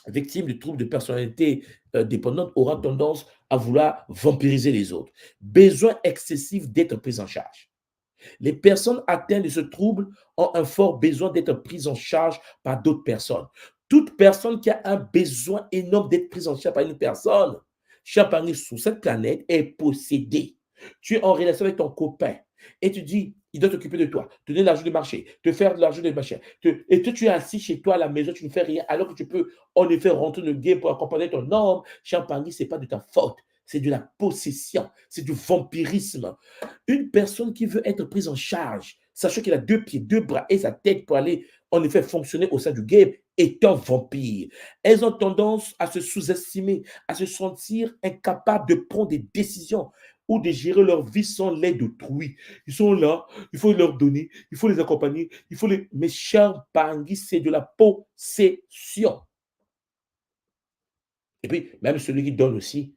victime de troubles de personnalité dépendante aura tendance à vouloir vampiriser les autres. Besoin excessif d'être pris en charge. Les personnes atteintes de ce trouble ont un fort besoin d'être prises en charge par d'autres personnes. Toute personne qui a un besoin énorme d'être prise en charge par une personne, chère parmi sur cette planète, est possédée. Tu es en relation avec ton copain et tu dis, il doit s'occuper de toi, te donner l'argent de marché, te faire de l'argent de machin. Et toi, tu es assis chez toi à la maison, tu ne fais rien, alors que tu peux en effet rentrer dans le game pour accompagner ton homme. Cher Pangui, ce n'est pas de ta faute, c'est de la possession, c'est du vampirisme. Une personne qui veut être prise en charge, sachant qu'il a deux pieds, deux bras et sa tête pour aller en effet fonctionner au sein du game, est un vampire. Elles ont tendance à se sous-estimer, à se sentir incapables de prendre des décisions ou de gérer leur vie sans l'aide d'autrui. Ils sont là, il faut leur donner, il faut les accompagner, il faut les... Mais cher Bangui, c'est de la possession. Et puis, même celui qui donne aussi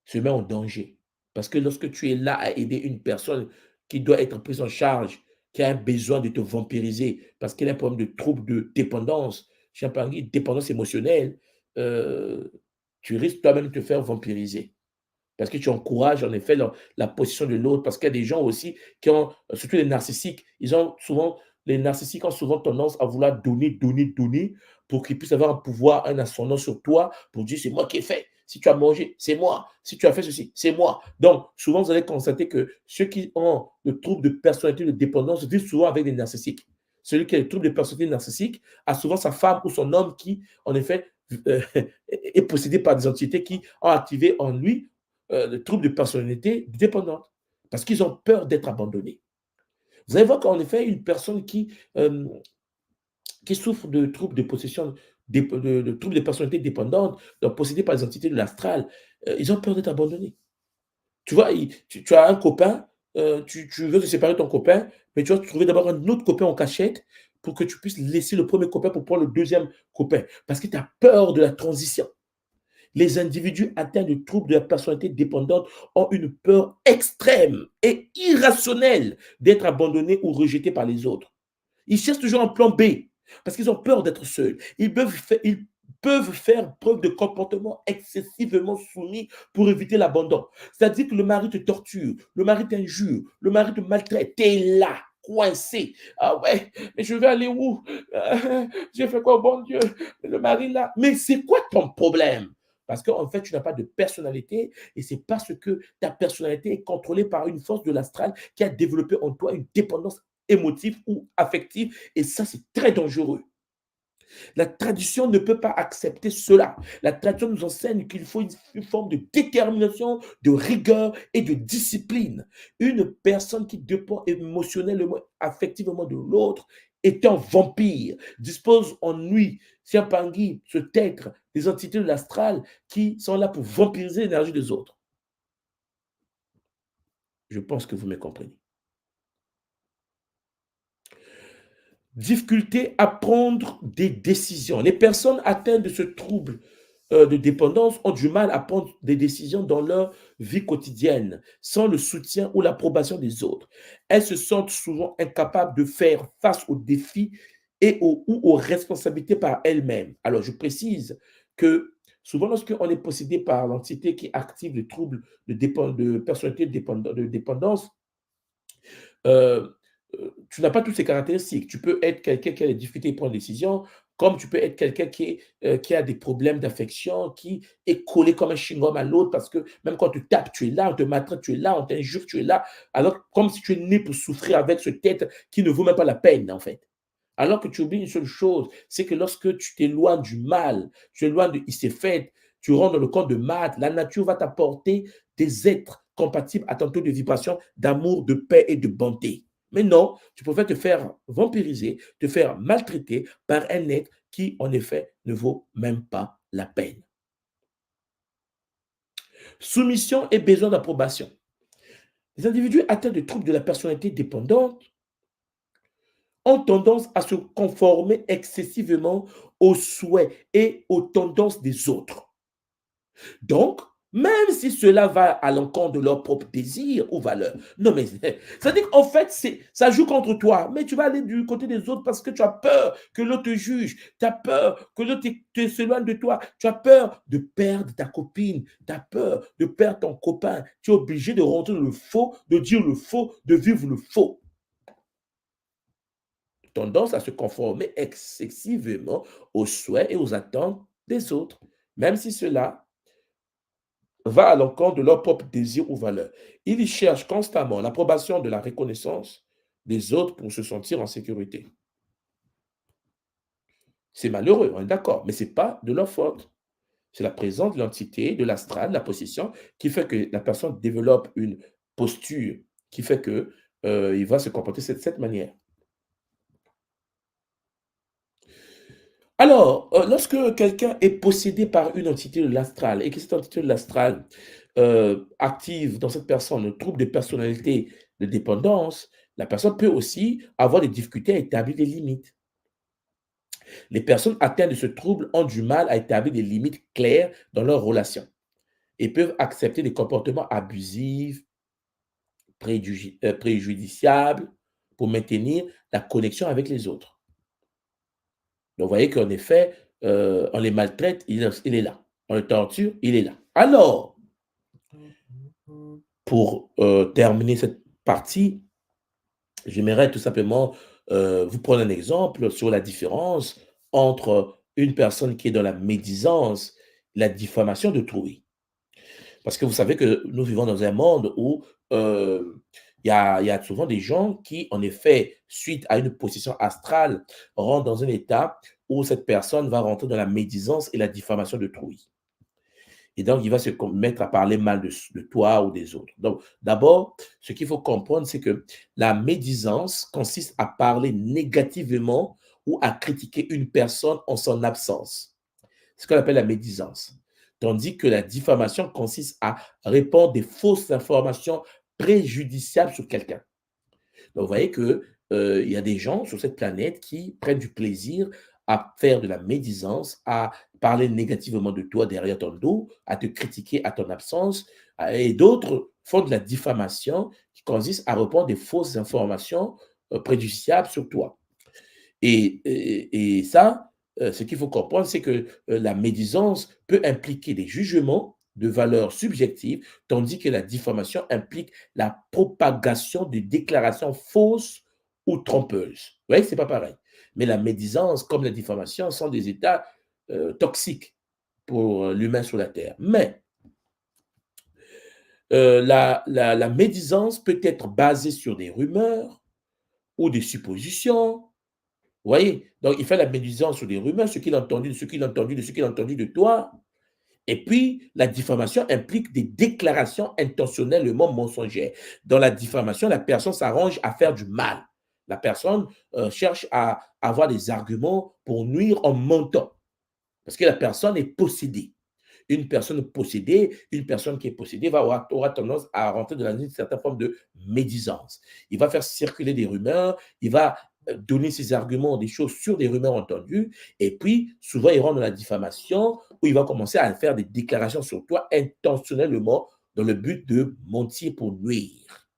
se met en danger. Parce que lorsque tu es là à aider une personne qui doit être prise en charge, qui a un besoin de te vampiriser, parce qu'elle a un problème de trouble de dépendance, Champagny, dépendance émotionnelle, euh, tu risques toi-même de te faire vampiriser. Parce que tu encourages en effet la position de l'autre. Parce qu'il y a des gens aussi qui ont, surtout les narcissiques, les narcissiques ont souvent tendance à vouloir donner, donner, donner pour qu'ils puissent avoir un pouvoir, un ascendant sur toi pour dire c'est moi qui ai fait. Si tu as mangé, c'est moi. Si tu as fait ceci, c'est moi. Donc, souvent, vous allez constater que ceux qui ont le trouble de personnalité de dépendance vivent souvent avec des narcissiques. Celui qui a le trouble de personnalité narcissique a souvent sa femme ou son homme qui, en effet, euh, est possédé par des entités qui ont activé en lui le trouble de personnalité dépendante, parce qu'ils ont peur d'être abandonnés. Vous allez voir qu'en effet, une personne qui souffre de troubles de possession, de troubles de personnalité dépendante, donc possédés par les entités de l'astral, ils ont peur d'être abandonnés. Tu vois, tu as un copain, tu veux te séparer de ton copain, mais tu vas trouver d'abord un autre copain en cachette pour que tu puisses laisser le premier copain pour prendre le deuxième copain, parce que tu as peur de la transition. Les individus atteints de troubles de la personnalité dépendante ont une peur extrême et irrationnelle d'être abandonnés ou rejetés par les autres. Ils cherchent toujours un plan B parce qu'ils ont peur d'être seuls. Ils peuvent faire preuve de comportement excessivement soumis pour éviter l'abandon. C'est-à-dire que le mari te torture, le mari t'injure, le mari te maltraite. Tu es là, coincé. Ah ouais, mais je vais aller où? J'ai fait quoi, bon Dieu? Le mari là. Mais c'est quoi ton problème? Parce qu'en fait, tu n'as pas de personnalité et c'est parce que ta personnalité est contrôlée par une force de l'astral qui a développé en toi une dépendance émotive ou affective et ça, c'est très dangereux. La tradition ne peut pas accepter cela. La tradition nous enseigne qu'il faut une forme de détermination, de rigueur et de discipline. Une personne qui dépend émotionnellement, affectivement de l'autre est un vampire, dispose en lui, Siapangi, ce être, des entités de l'astral qui sont là pour vampiriser l'énergie des autres. Je pense que vous me comprenez. Difficulté à prendre des décisions. Les personnes atteintes de ce trouble de dépendance ont du mal à prendre des décisions dans leur vie quotidienne sans le soutien ou l'approbation des autres. Elles se sentent souvent incapables de faire face aux défis ou aux responsabilités par elles-mêmes. Alors, je précise que souvent, lorsqu'on est possédé par l'entité qui active le trouble de personnalité de dépendance, euh, tu n'as pas toutes ces caractéristiques. Tu peux être quelqu'un qui a des difficultés à prendre des décisions, comme tu peux être quelqu'un qui a des problèmes d'affection, qui est collé comme un chewing-gum à l'autre, parce que même quand on te tape, tu es là, on te maltraite, tu es là, on t'injure, tu es là, alors comme si tu es né pour souffrir avec ce tête qui ne vaut même pas la peine, en fait. Alors que tu oublies une seule chose, c'est que lorsque tu t'éloignes du mal, tu t'éloignes de il s'est fait, tu rentres dans le corps de mal, la nature va t'apporter des êtres compatibles à ton taux de vibration, d'amour, de paix et de bonté. Mais non, tu préfères te faire vampiriser, te faire maltraiter par un être qui, en effet, ne vaut même pas la peine. Soumission et besoin d'approbation. Les individus atteints de troubles de la personnalité dépendante ont tendance à se conformer excessivement aux souhaits et aux tendances des autres. Donc, même si cela va à l'encontre de leurs propres désirs ou valeurs. Non, mais ça dit qu'en fait, ça joue contre toi. Mais tu vas aller du côté des autres parce que tu as peur que l'autre te juge. Tu as peur que l'autre s'éloigne de toi. Tu as peur de perdre ta copine. Tu as peur de perdre ton copain. Tu es obligé de rentrer dans le faux, de dire le faux, de vivre le faux. tendance à se conformer excessivement aux souhaits et aux attentes des autres, même si cela va à l'encontre de leurs propres désirs ou valeurs. Ils y cherchent constamment l'approbation de la reconnaissance des autres pour se sentir en sécurité. C'est malheureux, on est d'accord, mais ce n'est pas de leur faute. C'est la présence de l'entité, de l'astral, de la possession, qui fait que la personne développe une posture qui fait que il va se comporter de cette manière. Alors, lorsque quelqu'un est possédé par une entité de l'astral et que cette entité de l'astral active dans cette personne un trouble de personnalité de dépendance, la personne peut aussi avoir des difficultés à établir des limites. Les personnes atteintes de ce trouble ont du mal à établir des limites claires dans leurs relations et peuvent accepter des comportements abusifs, préjudiciables pour maintenir la connexion avec les autres. Donc, vous voyez qu'en effet, on les maltraite, il est là. On le torture, il est là. Alors, pour terminer cette partie, j'aimerais tout simplement vous prendre un exemple sur la différence entre une personne qui est dans la médisance, la diffamation d'autrui. Parce que vous savez que nous vivons dans un monde où il y a souvent des gens qui, en effet, suite à une possession astrale, rentrent dans un état où cette personne va rentrer dans la médisance et la diffamation d'autrui. Et donc, il va mettre à parler mal de toi ou des autres. Donc, d'abord, ce qu'il faut comprendre, c'est que la médisance consiste à parler négativement ou à critiquer une personne en son absence. C'est ce qu'on appelle la médisance. Tandis que la diffamation consiste à répandre des fausses informations préjudiciables sur quelqu'un. Donc, vous voyez que, il y a des gens sur cette planète qui prennent du plaisir à faire de la médisance, à parler négativement de toi derrière ton dos, à te critiquer à ton absence, et d'autres font de la diffamation qui consiste à répandre des fausses informations, préjudiciables sur toi. Et ça, ce qu'il faut comprendre, c'est que la médisance peut impliquer des jugements de valeurs subjectives, tandis que la diffamation implique la propagation de déclarations fausses ou trompeuses. Vous voyez, ce n'est pas pareil. Mais la médisance, comme la diffamation, sont des états toxiques pour l'humain sur la Terre. Mais la médisance peut être basée sur des rumeurs ou des suppositions. Vous voyez? Donc, il fait la médisance sur des rumeurs, ce qu'il a entendu, de ce qu'il a entendu, de ce qu'il a entendu de toi. Et puis, la diffamation implique des déclarations intentionnellement mensongères. Dans la diffamation, la personne s'arrange à faire du mal. La personne cherche à avoir des arguments pour nuire en mentant. Parce que la personne est possédée. Une personne possédée, une personne qui est possédée aura tendance à rentrer dans une certaine forme de médisance. Il va faire circuler des rumeurs, il va donner ses arguments, des choses sur des rumeurs entendues, et puis souvent il rentre dans la diffamation où il va commencer à faire des déclarations sur toi intentionnellement dans le but de mentir pour nuire.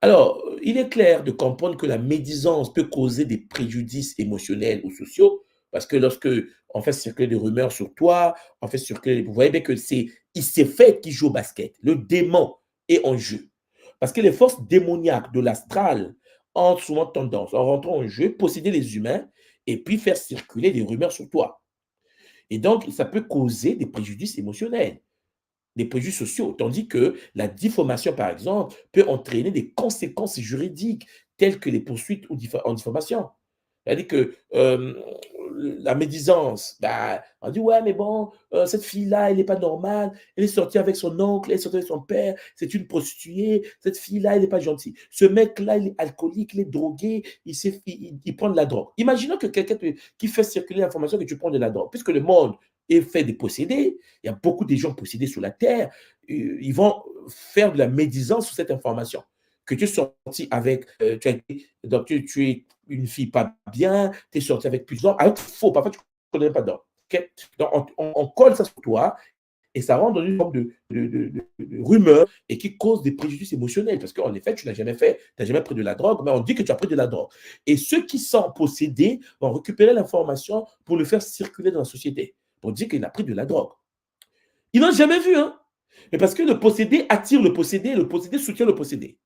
Alors, il est clair de comprendre que la médisance peut causer des préjudices émotionnels ou sociaux, parce que lorsque on fait circuler des rumeurs sur toi, on fait circuler, vous voyez bien que il s'est fait qui joue au basket. Le démon est en jeu. Parce que les forces démoniaques de l'astral ont souvent tendance, en rentrant en jeu, posséder les humains et puis faire circuler des rumeurs sur toi. Et donc, ça peut causer des préjudices émotionnels, des préjudices sociaux, tandis que la diffamation, par exemple, peut entraîner des conséquences juridiques telles que les poursuites en diffamation. C'est-à-dire que la médisance, bah, on dit ouais, mais bon, cette fille-là, elle n'est pas normale, elle est sortie avec son oncle, elle est sortie avec son père, c'est une prostituée, cette fille-là, elle n'est pas gentille. Ce mec-là, il est alcoolique, il est drogué, il prend de la drogue. Imaginons que quelqu'un qui fait circuler l'information que tu prends de la drogue, puisque le monde est fait de possédés, il y a beaucoup de gens possédés sur la terre, ils vont faire de la médisance sur cette information. Que tu es sorti avec, donc tu es une fille pas bien, tu es sorti avec plusieurs, alors qu'il faut, parfois tu ne connais pas d'homme. Okay? Donc on colle ça sur toi et ça rentre dans une forme de rumeur et qui cause des préjudices émotionnels parce qu'en effet, tu n'as jamais fait, tu n'as jamais pris de la drogue, mais on dit que tu as pris de la drogue. Et ceux qui sont possédés vont récupérer l'information pour le faire circuler dans la société, pour dire qu'il a pris de la drogue. Ils n'ont jamais vu, hein? Mais parce que le possédé attire le possédé soutient le possédé.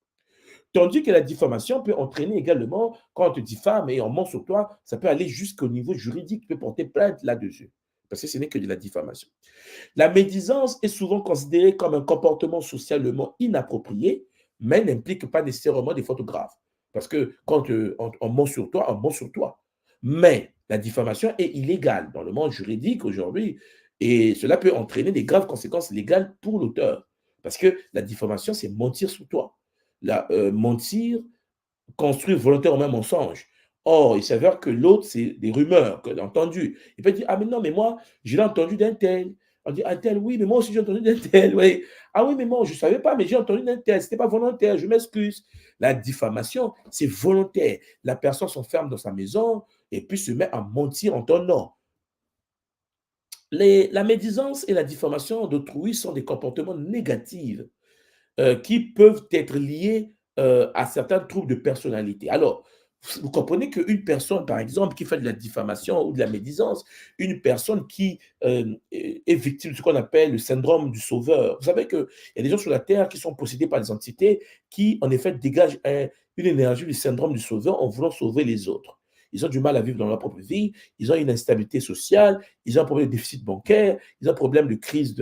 Tandis que la diffamation peut entraîner également, quand on te diffame et on ment sur toi, ça peut aller jusqu'au niveau juridique, tu peux porter plainte là-dessus, parce que ce n'est que de la diffamation. La médisance est souvent considérée comme un comportement socialement inapproprié, mais n'implique pas nécessairement des fautes graves. Parce que quand on ment sur toi, on ment sur toi. Mais la diffamation est illégale dans le monde juridique aujourd'hui et cela peut entraîner des graves conséquences légales pour l'auteur. Parce que la diffamation, c'est mentir sur toi. Mentir, construire volontairement un mensonge. Or, il s'avère que l'autre, c'est des rumeurs que a entendues. Il peut dire, ah mais non, mais moi, je l'ai entendu d'un tel. On dit, un tel, oui, mais moi aussi j'ai entendu d'un tel. Oui. Ah oui, mais moi, je ne savais pas, mais j'ai entendu d'un tel. Ce n'était pas volontaire, je m'excuse. La diffamation, c'est volontaire. La personne s'enferme dans sa maison et puis se met à mentir en ton nom. La médisance et la diffamation d'autrui sont des comportements négatifs qui peuvent être liés à certains troubles de personnalité. Alors, vous comprenez qu'une personne, par exemple, qui fait de la diffamation ou de la médisance, une personne qui est victime de ce qu'on appelle le syndrome du sauveur. Vous savez qu'il y a des gens sur la Terre qui sont possédés par des entités qui, en effet, dégagent une énergie du syndrome du sauveur en voulant sauver les autres. Ils ont du mal à vivre dans leur propre vie, ils ont une instabilité sociale, ils ont un problème de déficit bancaire, ils ont un problème de crise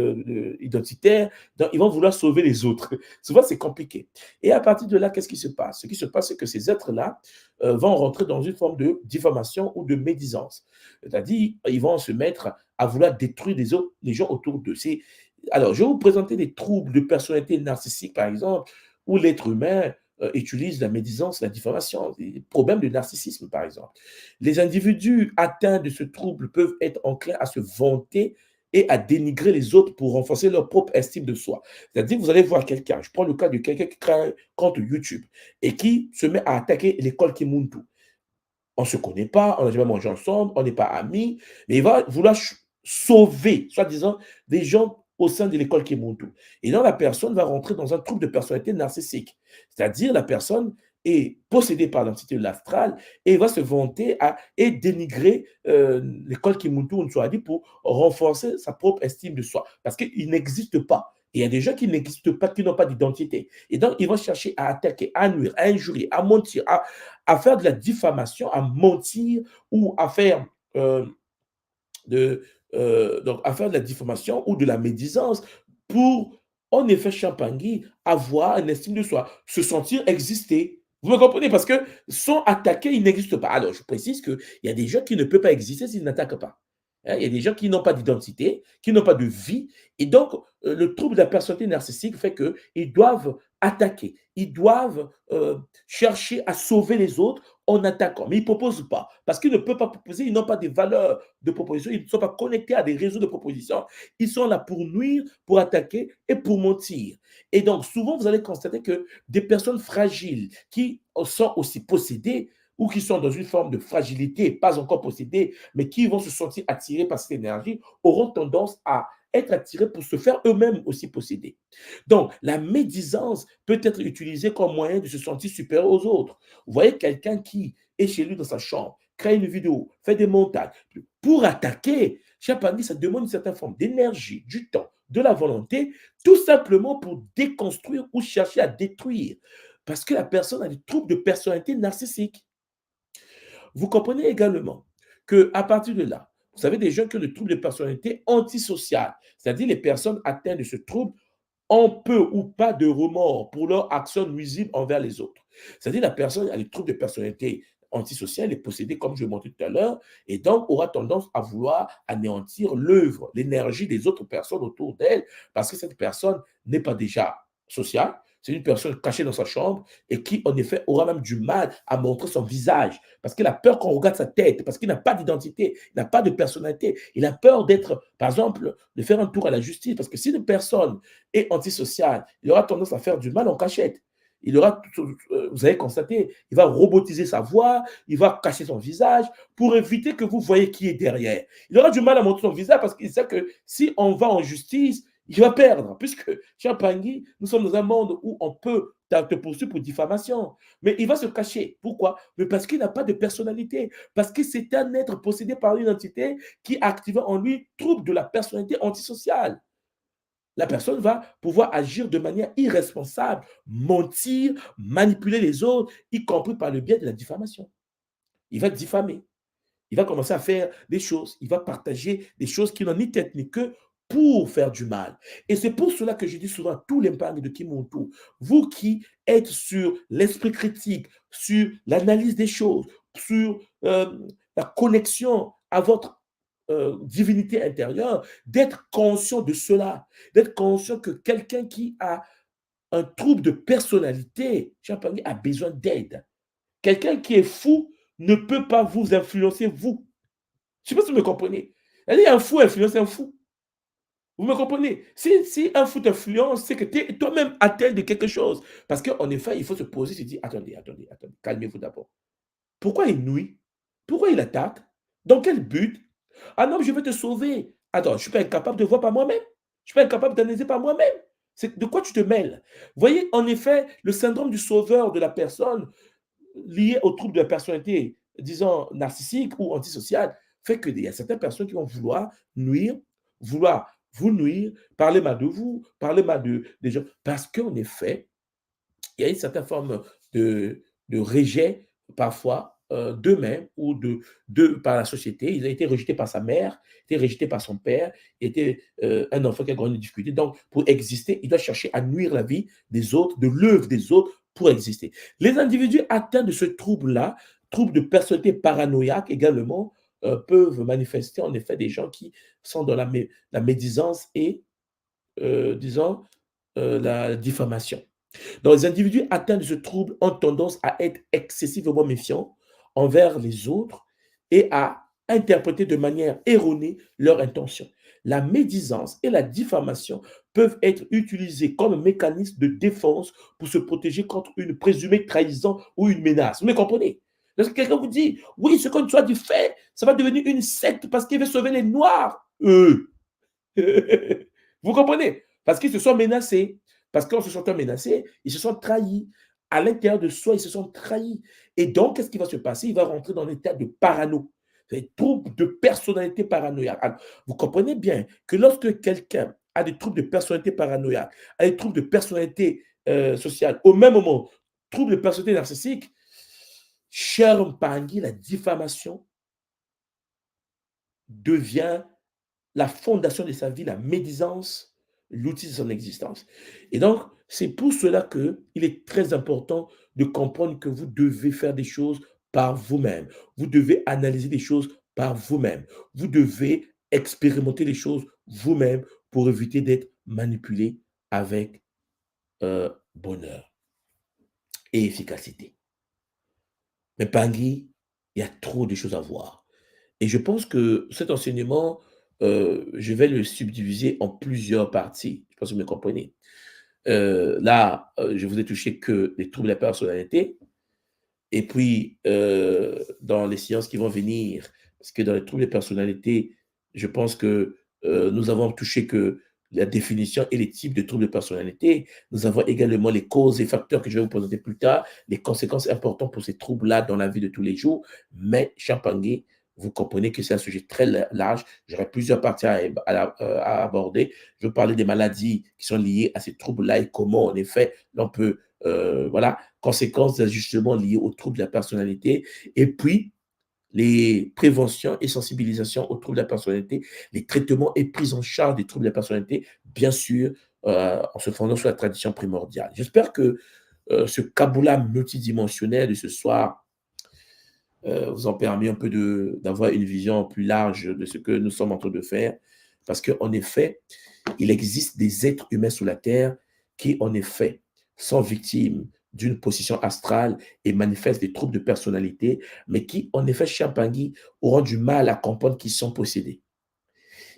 identitaire, donc ils vont vouloir sauver les autres. Souvent, c'est compliqué. Et à partir de là, qu'est-ce qui se passe? Ce qui se passe, c'est que ces êtres-là vont rentrer dans une forme de diffamation ou de médisance. C'est-à-dire, ils vont se mettre à vouloir détruire les autres, les gens autour d'eux. Alors, je vais vous présenter des troubles de personnalité narcissique, par exemple, où l'être humain utilise la médisance, la diffamation, des problèmes de narcissisme, par exemple. Les individus atteints de ce trouble peuvent être enclins à se vanter et à dénigrer les autres pour renforcer leur propre estime de soi. C'est-à-dire, vous allez voir quelqu'un, je prends le cas de quelqu'un qui crée un compte YouTube et qui se met à attaquer l'école Kimuntu. On ne se connaît pas, on n'a jamais mangé ensemble, on n'est pas amis, mais il va vouloir sauver, soi-disant, des gens au sein de l'école Kimuntu. Et là, la personne va rentrer dans un trouble de personnalité narcissique. C'est-à-dire, la personne est possédée par l'entité de l'astral et va se vanter et dénigrer l'école Kimuntu Unswadi pour renforcer sa propre estime de soi. Parce qu'il n'existe pas. Et il y a des gens qui n'existent pas, qui n'ont pas d'identité. Et donc, ils vont chercher à attaquer, à nuire, à injurier, à mentir, à faire de la diffamation, à mentir ou à faire donc à faire de la diffamation ou de la médisance pour, en effet, Champangui, avoir une estime de soi, se sentir exister. Vous me comprenez? Parce que sans attaquer, il n'existe pas. Alors, je précise qu'il y a des gens qui ne peuvent pas exister s'ils n'attaquent pas. Hein, il y a des gens qui n'ont pas d'identité, qui n'ont pas de vie. Et donc, le trouble de la personnalité narcissique fait qu'ils doivent attaquer. Ils doivent chercher à sauver les autres en attaquant. Mais ils ne proposent pas. Parce qu'ils ne peuvent pas proposer, ils n'ont pas de valeur de proposition, ils ne sont pas connectés à des réseaux de proposition. Ils sont là pour nuire, pour attaquer et pour mentir. Et donc, souvent, vous allez constater que des personnes fragiles qui sont aussi possédées ou qui sont dans une forme de fragilité, pas encore possédées, mais qui vont se sentir attirés par cette énergie, auront tendance à être attirés pour se faire eux-mêmes aussi posséder. Donc, la médisance peut être utilisée comme moyen de se sentir supérieur aux autres. Vous voyez quelqu'un qui est chez lui dans sa chambre, crée une vidéo, fait des montages, pour attaquer, Chapandi, ça demande une certaine forme d'énergie, du temps, de la volonté, tout simplement pour déconstruire ou chercher à détruire. Parce que la personne a des troubles de personnalité narcissique. Vous comprenez également qu'à partir de là, vous savez, des gens qui ont des troubles de personnalité antisociale, c'est-à-dire les personnes atteintes de ce trouble ont peu ou pas de remords pour leur action nuisible envers les autres. C'est-à-dire la personne a des troubles de personnalité antisociale, est possédée, comme je l'ai montré tout à l'heure, et donc aura tendance à vouloir anéantir l'œuvre, l'énergie des autres personnes autour d'elle, parce que cette personne n'est pas déjà sociale, c'est une personne cachée dans sa chambre et qui, en effet, aura même du mal à montrer son visage parce qu'il a peur qu'on regarde sa tête, parce qu'il n'a pas d'identité, il n'a pas de personnalité. Il a peur d'être, par exemple, de faire un tour à la justice parce que si une personne est antisociale, il aura tendance à faire du mal en cachette. Il aura, vous avez constaté, il va robotiser sa voix, il va cacher son visage pour éviter que vous voyez qui est derrière. Il aura du mal à montrer son visage parce qu'il sait que si on va en justice, il va perdre, puisque, cher Pangui, nous sommes dans un monde où on peut te poursuivre pour diffamation. Mais il va se cacher. Pourquoi? Mais parce qu'il n'a pas de personnalité. Parce que c'est un être possédé par une entité qui active en lui trouble de la personnalité antisociale. la personne va pouvoir agir de manière irresponsable, mentir, manipuler les autres, y compris par le biais de la diffamation. Il va diffamer. Il va commencer à faire des choses. Il va partager des choses qui n'ont ni tête ni queue pour faire du mal. Et c'est pour cela que je dis souvent à tous les parents de qui m'entourent, vous qui êtes sur l'esprit critique, sur l'analyse des choses, sur la connexion à votre divinité intérieure, d'être conscient de cela, d'être conscient que quelqu'un qui a un trouble de personnalité, Jean-Pierre, a besoin d'aide. Quelqu'un qui est fou ne peut pas vous influencer, vous. Je ne sais pas si vous me comprenez. Il y a un fou influence un fou. Vous me comprenez? Si un fou t'influence, c'est que tu es toi-même atteint de quelque chose. Parce qu'en effet, il faut se poser, se dire, attendez, attendez, attendez, calmez-vous d'abord. Pourquoi il nuit? Pourquoi il attaque? Dans quel but? Ah non, je vais te sauver. Attends, je ne suis pas incapable de voir par moi-même. Je ne suis pas incapable d'analyser par moi-même. C'est de quoi tu te mêles? Vous voyez, en effet, le syndrome du sauveur de la personne lié au trouble de la personnalité, disons, narcissique ou antisociale, fait qu'il y a certaines personnes qui vont vouloir nuire, vouloir vous nuire, parler mal de vous, parler mal des gens, parce qu'en effet, il y a une certaine forme de rejet, parfois, d'eux-mêmes ou par la société. Il a été rejeté par sa mère, été rejeté par son père, était un enfant qui a grandi en difficulté. Donc, pour exister, il doit chercher à nuire la vie des autres, de l'œuvre des autres pour exister. Les individus atteints de ce trouble-là, trouble de personnalité paranoïaque également, peuvent manifester en effet des gens qui sont dans la médisance et, disons, la diffamation. Donc, les individus atteints de ce trouble ont tendance à être excessivement méfiants envers les autres et à interpréter de manière erronée leurs intentions. La médisance et la diffamation peuvent être utilisées comme mécanisme de défense pour se protéger contre une présumée trahison ou une menace. Vous me comprenez? Lorsque quelqu'un vous dit, oui, ce qu'on soit du fait, ça va devenir une secte parce qu'il veut sauver les Noirs. Vous comprenez? Parce qu'ils se sont menacés. Parce qu'en se sentant menacés, ils se sont trahis. À l'intérieur de soi, ils se sont trahis. Et donc, qu'est-ce qui va se passer? Il va rentrer dans l'état de parano. Des troubles de personnalité paranoïaque. Alors, vous comprenez bien que lorsque quelqu'un a des troubles de personnalité paranoïaque, a des troubles de personnalité sociale, au même moment, troubles de personnalité narcissique, cher Mpangui, la diffamation devient la fondation de sa vie, la médisance, l'outil de son existence. Et donc, c'est pour cela qu'il est très important de comprendre que vous devez faire des choses par vous-même. Vous devez analyser des choses par vous-même. Vous devez expérimenter les choses vous-même pour éviter d'être manipulé avec bonheur et efficacité. Mais Pangui, il y a trop de choses à voir. Et je pense que cet enseignement, je vais le subdiviser en plusieurs parties. Je pense que vous me comprenez. Là, je vous ai touché que les troubles de la personnalité. Et puis, dans les séances qui vont venir, parce que dans les troubles de personnalité, je pense que nous avons touché que la définition et les types de troubles de personnalité. Nous avons également les causes et facteurs que je vais vous présenter plus tard, les conséquences importantes pour ces troubles-là dans la vie de tous les jours. Mais, Champangui, vous comprenez que c'est un sujet très large. J'aurai plusieurs parties à aborder. Je vais parler des maladies qui sont liées à ces troubles-là et comment, en effet, l'on peut, voilà, conséquences d'ajustement liées aux troubles de la personnalité, et puis les préventions et sensibilisations aux troubles de la personnalité, les traitements et prise en charge des troubles de la personnalité, bien sûr, en se fondant sur la tradition primordiale. J'espère que ce caboulard multidimensionnel de ce soir vous ont permis un peu d'avoir une vision plus large de ce que nous sommes en train de faire, parce qu'en effet, il existe des êtres humains sur la Terre qui, en effet, sont victimes d'une position astrale et manifestent des troubles de personnalité, mais qui, en effet, chez Champangui, auront du mal à comprendre qu'ils sont possédés.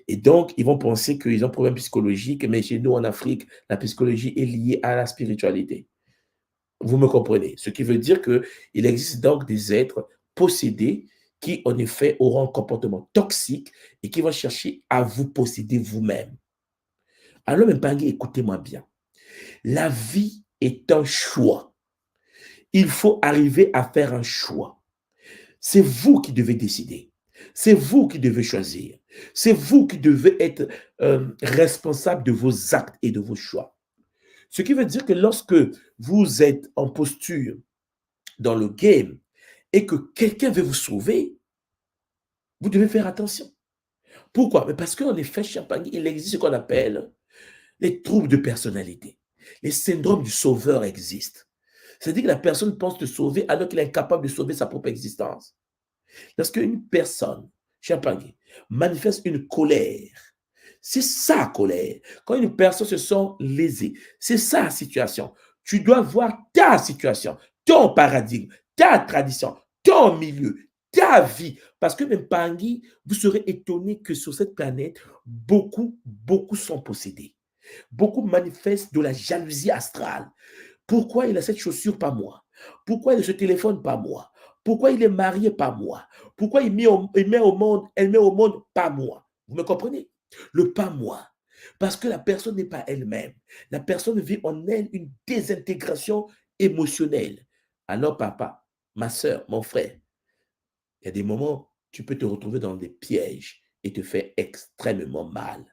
Et donc, ils vont penser qu'ils ont un problème psychologique, mais chez nous, en Afrique, la psychologie est liée à la spiritualité. Vous me comprenez? Ce qui veut dire qu'il existe donc des êtres possédés qui, en effet, auront un comportement toxique et qui vont chercher à vous posséder vous-même. Alors, Mpangui, écoutez-moi bien. La vie est un choix. Il faut arriver à faire un choix. C'est vous qui devez décider. C'est vous qui devez choisir. C'est vous qui devez être responsable de vos actes et de vos choix. Ce qui veut dire que lorsque vous êtes en posture dans le game et que quelqu'un veut vous sauver, vous devez faire attention. Pourquoi? Mais parce qu'en effet, Champagne, il existe ce qu'on appelle les troubles de personnalité. Les syndromes du sauveur existent. C'est-à-dire que la personne pense te sauver alors qu'il est incapable de sauver sa propre existence. Lorsqu'une personne, Champagne, manifeste une colère, c'est sa colère. Quand une personne se sent lésée, c'est sa situation. Tu dois voir ta situation, ton paradigme, ta tradition, ton milieu, ta vie. Parce que même Pangui, vous serez étonné que sur cette planète, beaucoup sont possédés. Beaucoup manifestent de la jalousie astrale. Pourquoi il a cette chaussure, pas moi? Pourquoi il a ce téléphone, pas moi? Pourquoi il est marié, pas moi? Pourquoi elle met au monde, pas moi? Vous me comprenez? Le pas moi. Parce que la personne n'est pas elle-même. La personne vit en elle une désintégration émotionnelle. Alors, papa, ma soeur, mon frère, il y a des moments, tu peux te retrouver dans des pièges et te faire extrêmement mal.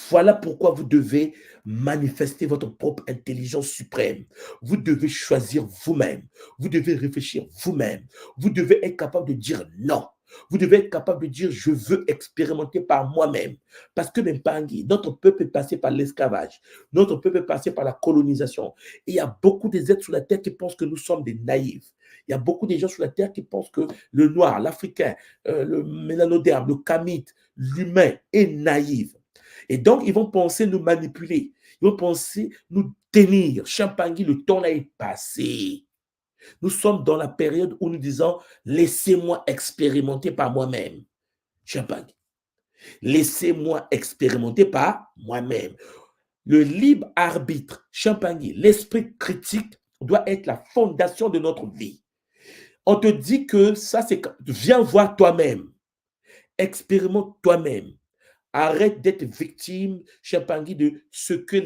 Voilà pourquoi vous devez manifester votre propre intelligence suprême. Vous devez choisir vous-même. Vous devez réfléchir vous-même. Vous devez être capable de dire non. Vous devez être capable de dire je veux expérimenter par moi-même. Parce que même Pangui, notre peuple est passé par l'esclavage. Notre peuple est passé par la colonisation. Et il y a beaucoup des êtres sur la terre qui pensent que nous sommes des naïfs. Il y a beaucoup de gens sur la terre qui pensent que le noir, l'africain, le mélanoderme, le kamite, l'humain est naïf. Et donc, ils vont penser nous manipuler. Ils vont penser nous tenir. Champagne, le temps là est passé. Nous sommes dans la période où nous disons, laissez-moi expérimenter par moi-même. Champagne, laissez-moi expérimenter par moi-même. Le libre arbitre, Champagne, l'esprit critique doit être la fondation de notre vie. On te dit que ça, c'est... Viens voir toi-même. Expérimente toi-même. Arrête d'être victime, Champangui, de ce que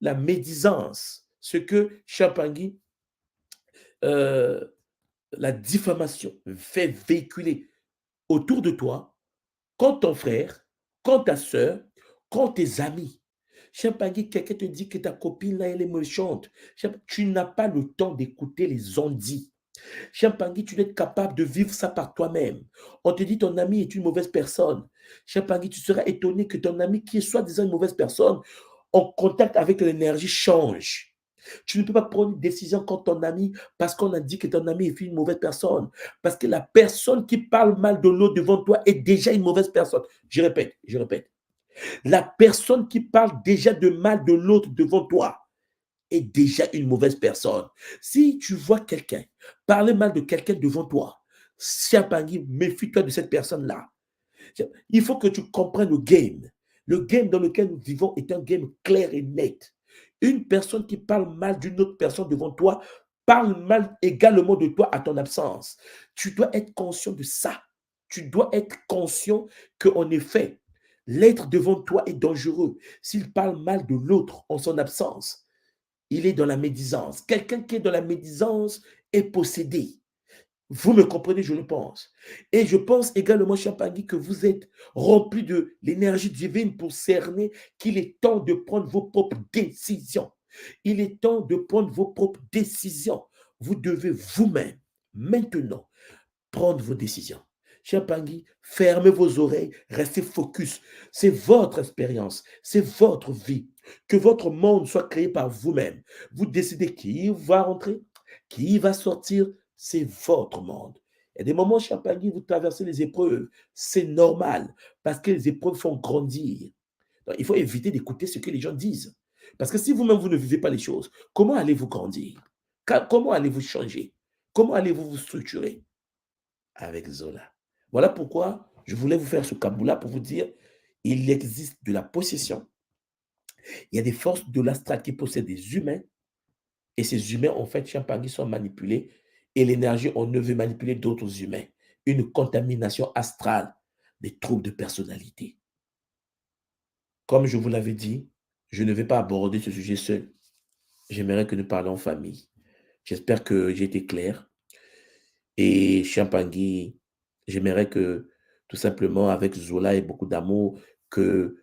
la médisance, ce que Champangui, euh, la diffamation fait véhiculer autour de toi, quand ton frère, quand ta soeur, quand tes amis. Champangui, quelqu'un te dit que ta copine, là, elle est méchante. Tu n'as pas le temps d'écouter les ondits. Champangui, tu dois être capable de vivre ça par toi-même. On te dit ton ami est une mauvaise personne. Champangui, tu seras étonné que ton ami qui est soi-disant une mauvaise personne, en contact avec l'énergie, change. Tu ne peux pas prendre une décision quand ton ami, parce qu'on a dit que ton ami est une mauvaise personne. Parce que la personne qui parle mal de l'autre devant toi est déjà une mauvaise personne. Je répète, je répète. La personne qui parle déjà de mal de l'autre devant toi est déjà une mauvaise personne. Si tu vois quelqu'un parler mal de quelqu'un devant toi, Siapangui, méfie-toi de cette personne-là. Il faut que tu comprennes le game. Le game dans lequel nous vivons est un game clair et net. Une personne qui parle mal d'une autre personne devant toi parle mal également de toi à ton absence. Tu dois être conscient de ça. Tu dois être conscient qu'en effet, l'être devant toi est dangereux s'il parle mal de l'autre en son absence. Il est dans la médisance. Quelqu'un qui est dans la médisance est possédé. Vous me comprenez, je le pense. Et je pense également, Champagny, que vous êtes rempli de l'énergie divine pour cerner qu'il est temps de prendre vos propres décisions. Il est temps de prendre vos propres décisions. Vous devez vous-même, maintenant, prendre vos décisions. Champagny, fermez vos oreilles, restez focus. C'est votre expérience, c'est votre vie. Que votre monde soit créé par vous-même. Vous décidez qui va rentrer, qui va sortir, c'est votre monde. Il y a des moments, Champagny, vous traversez les épreuves. C'est normal, parce que les épreuves font grandir. Donc, il faut éviter d'écouter ce que les gens disent. Parce que si vous-même, vous ne vivez pas les choses, comment allez-vous grandir? Comment allez-vous changer? Comment allez-vous vous structurer? Avec Zola. Voilà pourquoi je voulais vous faire ce kaboula pour vous dire, il existe de la possession, il y a des forces de l'astral qui possèdent des humains, et ces humains, en fait, Champagny, sont manipulés, et l'énergie, on ne veut manipuler d'autres humains. Une contamination astrale, des troubles de personnalité. Comme je vous l'avais dit, je ne vais pas aborder ce sujet seul. J'aimerais que nous parlions en famille. J'espère que j'ai été clair. Et Champagny, j'aimerais que tout simplement avec Zola et beaucoup d'amour, que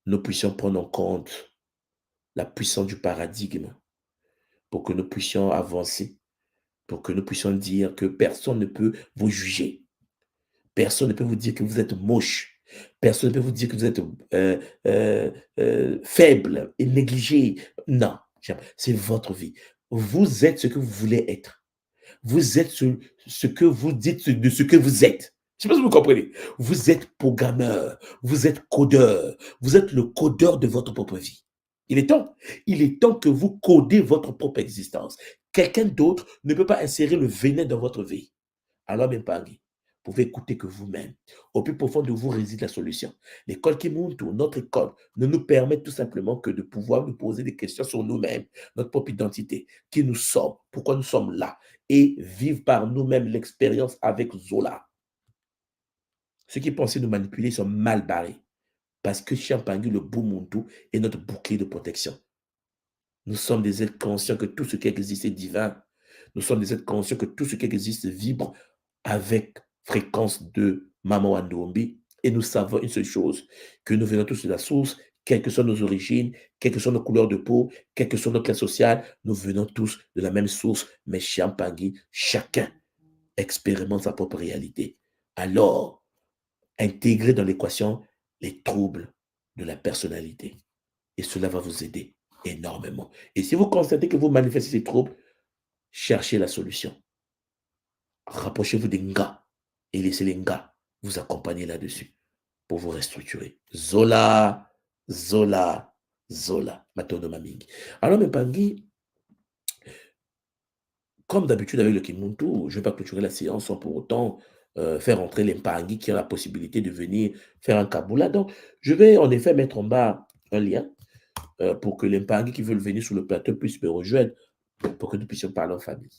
nous puissions prendre en compte la puissance du paradigme pour que nous puissions avancer, pour que nous puissions dire que personne ne peut vous juger. Personne ne peut vous dire que vous êtes moche. Personne ne peut vous dire que vous êtes euh, euh, faible et négligé. Non, c'est votre vie. Vous êtes ce que vous voulez être. Vous êtes ce que vous dites de ce que vous êtes. Je ne sais pas si vous comprenez. Vous êtes programmeur, vous êtes codeur, vous êtes le codeur de votre propre vie. Il est temps. Il est temps que vous codez votre propre existence. Quelqu'un d'autre ne peut pas insérer le venin dans votre vie. Alors, même pas, vous pouvez écouter que vous-même. Au plus profond de vous réside la solution. L'école Kimuntu, notre école, ne nous permet tout simplement que de pouvoir nous poser des questions sur nous-mêmes, notre propre identité, qui nous sommes, pourquoi nous sommes là, et vivre par nous-mêmes l'expérience avec Zola. Ceux qui pensaient nous manipuler sont mal barrés, parce que Champangui, le Bumuntu, est notre bouclier de protection. Nous sommes des êtres conscients que tout ce qui existe est divin. Nous sommes des êtres conscients que tout ce qui existe vibre avec fréquence de Maman Wandombi. Et nous savons une seule chose, que nous venons tous de la source, quelles que soient nos origines, quelles que soient nos couleurs de peau, quelle que soit notre classe sociale, nous venons tous de la même source, mais Champangui, chacun expérimente sa propre réalité. Alors, intégrez dans l'équation les troubles de la personnalité. Et cela va vous aider énormément. Et si vous constatez que vous manifestez ces troubles, cherchez la solution. Rapprochez-vous des Nga et laissez les Nga vous accompagner là-dessus pour vous restructurer. Zola, Zola, Zola. Matono Mamingi. Alors, Mpangi, comme d'habitude avec le Kimuntu, je ne vais pas clôturer la séance sans pour autant faire entrer les Mpangi qui ont la possibilité de venir faire un Kaboula. Donc, je vais en effet mettre en bas un lien pour que les Mpangi qui veulent venir sur le plateau puissent me rejoindre pour que nous puissions parler en famille.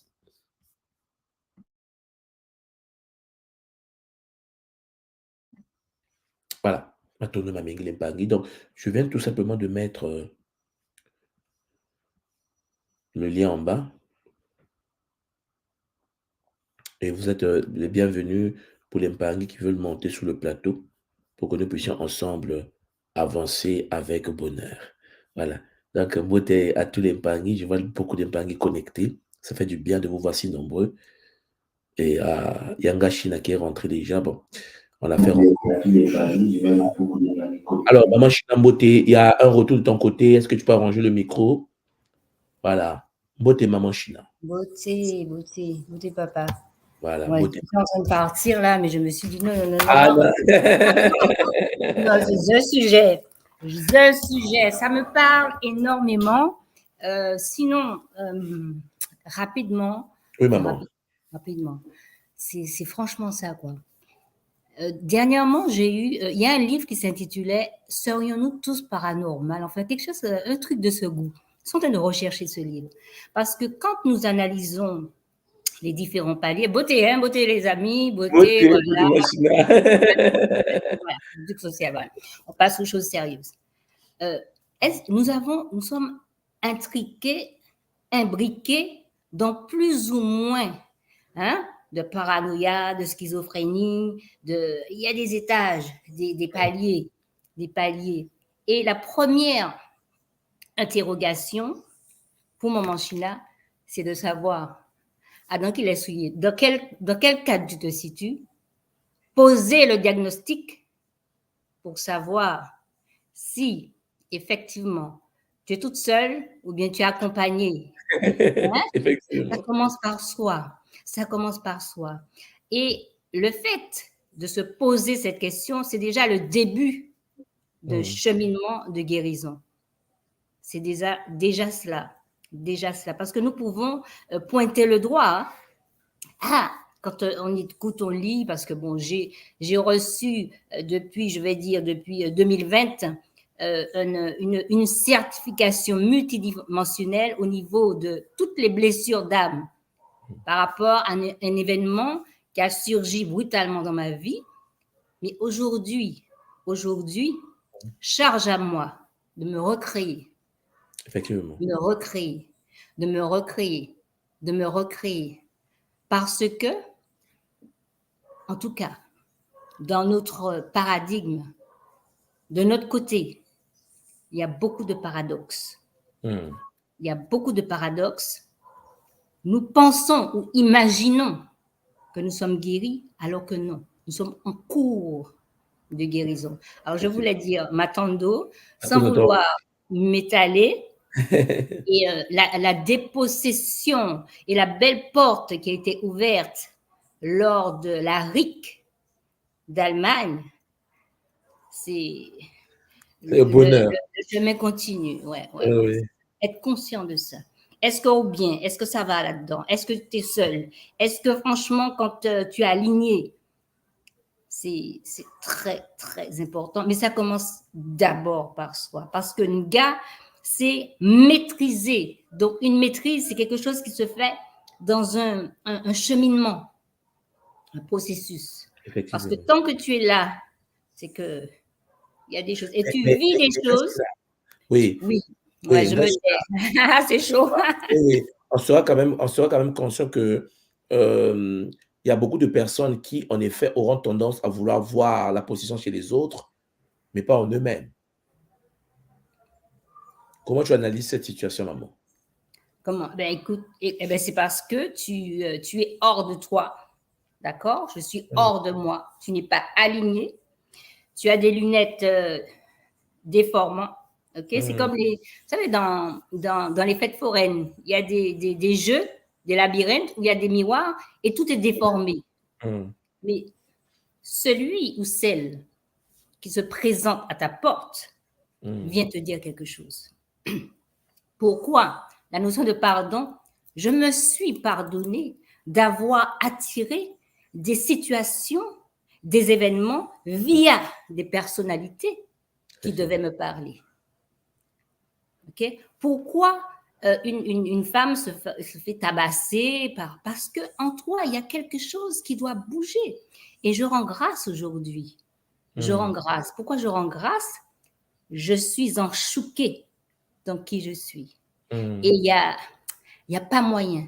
Voilà, Matono Mamingi les Mpangi. Donc, je viens tout simplement de mettre le lien en bas. Et vous êtes les bienvenus pour les Mpangi qui veulent monter sur le plateau pour que nous puissions ensemble avancer avec bonheur. Voilà. Donc, beauté à tous les Mpangi. Je vois beaucoup de Mpangi connectés. Ça fait du bien de vous voir si nombreux. Et à Yanga China qui est rentré déjà. Bon, on a fait. Alors, maman China Beauté, il y a un retour de ton côté. Est-ce que tu peux arranger le micro? Voilà. Beauté, maman China. Beauté, beauté, beauté, papa. Voilà, Ouais, beauté. j'étais en train de partir là, mais je me suis dit non, non, non, Ah, non, non. Non, c'est un sujet. The sujet, ça me parle énormément. Sinon, rapidement, oui, maman. rapidement, c'est franchement ça, quoi. Dernièrement, il y a un livre qui s'intitulait Serions-nous tous paranormales? Enfin, quelque chose, un truc de ce goût. Je suis en train de rechercher ce livre. Parce que quand nous analysons les différents paliers, beauté, hein, beauté les amis, beauté, Beauté, voilà, beauté, maman China. voilà, politique sociale, voilà. On passe aux choses sérieuses. Euh, nous sommes intriqués, imbriqués dans plus ou moins hein, de paranoïa, de schizophrénie, il y a des étages, des paliers, des paliers. Et la première interrogation pour Maman China, c'est de savoir dans quel cadre tu te situes, poser le diagnostic pour savoir si effectivement tu es toute seule ou bien tu es accompagnée. Hein? Ça Effectivement. commence par soi. Ça commence par soi. Et le fait de se poser cette question, c'est déjà le début d'un cheminement de guérison. C'est déjà cela. Déjà cela. Parce que nous pouvons pointer le doigt. Ah, quand on écoute, on lit, parce que bon, j'ai reçu depuis 2020, une certification multidimensionnelle au niveau de toutes les blessures d'âme par rapport à un événement qui a surgi brutalement dans ma vie. Mais aujourd'hui, charge à moi de me recréer, Effectivement. de me recréer, de me recréer, de me recréer. Parce que, en tout cas, dans notre paradigme, de notre côté, il y a beaucoup de paradoxes. Il y a beaucoup de paradoxes. Nous pensons ou imaginons que nous sommes guéris, alors que non, nous sommes en cours de guérison. Alors, je voulais dire, Matando, sans vouloir m'étaler, et la dépossession et la belle porte qui a été ouverte lors de la RIC d'Allemagne, c'est le bonheur. le chemin continue. Ouais. Oui. Être conscient de ça. Est-ce que ça va là-dedans? Est-ce que tu es seul? Est-ce que franchement, quand tu es aligné, c'est très, très important. Mais ça commence d'abord par soi. Parce que Nga, c'est maîtriser. Donc, une maîtrise, c'est quelque chose qui se fait dans un cheminement, un processus. Parce que tant que tu es là, c'est que il y a des choses. Et tu vis des choses. Oui. Ouais, je me tais. C'est chaud. Oui. On sera quand même conscient que il y a beaucoup de personnes qui, en effet, auront tendance à vouloir voir la position chez les autres, mais pas en eux-mêmes. Comment tu analyses cette situation, maman? Comment? Ben écoute, c'est parce que tu es hors de toi. D'accord? Je suis hors de moi. Tu n'es pas aligné. Tu as des lunettes déformantes. OK? C'est comme vous savez, dans les fêtes foraines, il y a des jeux, des labyrinthes où il y a des miroirs et tout est déformé. Mais celui ou celle qui se présente à ta porte vient te dire quelque chose. Pourquoi? La notion de pardon, je me suis pardonné d'avoir attiré des situations, des événements via des personnalités qui devaient me parler. Okay? Pourquoi une femme se fait tabasser? Parce qu'en toi, il y a quelque chose qui doit bouger. Et je rends grâce aujourd'hui. Je rends grâce. Pourquoi je rends grâce? Je suis enchouquée dans qui je suis. Et il y a pas moyen.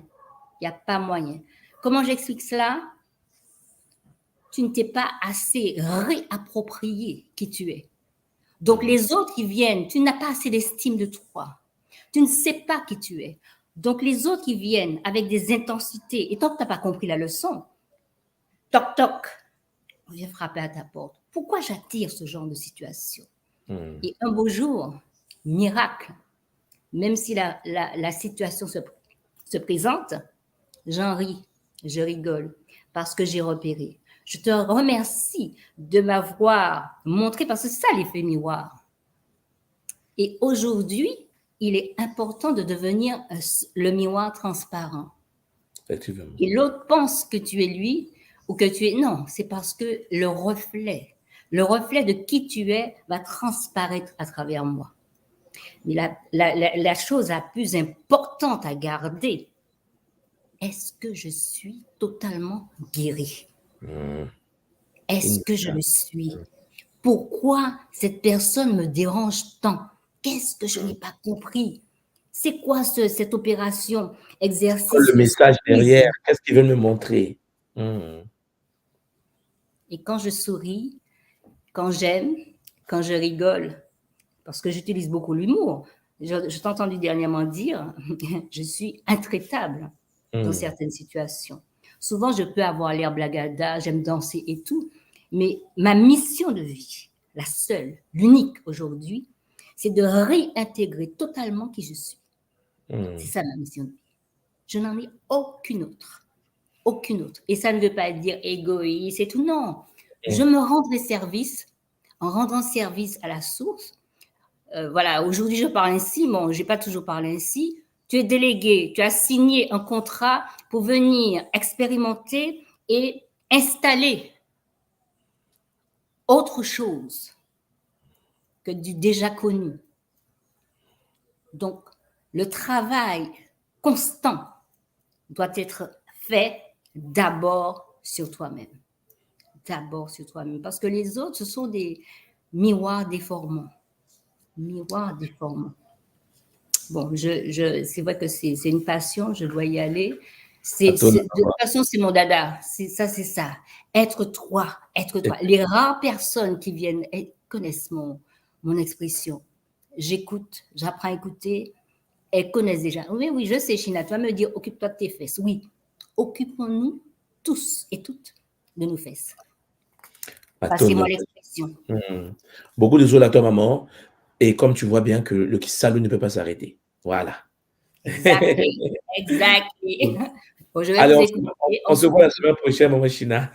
Il n'y a pas moyen. Comment j'explique cela? Tu ne t'es pas assez réapproprié qui tu es. Donc, les autres qui viennent, tu n'as pas assez d'estime de toi. Tu ne sais pas qui tu es. Donc, les autres qui viennent avec des intensités, et tant que tu n'as pas compris la leçon, toc, toc, on vient frapper à ta porte. Pourquoi j'attire ce genre de situation? Et un beau jour, miracle, même si la situation se présente, j'en ris, je rigole, parce que j'ai repéré. Je te remercie de m'avoir montré, parce que c'est ça l'effet miroir. Et aujourd'hui, il est important de devenir le miroir transparent. Effectivement. Et l'autre pense que tu es lui ou que tu es... Non, c'est parce que le reflet de qui tu es va transparaître à travers moi. Mais la chose la plus importante à garder, est-ce que je suis totalement guéri? Est-ce que je le suis? Pourquoi cette personne me dérange tant? Qu'est-ce que je n'ai pas compris? C'est quoi cette opération, exercice? Le message derrière, qu'est-ce qu'ils veulent me montrer? Et quand je souris, quand j'aime, quand je rigole, parce que j'utilise beaucoup l'humour, je t'ai entendu dernièrement dire, je suis intraitable dans certaines situations. Souvent, je peux avoir l'air blagada, j'aime danser et tout, mais ma mission de vie, la seule, l'unique aujourd'hui, c'est de réintégrer totalement qui je suis. C'est ça ma mission de vie. Je n'en ai aucune autre. Aucune autre. Et ça ne veut pas dire égoïste et tout, non. Je me rendrai service en rendant service à la source. Voilà, aujourd'hui je parle ainsi, bon, je n'ai pas toujours parlé ainsi. Tu es délégué, tu as signé un contrat pour venir expérimenter et installer autre chose que du déjà connu. Donc, le travail constant doit être fait d'abord sur toi-même. D'abord sur toi-même. Parce que les autres, ce sont des miroirs déformants. Miroirs déformants. Bon, c'est vrai que c'est une passion, je dois y aller. De toute façon, c'est mon dada. C'est ça. Être toi. Les rares personnes qui viennent connaissent mon expression. J'écoute, j'apprends à écouter. Elles connaissent déjà. Oui, je sais, China. Tu vas me dire, occupe-toi de tes fesses. Oui, occupons-nous tous et toutes de nos fesses. Passez-moi l'expression. Beaucoup de zones à toi, maman. Et comme tu vois bien que le salon ne peut pas s'arrêter. Voilà. Exactly. Bon, je vais allez, vous écouter. on se voit la semaine prochaine, maman China.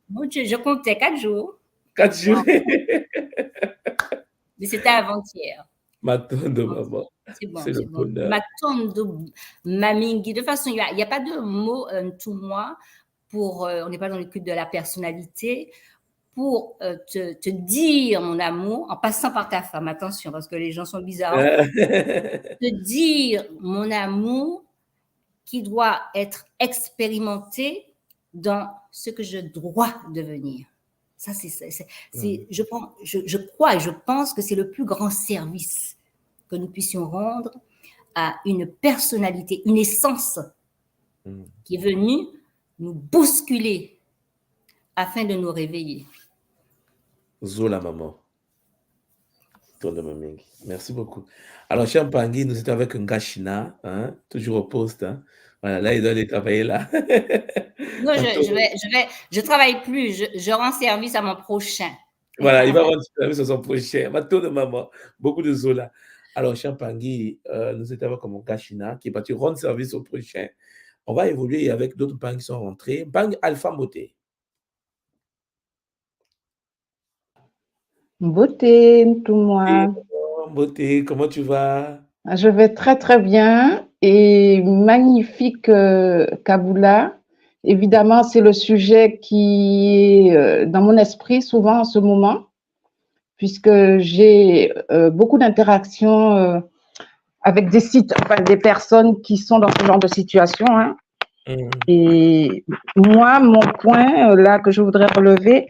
Bon, je comptais 4 jours. 4 jours. Mais c'était avant-hier. Ma tonne de maman. C'est bon, c'est le bonheur. Ma tonne de mamingi. De toute façon, il n'y a pas de mot tout moi pour. On n'est pas dans le culte de la personnalité. Pour te dire mon amour en passant par ta femme. Attention, parce que les gens sont bizarres. Te dire mon amour qui doit être expérimenté dans ce que je dois devenir. Ça, je crois et je pense que c'est le plus grand service que nous puissions rendre à une personnalité, une essence qui est venue nous bousculer afin de nous réveiller. Zola maman. Merci beaucoup. Alors, cher Pangui, nous étions avec un gars China, hein, toujours au poste. Hein. Voilà, là, il doit aller travailler là. Non, je travaille plus, je rends service à mon prochain. Voilà, il va rendre service à son prochain. Mato de maman, beaucoup de Zola. Alors, cher Pangui, nous étions avec mon gars China qui est parti rendre service au prochain. On va évoluer avec d'autres Pang qui sont rentrés. Pang Alpha Moté. Beauté, tout moi. Beauté, comment tu vas? Je vais très très bien et magnifique Kaboula. Évidemment, c'est le sujet qui est dans mon esprit souvent en ce moment, puisque j'ai beaucoup d'interactions avec des personnes qui sont dans ce genre de situation. Hein. Et moi, mon point là que je voudrais relever,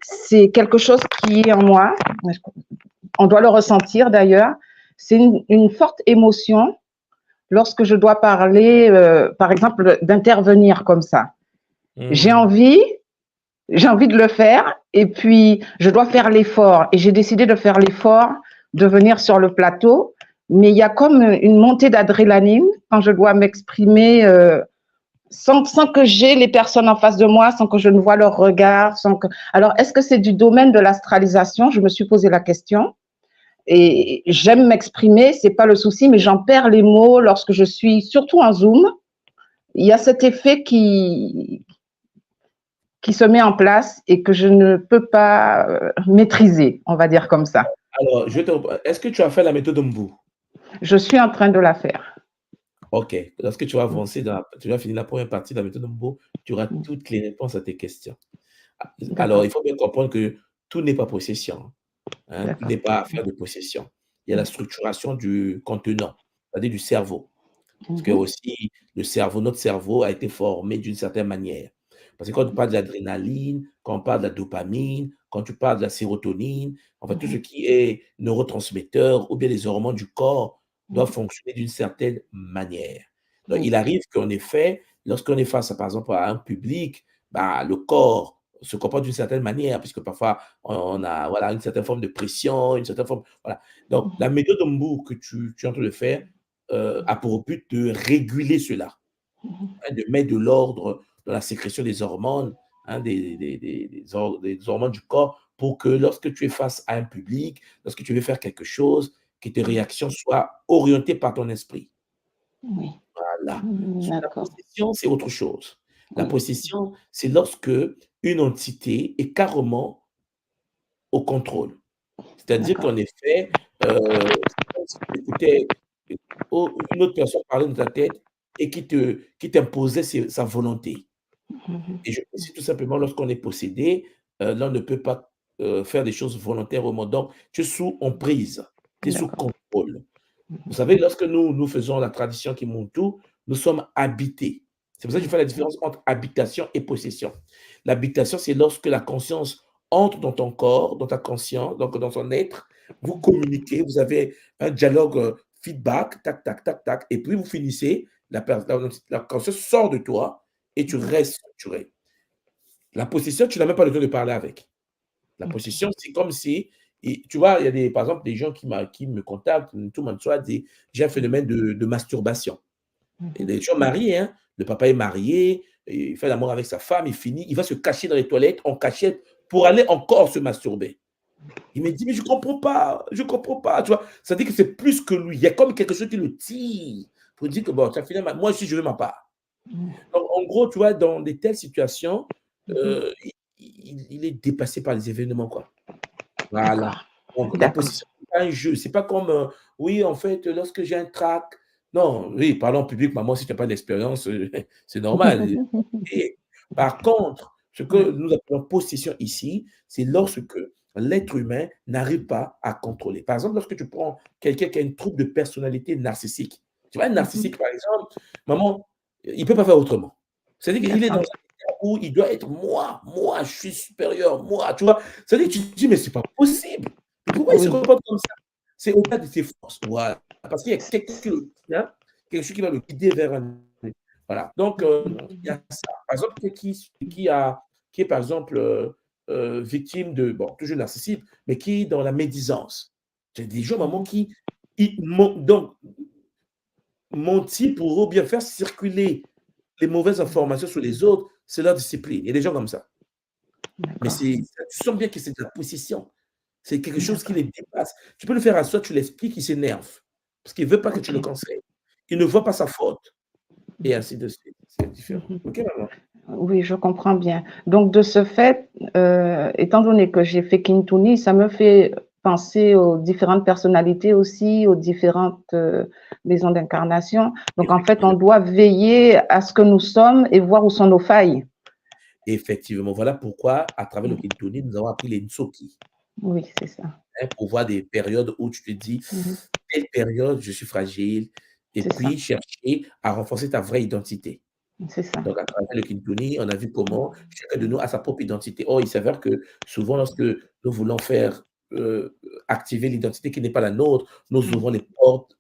c'est quelque chose qui est en moi. On doit le ressentir d'ailleurs. C'est une forte émotion lorsque je dois parler, par exemple, d'intervenir comme ça. J'ai envie de le faire et puis je dois faire l'effort. Et j'ai décidé de faire l'effort de venir sur le plateau. Mais il y a comme une montée d'adrénaline quand je dois m'exprimer sans que j'ai les personnes en face de moi, sans que je ne vois leur regard. Alors, est-ce que c'est du domaine de l'astralisation? Je me suis posé la question. Et j'aime m'exprimer, c'est pas le souci, mais j'en perds les mots lorsque je suis, surtout en Zoom. Il y a cet effet qui se met en place et que je ne peux pas maîtriser, on va dire comme ça. Alors, est-ce que tu as fait la méthode Mbu? Je suis en train de la faire. Ok. Lorsque tu vas avancer, tu vas finir la première partie de la méthode Mbu, tu auras toutes les réponses à tes questions. Alors, il faut bien comprendre que tout n'est pas possession. Hein, tout n'est pas affaire de possession. Il y a la structuration du contenant, c'est-à-dire du cerveau. Parce que aussi, notre cerveau a été formé d'une certaine manière. Parce que quand tu parles de l'adrénaline, quand on parle de la dopamine, quand tu parles de la sérotonine, en fait, tout ce qui est neurotransmetteur ou bien les hormones du corps doivent fonctionner d'une certaine manière. Donc, il arrive qu'en effet, lorsqu'on est face, par exemple, à un public, le corps se comporte d'une certaine manière, puisque parfois, on a une certaine forme de pression, une certaine forme. Voilà. Donc, la méthode Mbu que tu es en train de faire a pour but de réguler cela, hein, de mettre de l'ordre dans la sécrétion des hormones, hein, des hormones du corps, pour que lorsque tu es face à un public, lorsque tu veux faire quelque chose, que tes réactions soient orientées par ton esprit. Oui. Voilà. La possession, c'est autre chose. La possession, c'est lorsque une entité est carrément au contrôle. C'est-à-dire qu'en effet, si tu écoutais une autre personne parler dans ta tête et qui t'imposait sa volonté. Et je précise tout simplement, lorsqu'on est possédé, l'on ne peut pas faire des choses volontairement. Donc, tu es sous emprise, tu es sous contrôle. Vous savez, lorsque nous faisons la tradition Kimuntu, nous sommes habités. C'est pour ça que je fais la différence entre habitation et possession. L'habitation, c'est lorsque la conscience entre dans ton corps, dans ta conscience, donc dans ton être, vous communiquez, vous avez un dialogue feedback, tac, tac, tac, tac, et puis vous finissez la conscience sort de toi et tu restes structuré. La possession, tu n'as même pas le temps de parler avec. La possession, c'est comme si, tu vois, il y a par exemple des gens qui me contactent, tout le monde soit dit, j'ai un phénomène de masturbation. Et des gens mariés, hein, le papa est marié, il fait l'amour avec sa femme, il finit, il va se cacher dans les toilettes en cachette pour aller encore se masturber. Il me dit, mais je ne comprends pas, tu vois. Ça dit que c'est plus que lui. Il y a comme quelque chose qui le tire pour dire que, bon, ça finalement, moi aussi, je veux ma part. Donc, en gros, tu vois, dans de telles situations, il est dépassé par les événements, quoi. Voilà. Donc, la D'accord. possession, c'est pas un jeu. C'est pas comme, oui, en fait, lorsque j'ai un trac. Non, oui, parlons en public, maman, si tu n'as pas d'expérience, c'est normal. Et par contre, ce que nous appelons possession ici, c'est lorsque l'être humain n'arrive pas à contrôler. Par exemple, lorsque tu prends quelqu'un qui a une trouble de personnalité narcissique. Tu vois, un narcissique, par exemple, maman, il ne peut pas faire autrement. C'est-à-dire qu'il est dans un D'accord. état où il doit être moi, je suis supérieur, moi, tu vois. C'est-à-dire que tu te dis, mais c'est pas possible. Mais pourquoi il se Oui. comporte comme ça? C'est au-delà de ses forces. Voilà. Parce qu'il y a quelqu'un qui le tient, quelque chose qui va le guider vers un. Voilà. Donc, il y a ça. Par exemple, qui est, par exemple, victime de, bon, toujours narcissique, mais qui est dans la médisance. J'ai des gens, maman, qui donc, mentir pour bien faire circuler les mauvaises informations sur les autres, c'est leur discipline. Il y a des gens comme ça. Mais D'accord. tu sens bien que c'est de la possession. C'est quelque chose qui D'accord. les dépasse. Tu peux le faire à soi, tu l'expliques, il s'énerve. Parce qu'il ne veut pas que tu le OK. conseilles. Il ne voit pas sa faute. Et ainsi de suite. C'est différent. OK, maman? Oui, je comprends bien. Donc, de ce fait, étant donné que j'ai fait Kintuni, ça me fait penser aux différentes personnalités aussi, aux différentes maisons d'incarnation. Donc, en fait, on Effectivement. doit veiller à ce que nous sommes et voir où sont nos failles. Effectivement. Voilà pourquoi, à travers le Kintoni, nous avons appris les Nsoki. Oui, c'est ça. Hein, pour voir des périodes où tu te dis, telle période, je suis fragile. Et C'est ça. puis, chercher à renforcer ta vraie identité. C'est ça. Donc, à travers le Kintoni, on a vu comment chacun de nous a sa propre identité. Or, il s'avère que souvent, lorsque nous voulons faire activer l'identité qui n'est pas la nôtre, nous ouvrons les portes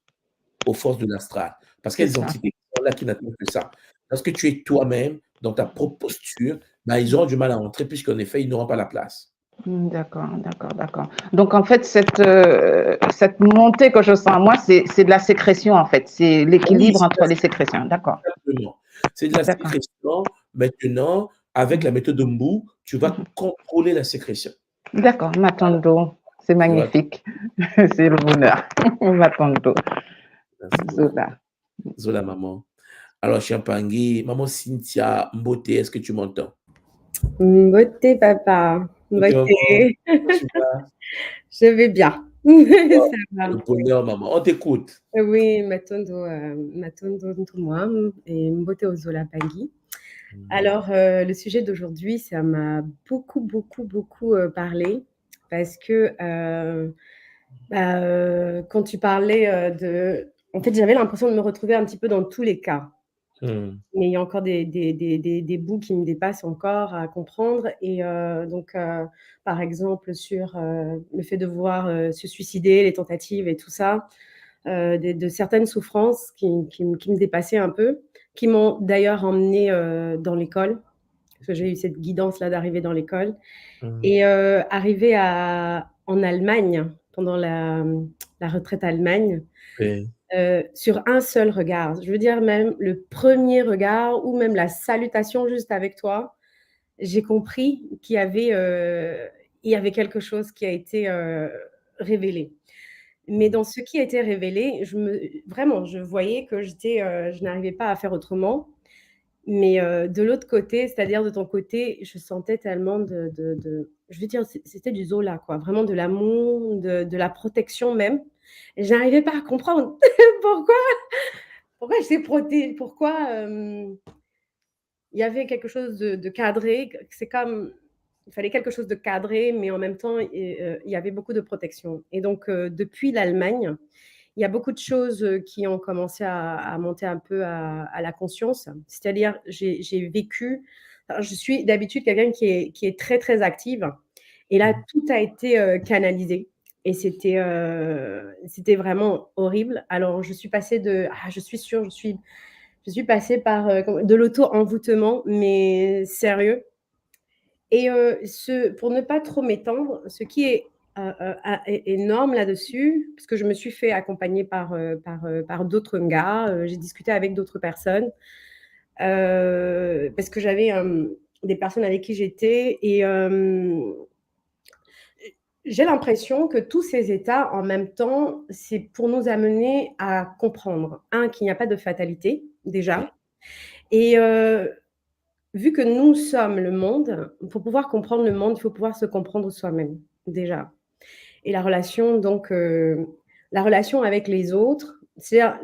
aux forces de l'astral. Parce qu'il C'est y a des ça. entités qui sont là qui n'attendent que ça. Lorsque tu es toi-même, dans ta propre posture, bah, ils auront du mal à entrer puisqu'en effet, ils n'auront pas la place. D'accord, d'accord, d'accord. Donc, en fait, cette montée que je sens en moi, c'est de la sécrétion, en fait. C'est Oui, l'équilibre c'est entre les sécrétions. D'accord, exactement. C'est de la d'accord. sécrétion. Maintenant, avec la méthode de Mbu, tu vas contrôler la sécrétion. D'accord, Matondo, c'est Tu vois? magnifique. C'est le bonheur. Matondo, Merci beaucoup. Zola. Zola, maman. Alors, Champangui, maman Cynthia Mbote, est-ce que tu m'entends? Beauté, papa. Ok, maman. Beauté. Comment tu vas? Je vais bien. Wow, Ça va. le bonheur, maman. On t'écoute. Oui, Matondo Ntumwa et Mbote Ozola Pagui. Alors, le sujet d'aujourd'hui, ça m'a beaucoup, beaucoup, beaucoup parlé parce que quand tu parlais de... En fait, j'avais l'impression de me retrouver un petit peu dans tous les cas. Hmm. Mais il y a encore des bouts qui me dépassent encore à comprendre. Et donc, par exemple, sur le fait de voir se suicider, les tentatives et tout ça, de certaines souffrances qui me dépassaient un peu, qui m'ont d'ailleurs emmenée dans l'école, parce que j'ai eu cette guidance-là d'arriver dans l'école. Et arriver en Allemagne, pendant la retraite Allemagne, Oui. sur un seul regard. Je veux dire même le premier regard ou même la salutation juste avec toi, j'ai compris il y avait quelque chose qui a été révélé. Mais dans ce qui a été révélé, vraiment, je voyais que je n'arrivais pas à faire autrement. Mais de l'autre côté, c'est-à-dire de ton côté, je sentais tellement je veux dire, c'était du Zola, quoi. Vraiment de l'amour, de la protection même. Et je n'arrivais pas à comprendre pourquoi j'étais protégée, pourquoi il y avait quelque chose de cadré. C'est comme, il fallait quelque chose de cadré, mais en même temps, il y avait beaucoup de protection. Et donc, depuis l'Allemagne, il y a beaucoup de choses qui ont commencé à monter un peu à la conscience. C'est-à-dire, j'ai vécu... Alors, je suis d'habitude quelqu'un qui est très, très active. Et là, tout a été canalisé. Et c'était vraiment horrible. Alors, je suis passée de « Ah, je suis sûre, je Je suis passée par de l'auto-envoûtement, mais sérieux. Et pour ne pas trop m'étendre, ce qui est énorme là-dessus, parce que je me suis fait accompagner par d'autres gars, j'ai discuté avec d'autres personnes, parce que j'avais des personnes avec qui j'étais, et j'ai l'impression que tous ces états, en même temps, c'est pour nous amener à comprendre, qu'il n'y a pas de fatalité, déjà, et vu que nous sommes le monde, pour pouvoir comprendre le monde, il faut pouvoir se comprendre soi-même, déjà. Et la relation, donc, la relation avec les autres, c'est-à-dire,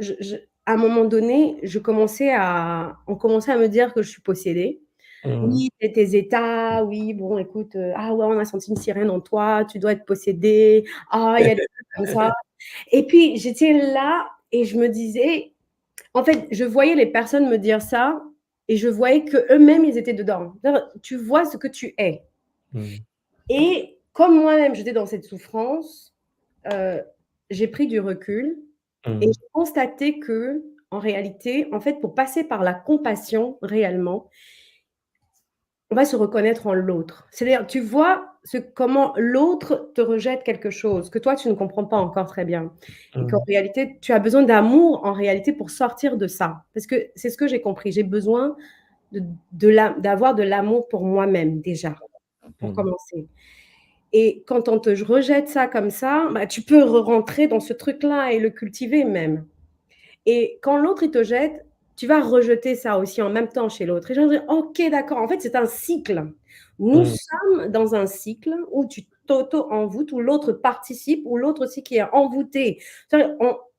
à un moment donné, on commençait à me dire que je suis possédée. Oui, c'est tes états, oui, bon, écoute, ah ouais, on a senti une sirène en toi, tu dois être possédée, ah, il y a des trucs comme ça. Et puis, j'étais là et je me disais, en fait, je voyais les personnes me dire ça et je voyais qu'eux-mêmes, ils étaient dedans. Tu vois ce que tu es. Et comme moi-même, j'étais dans cette souffrance, j'ai pris du recul et j'ai constaté que, en réalité, en fait, pour passer par la compassion réellement, on va se reconnaître en l'autre. C'est-à-dire, tu vois comment l'autre te rejette quelque chose que toi, tu ne comprends pas encore très bien. Et qu'en réalité, tu as besoin d'amour, en réalité, pour sortir de ça. Parce que c'est ce que j'ai compris. J'ai besoin d'avoir de l'amour pour moi-même, déjà, pour commencer. Et quand on te rejette ça comme ça, bah, tu peux rentrer dans ce truc-là et le cultiver même. Et quand l'autre, il te jette, tu vas rejeter ça aussi en même temps chez l'autre. Et je vais dire, OK, d'accord. En fait, c'est un cycle. Nous sommes dans un cycle où tu t'auto-envoûtes, où l'autre participe, où l'autre aussi qui est envoûté.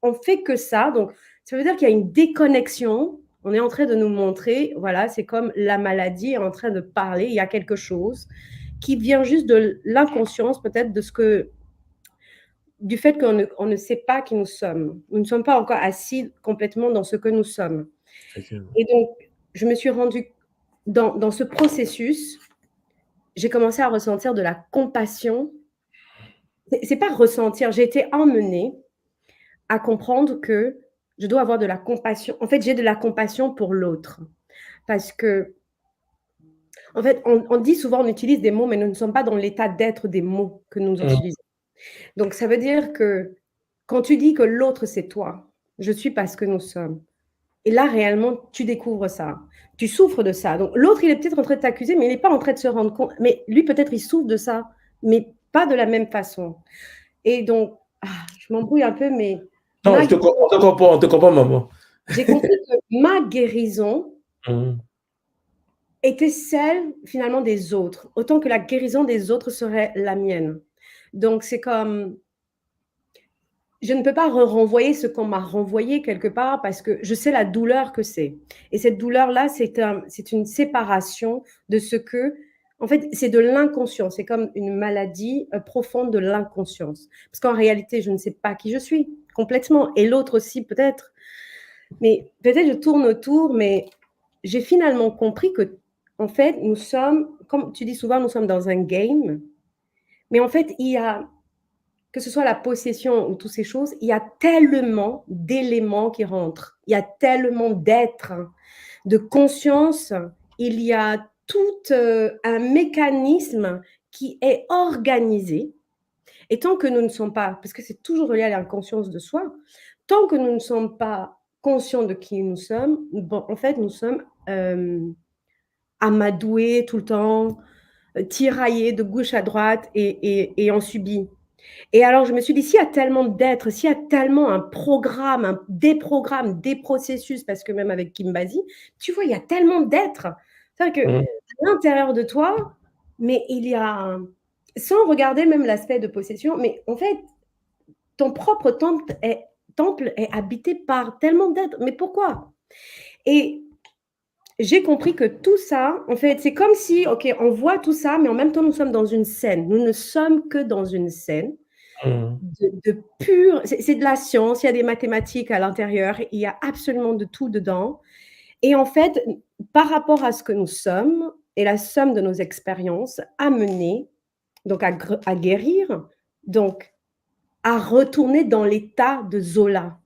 On fait que ça. Donc, ça veut dire qu'il y a une déconnexion. On est en train de nous montrer, voilà, c'est comme la maladie est en train de parler. Il y a quelque chose qui vient juste de l'inconscience, peut-être, du fait qu'on ne sait pas qui nous sommes. Nous ne sommes pas encore assis complètement dans ce que nous sommes. Et donc, je me suis rendue dans ce processus, j'ai commencé à ressentir de la compassion. C'est pas ressentir, j'ai été emmenée à comprendre que je dois avoir de la compassion. En fait, j'ai de la compassion pour l'autre. Parce que, en fait, on dit souvent, on utilise des mots, mais nous ne sommes pas dans l'état d'être des mots que nous utilisons. Donc, ça veut dire que quand tu dis que l'autre, c'est toi, je suis parce que nous sommes. Et là, réellement, tu découvres ça. Tu souffres de ça. Donc, l'autre, il est peut-être en train de t'accuser, mais il n'est pas en train de se rendre compte. Mais lui, peut-être, il souffre de ça, mais pas de la même façon. Et donc, je m'embrouille un peu, mais... Non, on te comprend, maman. J'ai compris que ma guérison était celle, finalement, des autres, autant que la guérison des autres serait la mienne. Donc, c'est comme... Je ne peux pas renvoyer ce qu'on m'a renvoyé quelque part parce que je sais la douleur que c'est. Et cette douleur-là, c'est une séparation de ce que... En fait, c'est de l'inconscient. C'est comme une maladie profonde de l'inconscience. Parce qu'en réalité, je ne sais pas qui je suis complètement. Et l'autre aussi, peut-être. Mais peut-être je tourne autour, mais j'ai finalement compris que, en fait, nous sommes, comme tu dis souvent, nous sommes dans un game. Mais en fait, il y a... que ce soit la possession ou toutes ces choses, il y a tellement d'éléments qui rentrent. Il y a tellement d'êtres, de conscience. Il y a tout un mécanisme qui est organisé. Et tant que nous ne sommes pas, parce que c'est toujours relié à l'inconscience de soi, tant que nous ne sommes pas conscients de qui nous sommes, bon, en fait, nous sommes amadoués tout le temps, tiraillés de gauche à droite et on subit. Et alors, je me suis dit, s'il y a tellement d'êtres, s'il y a tellement un programme, des programmes, des processus, parce que même avec Kim Basi, tu vois, il y a tellement d'êtres. C'est-à-dire qu'à l'intérieur de toi, mais il y a, sans regarder même l'aspect de possession, mais en fait, ton propre temple est habité par tellement d'êtres. Mais pourquoi? Et j'ai compris que tout ça, en fait, c'est comme si, OK, on voit tout ça, mais en même temps, nous sommes dans une scène. Nous ne sommes que dans une scène. De pure, c'est de la science, il y a des mathématiques à l'intérieur, il y a absolument de tout dedans. Et en fait, par rapport à ce que nous sommes et la somme de nos expériences, amener donc à guérir, donc à retourner dans l'état de Zola.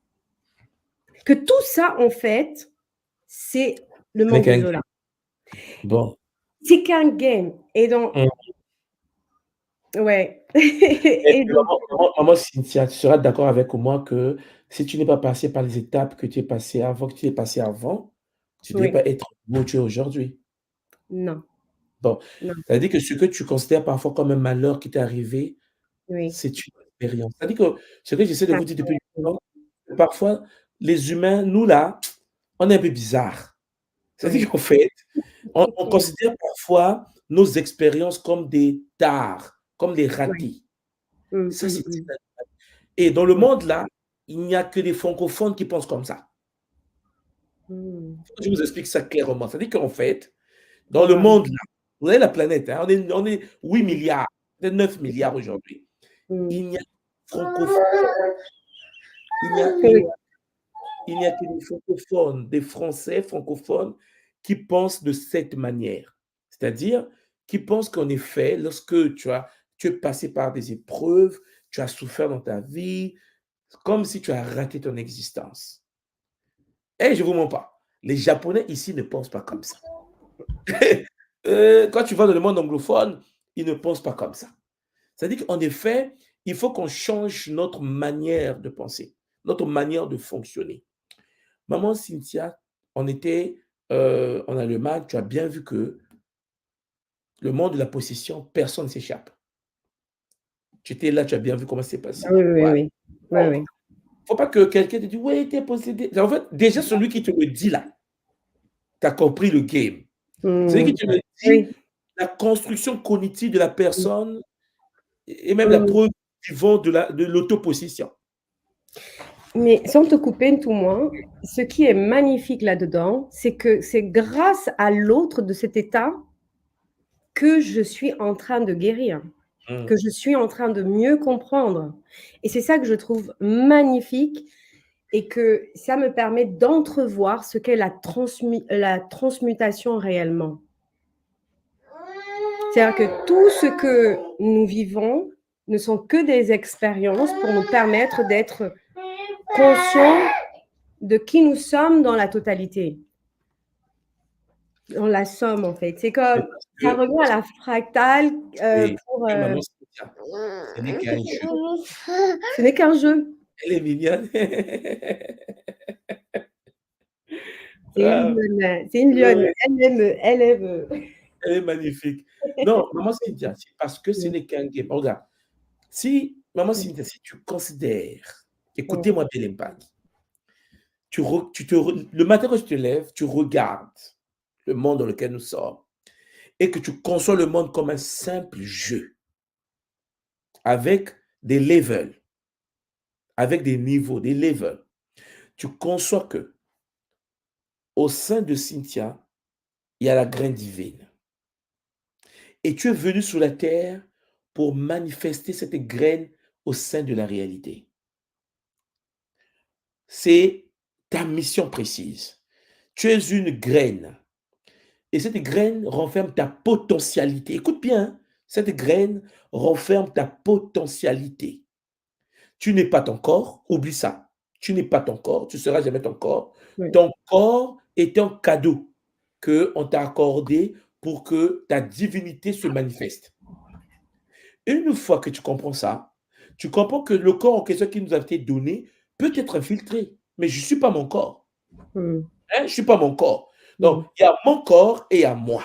Que tout ça, en fait, c'est le Ce n'est monde qu'un au-delà. Bon. C'est qu'un game. Et donc, ouais. Et Et donc, maman Cynthia, tu seras d'accord avec moi que si tu n'es pas passé par les étapes que tu es passé avant, tu ne devais oui, pas être où tu es aujourd'hui. non, Bon, non, c'est-à-dire que ce que tu considères parfois comme un malheur qui t'est arrivé, oui. c'est une expérience. C'est-à-dire que ce que j'essaie de Ah, vous dire depuis longtemps, parfois, les humains, nous là, on est un peu bizarres. oui. C'est-à-dire qu'en fait, on considère parfois nos expériences comme des tares, comme des Oui. ratés. Ça, c'est Mm. et dans le Ouais. monde là, il n'y a que des francophones qui pensent comme ça. Mm. Je vous explique ça clairement. C'est-à-dire qu'en fait, dans le Wow. monde là, vous avez la planète, hein, on est 8 milliards, peut-être 9 milliards aujourd'hui. Mm. Il n'y a francophone, il n'y a, Oui. il n'y a que des francophones, des Français francophones qui pensent de cette manière. C'est-à-dire qui pensent qu'en effet, lorsque tu es passé par des épreuves, tu as souffert dans ta vie, comme si tu as raté ton existence. Et je ne vous mens pas, les Japonais ici ne pensent pas comme ça. Quand tu vas dans le monde anglophone, ils ne pensent pas comme ça. C'est-à-dire qu'en effet, il faut qu'on change notre manière de penser, notre manière de fonctionner. Maman Cynthia, on était en Allemagne, tu as bien vu que le monde de la possession, personne ne s'échappe. Tu étais là, tu as bien vu comment c'est Ah passé. oui, oui, Ouais. oui. Oui, Donc, oui. il ne faut pas que quelqu'un te dise, ouais, tu es possédé. En fait, déjà, celui qui te le dit là, tu as compris le game. Celui Mm. qui te le dit, Oui. la construction cognitive de la personne et même la Mm. preuve vivante de l'autopossession. Mais sans te couper tout moins, ce qui est magnifique là-dedans, c'est que c'est grâce à l'autre de cet état que je suis en train de guérir, que je suis en train de mieux comprendre. Et c'est ça que je trouve magnifique et que ça me permet d'entrevoir ce qu'est la transmutation réellement. C'est-à-dire que tout ce que nous vivons ne sont que des expériences pour nous permettre d'être conscients de qui nous sommes dans la totalité, dans la somme en fait. C'est Mais comme, parce ça que, revient à la fractale oui, pour... que maman Cynthia, ce n'est qu'un jeu. Ce n'est qu'un jeu. Elle est mignonne. C'est Ah, une lionne. ouais, Elle aime. elle est magnifique. Non, maman Cynthia, c'est parce que ce n'est qu'un game. Regarde, maman Cynthia, si tu considères, écoutez-moi bien l'impact, le matin quand tu te lèves, tu regardes le monde dans lequel nous sommes et que tu conçois le monde comme un simple jeu avec des levels, avec des niveaux, des levels. Tu conçois que au sein de Cynthia, il y a la graine divine. Et tu es venu sur la terre pour manifester cette graine au sein de la réalité. C'est ta mission précise. Tu es une graine. Et cette graine renferme ta potentialité. Écoute bien, hein, cette graine renferme ta potentialité. Tu n'es pas ton corps, oublie ça. Tu n'es pas ton corps, tu ne seras jamais ton corps. Oui. Ton corps est un cadeau qu'on t'a accordé pour que ta divinité se manifeste. Une fois que tu comprends ça, tu comprends que le corps en question qui nous a été donné peut être infiltré, mais je ne suis pas mon corps. Mm. Hein, je ne suis pas mon corps. Donc, Mm. il y a mon corps et il y a moi.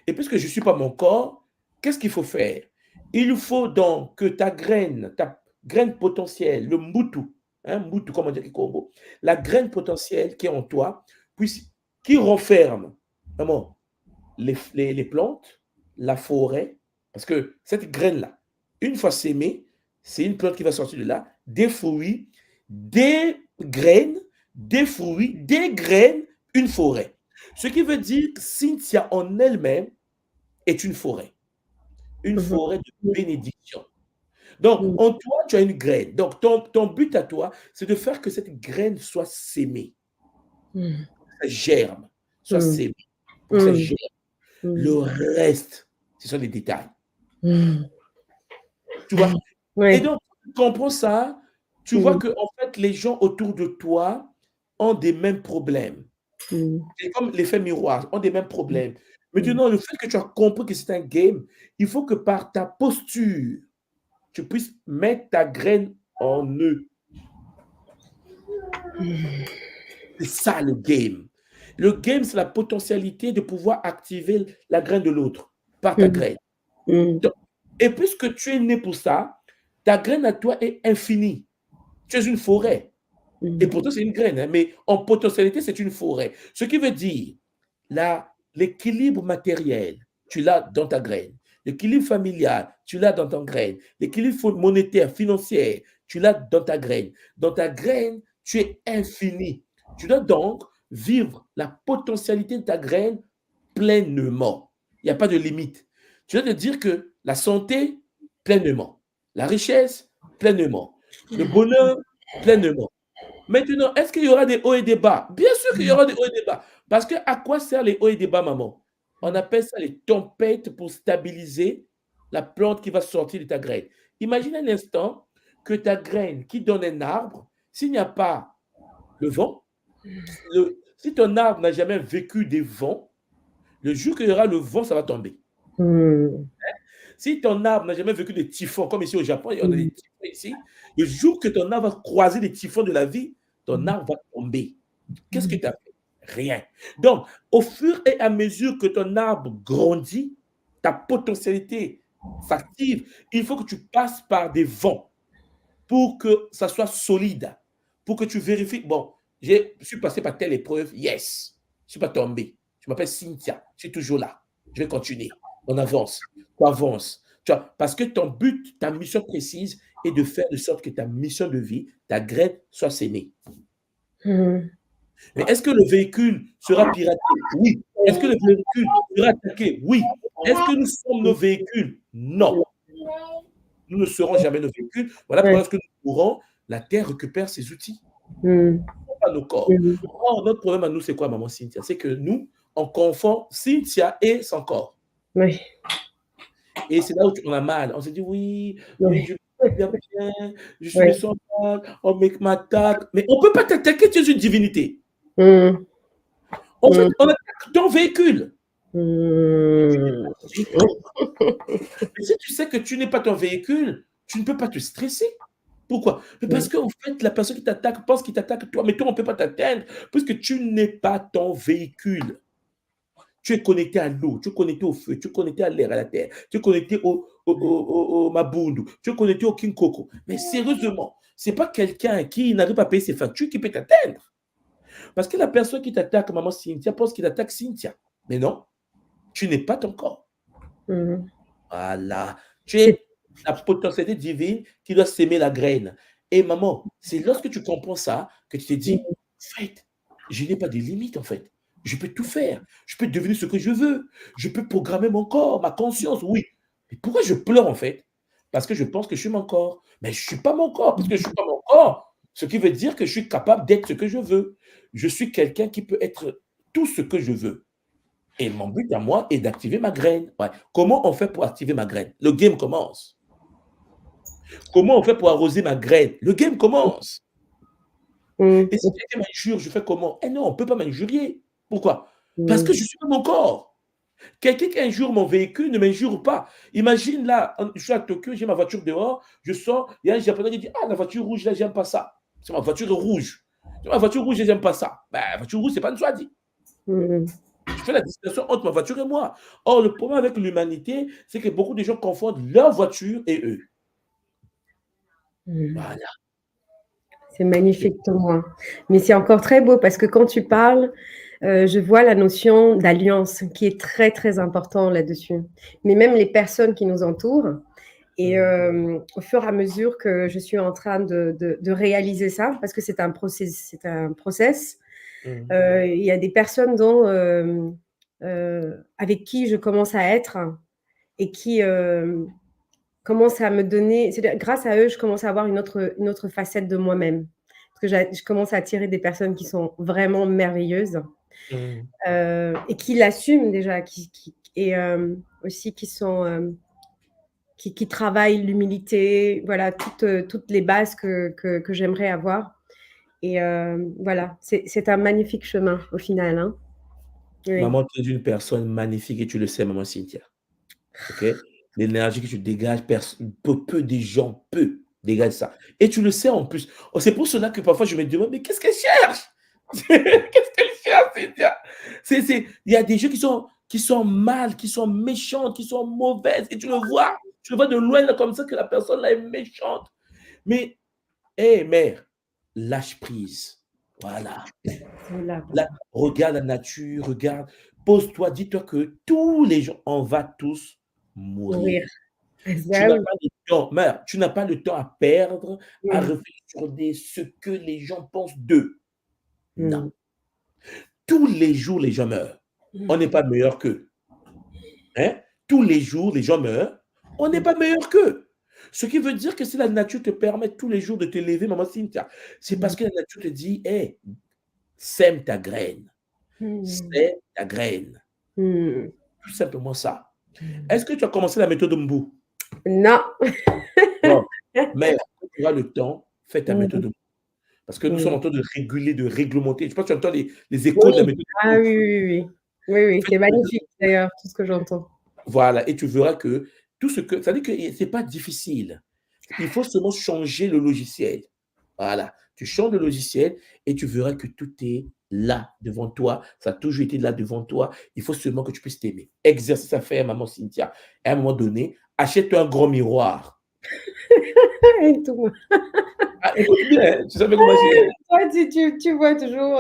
Et puisque je ne suis pas mon corps, qu'est-ce qu'il faut faire? Il faut donc que ta graine potentielle, le moutou, hein, moutou, comment dire Congo, la graine potentielle qui est en toi, qui renferme vraiment les plantes, la forêt, parce que cette graine-là, une fois sémée, c'est une plante qui va sortir de là, des fruits, des graines, des fruits, des graines, une forêt. Ce qui veut dire que Cynthia en elle-même est une forêt Mhm. de bénédiction. Donc, Mm. en toi, tu as une graine. Donc, ton but à toi, c'est de faire que cette graine soit sémée, Mm. ça germe, soit Mm. sémée, pour que ça Mm. germe. Mm. Le reste, ce sont les détails. Mm. Tu vois? Et Oui. donc, tu comprends ça, tu vois Mm. que en fait, les gens autour de toi ont des mêmes problèmes. C'est comme l'effet miroir, ont des mêmes problèmes. Maintenant, le fait que tu as compris que c'est un game, il faut que par ta posture, tu puisses mettre ta graine en eux. C'est ça le game. Le game, c'est la potentialité de pouvoir activer la graine de l'autre par ta graine. Donc, et puisque tu es né pour ça, ta graine à toi est infinie. Tu es une forêt. Et pourtant, c'est une graine, hein, mais en potentialité, c'est une forêt. Ce qui veut dire, l'équilibre matériel, tu l'as dans ta graine. L'équilibre familial, tu l'as dans ta graine. L'équilibre monétaire, financier, tu l'as dans ta graine. Dans ta graine, tu es infini. Tu dois donc vivre la potentialité de ta graine pleinement. Il n'y a pas de limite. Tu dois te dire que la santé, pleinement. La richesse, pleinement. Le bonheur, pleinement. Maintenant, est-ce qu'il y aura des hauts et des bas? Bien sûr qu'il y aura des hauts et des bas. Parce que à quoi servent les hauts et des bas, maman? On appelle ça les tempêtes pour stabiliser la plante qui va sortir de ta graine. Imagine un instant que ta graine qui donne un arbre, s'il n'y a pas le vent, si ton arbre n'a jamais vécu des vents, le jour qu'il y aura le vent, ça va tomber. Si ton arbre n'a jamais vécu des typhons, comme ici au Japon, il y a des typhons ici, le jour que ton arbre va croiser les typhons de la vie, ton arbre va tomber. Qu'est-ce que tu as fait? Rien. Donc, au fur et à mesure que ton arbre grandit, ta potentialité s'active, il faut que tu passes par des vents pour que ça soit solide, pour que tu vérifies. Bon, je suis passé par telle épreuve, yes, je ne suis pas tombé. Je m'appelle Cynthia, je suis toujours là. Je vais continuer. On avance. Tu avances. Tu vois, parce que ton but, ta mission précise est de faire de sorte que ta mission de vie, ta graine, soit sémée. Mais est-ce que le véhicule sera piraté? Oui. Est-ce que le véhicule sera attaqué? Oui. Est-ce que nous sommes nos véhicules? Non. Nous ne serons jamais nos véhicules. Voilà pourquoi lorsque nous mourrons, la terre récupère ses outils. Pas nos corps. Or, notre problème à nous, c'est quoi, maman Cynthia? C'est que nous, on confond Cynthia et son corps. Oui. Et c'est là où on a mal. On se dit, oui, je bien, je suis le central, on m'attaque. Mais on ne peut pas t'attaquer, tu es une divinité. En fait, on attaque ton véhicule. Mais si tu sais que tu n'es pas ton véhicule, tu ne peux pas te stresser. Pourquoi? Parce qu'en fait, la personne qui t'attaque pense qu'il t'attaque toi, mais toi, on ne peut pas t'atteindre puisque tu n'es pas ton véhicule. Tu es connecté à l'eau, tu es connecté au feu, tu es connecté à l'air, à la terre, tu es connecté au Mabundu, tu es connecté au King Koko. Mais sérieusement, ce n'est pas quelqu'un qui n'arrive pas à payer ses factures qui peut t'atteindre. Parce que la personne qui t'attaque, maman Cynthia, pense qu'il attaque Cynthia. Mais non, tu n'es pas ton corps. Voilà. Tu es la potentialité divine qui doit s'aimer la graine. Et maman, c'est lorsque tu comprends ça que tu te dis, en fait, je n'ai pas de limites, en fait. Je peux tout faire. Je peux devenir ce que je veux. Je peux programmer mon corps, ma conscience, oui. Mais pourquoi je pleure, en fait? Parce que je pense que je suis mon corps. Mais je ne suis pas mon corps. Parce que je ne suis pas mon corps, ce qui veut dire que je suis capable d'être ce que je veux. Je suis quelqu'un qui peut être tout ce que je veux. Et mon but à moi est d'activer ma graine. Ouais. Comment on fait pour activer ma graine? Le game commence. Comment on fait pour arroser ma graine? Le game commence. Et si quelqu'un m'injure, je fais comment? Eh non, on ne peut pas m'injurier. Pourquoi? Parce que je suis pas mon corps. Quelqu'un qui injure mon véhicule ne m'injure pas. Imagine là, je suis à Tokyo, j'ai ma voiture dehors, je sors, il y a un Japonais qui dit, ah, la voiture rouge, là, j'aime pas ça. C'est ma voiture rouge. C'est ma voiture rouge, j'aime pas ça. Ben, la voiture rouge, c'est pas une choix dit. Je fais la distinction entre ma voiture et moi. Or, le problème avec l'humanité, c'est que beaucoup de gens confondent leur voiture et eux. Voilà. C'est magnifique, Thomas. Mais c'est encore très beau parce que quand tu parles, je vois la notion d'alliance qui est très, très importante là-dessus. Mais même les personnes qui nous entourent. Et au fur et à mesure que je suis en train de réaliser ça, parce que c'est un process, il y a des personnes avec qui je commence à être et qui commencent à me donner, grâce à eux, je commence à avoir une autre facette de moi-même. Parce que je commence à attirer des personnes qui sont vraiment merveilleuses et qui l'assument déjà, et aussi qui sont... qui travaillent l'humilité, voilà, toutes les bases que j'aimerais avoir. Et voilà, c'est un magnifique chemin au final. Hein. Oui. Maman, tu es une personne magnifique et tu le sais, maman Cynthia. OK? L'énergie que tu dégages, peu de gens, dégagent ça. Et tu le sais en plus. Oh, c'est pour cela que parfois je me demande, mais qu'est-ce qu'elle cherche? Qu'est-ce qu'elle cherche, Cynthia? Il y a des gens qui sont mal, qui sont méchantes, qui sont mauvaises. Et tu le vois de loin là, comme ça que la personne là est méchante. Mais, hé, mère, lâche prise. Voilà. Voilà. Là, regarde la nature, regarde, pose-toi, dis-toi que tous les gens, on va tous mourir. Tu n'as pas le temps, mère, tu n'as pas le temps à perdre, à réfléchir sur ce que les gens pensent d'eux. Non. Tous les jours, les gens meurent. On n'est pas meilleur qu'eux. Hein? Tous les jours, les gens meurent. On n'est pas meilleur qu'eux. Ce qui veut dire que si la nature te permet tous les jours de te lever, maman Cynthia, c'est parce que la nature te dit, hey, sème ta graine. Sème ta graine. Tout simplement ça. Est-ce que tu as commencé la méthode Mbou? Non. Non. Mais quand tu auras le temps, fais ta méthode Mbou. Parce que nous sommes en train de réguler, de réglementer. Je pense que tu entends les échos de la méthode Mbou. Ah oui. Oui, c'est magnifique d'ailleurs, tout ce que j'entends. Voilà, et tu verras que tout ce que... Ça veut dire que ce n'est pas difficile. Il faut seulement changer le logiciel. Voilà. Tu changes le logiciel et tu verras que tout est là devant toi. Ça a toujours été là devant toi. Il faut seulement que tu puisses t'aimer. Exercice à faire, maman Cynthia. Et à un moment donné, achète-toi un grand miroir. Et tout. Ah, écoute bien, tu savais comment c'est. Toi, tu vois toujours.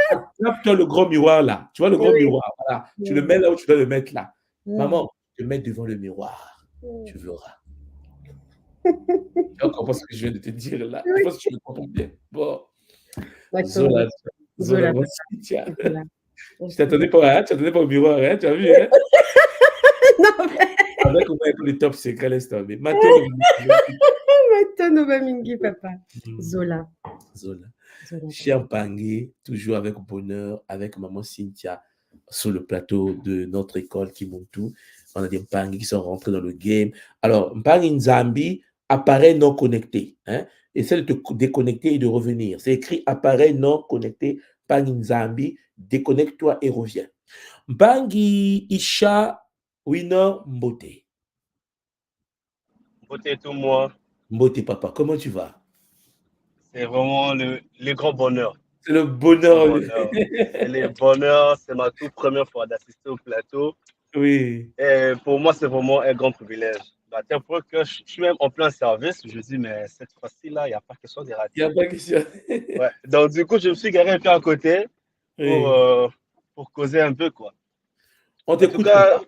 Attrape-toi le grand miroir là. Tu vois le grand miroir. Voilà. Tu le mets là où tu dois le mettre là. Maman, te mets devant le miroir. Tu verras. Tu comprends ce que je viens de te dire là. Je pense que tu me comprends bien. Bon. Zola, Cynthia. Tu t'attendais pas au miroir, hein? Tu as vu, hein? Non, mais... Avec ou avec les top secrets, laisse tomber. Mato Novamingi, papa. Zola. Cher Pangé, toujours avec bonheur, avec maman Cynthia, sur le plateau de notre école Kimuntu. On a des Pangé qui sont rentrés dans le game. Alors, Mpangé Nzambi, appareil non connecté. Hein? Essaie de te déconnecter et de revenir. C'est écrit appareil non connecté. Mpangé Nzambi, déconnecte-toi et reviens. Mpangé Isha Winner Mbote. Mbote tout moi. Mbote papa, comment tu vas? C'est vraiment le grand bonheur. C'est le bonheur. C'est le bonheur. C'est ma toute première fois d'assister au plateau. Oui. Et pour moi, c'est vraiment un grand privilège. À tel point que je suis même en plein service. Je dis, mais cette fois-ci, là, il n'y a pas question de rater. Il n'y a pas question. Ouais. Donc, du coup, je me suis garé un peu à côté pour causer un peu, quoi. On t'écoute. En tout cas,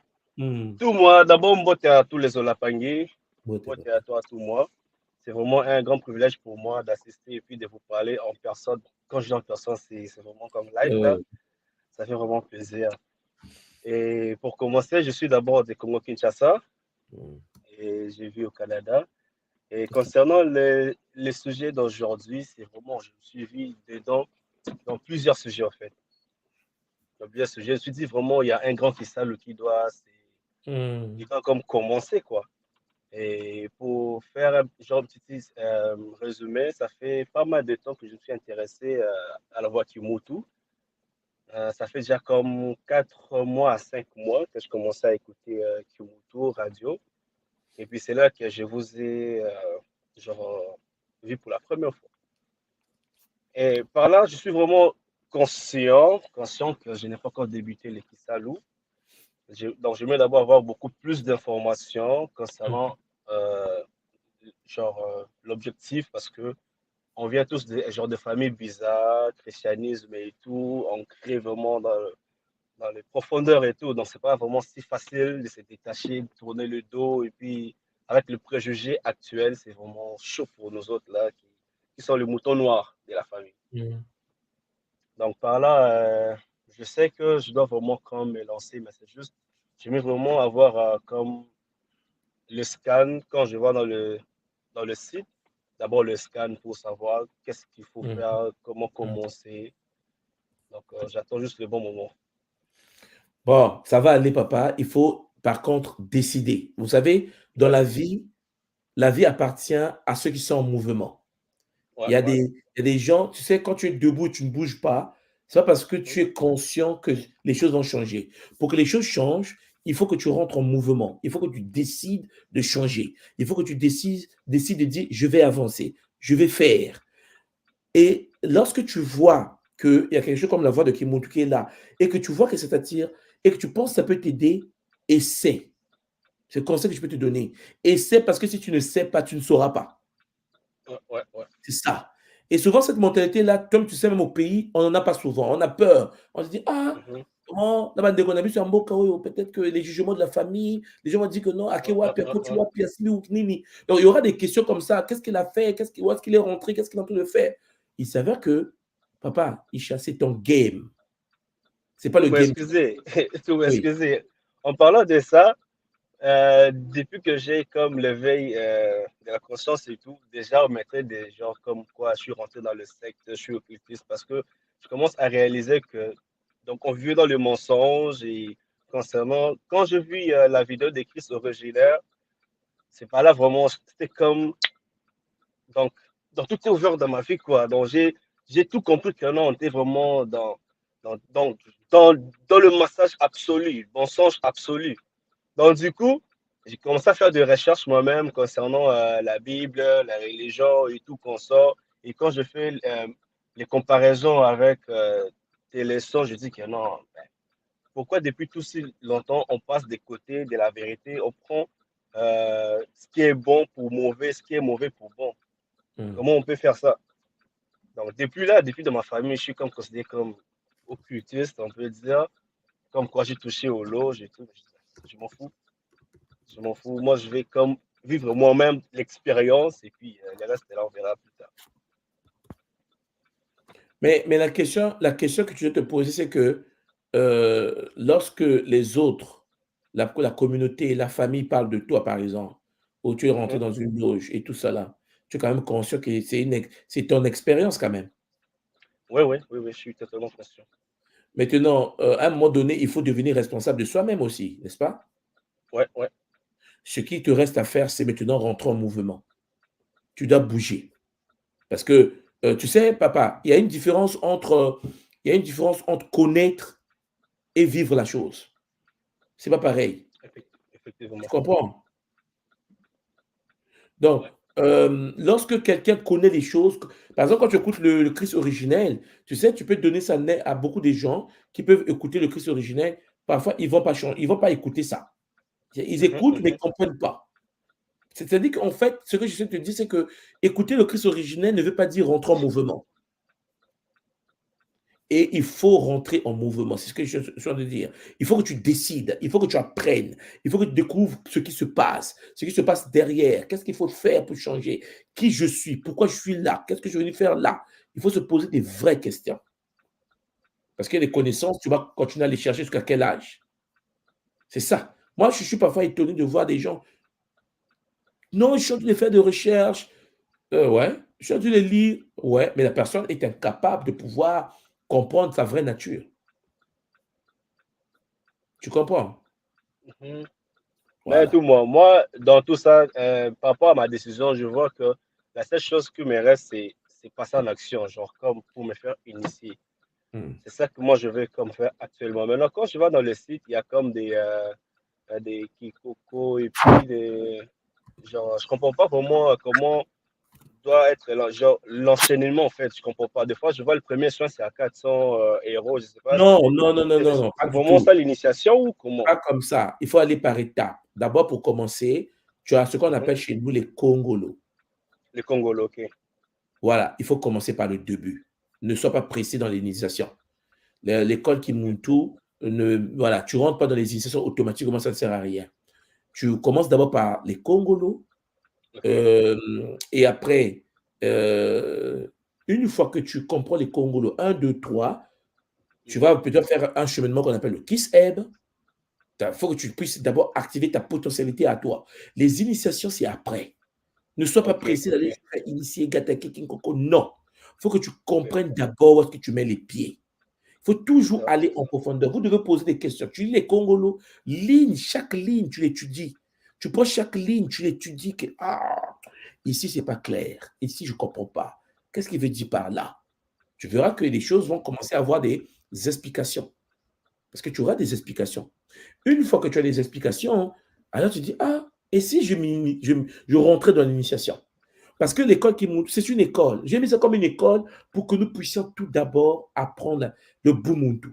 tout moi, d'abord, Mbote à tous les Olapangé. Mbote à toi, tout moi. C'est vraiment un grand privilège pour moi d'assister et puis de vous parler en personne. Quand je dis en personne, c'est vraiment comme live. Là. Ça fait vraiment plaisir. Et pour commencer, je suis d'abord de Congo-Kinshasa et j'ai vu au Canada. Et concernant le sujet d'aujourd'hui, c'est vraiment, je me suis vu dedans dans plusieurs sujets en fait. Dans plusieurs sujets, je me suis dit vraiment, il y a un grand fissal qui doit comme commencer quoi. Et pour faire un genre de petit résumé, ça fait pas mal de temps que je me suis intéressé à la voix Kimutu. Ça fait déjà comme 4 mois à 5 mois que je commençais à écouter Kimutu radio. Et puis c'est là que je vous ai vu pour la première fois. Et par là, je suis vraiment conscient que je n'ai pas encore débuté les Kisalou. Donc j'aimerais d'abord avoir beaucoup plus d'informations concernant l'objectif parce que on vient tous de genre de familles bizarres, christianisme et tout, on crée vraiment dans les profondeurs et tout, donc c'est pas vraiment si facile de se détacher, de tourner le dos et puis avec le préjugé actuel, c'est vraiment chaud pour nous autres là qui sont les moutons noirs de la famille. Donc par là, je sais que je dois vraiment comme me lancer, mais c'est juste, j'aimerais vraiment avoir comme le scan quand je vais dans le site. D'abord le scan pour savoir qu'est-ce qu'il faut faire, comment commencer. Donc j'attends juste le bon moment. Bon, ça va aller papa. Il faut par contre décider. Vous savez, dans la vie appartient à ceux qui sont en mouvement. Il y a des gens, tu sais, quand tu es debout, tu ne bouges pas. C'est pas parce que tu es conscient que les choses vont changer. Pour que les choses changent, il faut que tu rentres en mouvement. Il faut que tu décides de changer. Il faut que tu décides de dire, je vais avancer, je vais faire. Et lorsque tu vois qu'il y a quelque chose comme la voix de Kimuntu qui est là, et que tu vois que ça t'attire, et que tu penses que ça peut t'aider, essaie. C'est le conseil que je peux te donner. Essaie parce que si tu ne sais pas, tu ne sauras pas. Ouais. C'est ça. Et souvent, cette mentalité-là, comme tu sais, même au pays, on n'en a pas souvent. On a peur. On se dit, comment peut-être que les jugements de la famille, les gens vont dire que non, donc il y aura des questions comme ça. Qu'est-ce qu'il a fait? Où est-ce qu'il est rentré? Qu'est-ce qu'il est en train de faire? Il s'avère que, papa, Isha, c'est ton game. C'est pas le game. Excusez. En parlant de ça, depuis que j'ai comme l'éveil de la conscience et tout, déjà on mettait des gens comme quoi je suis rentré dans le secte, je suis occultiste parce que je commence à réaliser que donc on vit dans le mensonge et concernant quand je vis la vidéo des Christ originaires, c'est pas là vraiment, c'était comme donc tout est ouvert dans ma vie quoi. Donc j'ai tout compris que non, on était vraiment dans le massage absolu, mensonge absolu. Donc, du coup, j'ai commencé à faire des recherches moi-même concernant la Bible, la religion et tout qu'on sort. Et quand je fais les comparaisons avec tes leçons, je dis que non, pourquoi depuis tout si longtemps on passe des côtés de la vérité, on prend ce qui est bon pour mauvais, ce qui est mauvais pour bon. Comment on peut faire ça? Donc, depuis de ma famille, je suis comme considéré comme occultiste, on peut dire, comme quoi j'ai touché au lot, je m'en fous. Je m'en fous. Moi, je vais comme vivre moi-même l'expérience et puis le reste, là, on verra plus tard. Mais la question que tu dois te poser, c'est que lorsque les autres, la communauté, la famille parlent de toi, par exemple, ou tu es rentré dans une loge et tout ça là, tu es quand même conscient que c'est ton expérience quand même. Oui, je suis totalement conscient. Maintenant, à un moment donné, il faut devenir responsable de soi-même aussi, n'est-ce pas? Ouais. Ce qui te reste à faire, c'est maintenant rentrer en mouvement. Tu dois bouger. Parce que, tu sais, papa, il y a une différence entre connaître et vivre la chose. C'est pas pareil. Effectivement. Tu comprends? Donc, lorsque quelqu'un connaît les choses, par exemple, quand tu écoutes le Christ originel, tu sais, tu peux donner ça à beaucoup de gens qui peuvent écouter le Christ originel. Parfois, ils vont pas écouter ça. Ils écoutent, mais ils ne comprennent pas. C'est-à-dire qu'en fait, ce que je sais te dire, c'est que écouter le Christ originel ne veut pas dire rentrer en mouvement. Et il faut rentrer en mouvement. C'est ce que je suis en train de dire. Il faut que tu décides, il faut que tu apprennes, il faut que tu découvres ce qui se passe derrière. Qu'est-ce qu'il faut faire pour changer? Qui je suis? Pourquoi je suis là? Qu'est-ce que je vais venir faire là? Il faut se poser des vraies questions. Parce que les connaissances, tu vas continuer à les chercher jusqu'à quel âge? C'est ça. Moi, je suis parfois étonné de voir des gens. Non, je suis en train de faire des recherches. Ouais, je suis en train de les lire. Ouais, mais la personne est incapable de pouvoir comprendre sa vraie nature. Tu comprends? Mais tout moi, dans tout ça, par rapport à ma décision, je vois que la seule chose qui me reste, c'est passer en action, genre comme pour me faire initier. C'est ça que moi, je vais comme faire actuellement. Maintenant, quand je vais dans le site, il y a comme des Kikoko et puis genre, je comprends pas comment doit être l'enchaînement en fait. Je comprends pas. Des fois, je vois le premier soin, c'est à 400 euros, je sais pas. Non, pas c'est du vraiment tout. ça l'initiation ou comment? Pas comme ça. Il faut aller par étapes. D'abord, pour commencer, tu as ce qu'on appelle chez nous les Congolos. Les Congolos, ok. Voilà, il faut commencer par le début. Ne sois pas pressé dans l'initiation. L'école Kimuntu, voilà, tu ne rentres pas dans les initiations automatiquement, ça ne sert à rien. Tu commences d'abord par les Congolos. Et après, une fois que tu comprends les Congolos 1, 2, 3, tu vas peut-être faire un cheminement qu'on appelle le KISS-EB. Il faut que tu puisses d'abord activer ta potentialité à toi. Les initiations, c'est après. Ne sois pas pressé d'aller initier Gatake Kinkoko. Non. Il faut que tu comprennes d'abord où est-ce que tu mets les pieds. Il faut toujours aller en profondeur. Vous devez poser des questions. Tu lis les Congolos, chaque ligne, tu l'étudies. Tu prends chaque ligne, tu l'étudies. Ici, ce n'est pas clair. Ici, je ne comprends pas. Qu'est-ce qu'il veut dire par là? Tu verras que les choses vont commencer à avoir des explications. Parce que tu auras des explications. Une fois que tu as des explications, alors tu dis, ah, et si je rentrais dans l'initiation? Parce que l'école c'est une école. J'ai mis ça comme une école pour que nous puissions tout d'abord apprendre le Bumuntu.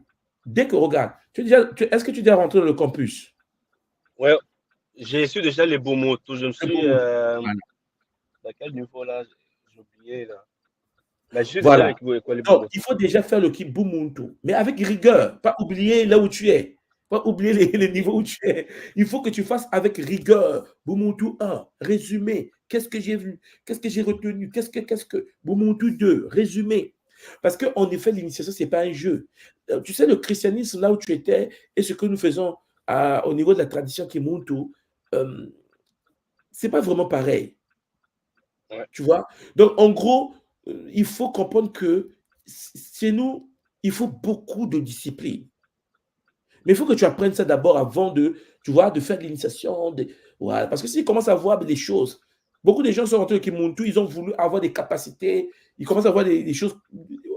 Dès que, regarde, est-ce que tu es déjà rentré dans le campus? Ouais, j'ai su déjà les Bumuntu. Je me suis... Voilà. À quel niveau là? J'ai oublié là. Mais je suis Voilà. avec vous, quoi, les Donc, il faut déjà faire le Kibumuntu, mais avec rigueur. Pas oublier là où tu es. Pas oublier les niveaux où tu es. Il faut que tu fasses avec rigueur. Bumuntu 1, résumé. Qu'est-ce que j'ai vu? Qu'est-ce que j'ai retenu? Qu'est-ce que... Bumuntu 2, résumé. Parce qu'en effet, l'initiation, ce n'est pas un jeu. Tu sais, le christianisme, là où tu étais, et ce que nous faisons au niveau de la tradition Kimuntu, c'est pas vraiment pareil. Ouais. Tu vois? Donc, en gros, il faut comprendre que chez nous, il faut beaucoup de discipline. Mais il faut que tu apprennes ça d'abord avant de, tu vois, de faire de l'initiation. Voilà. Parce que s'ils commencent à voir des choses, beaucoup de gens sont rentrés au Kimuntu, ils ont voulu avoir des capacités, ils commencent à voir des choses,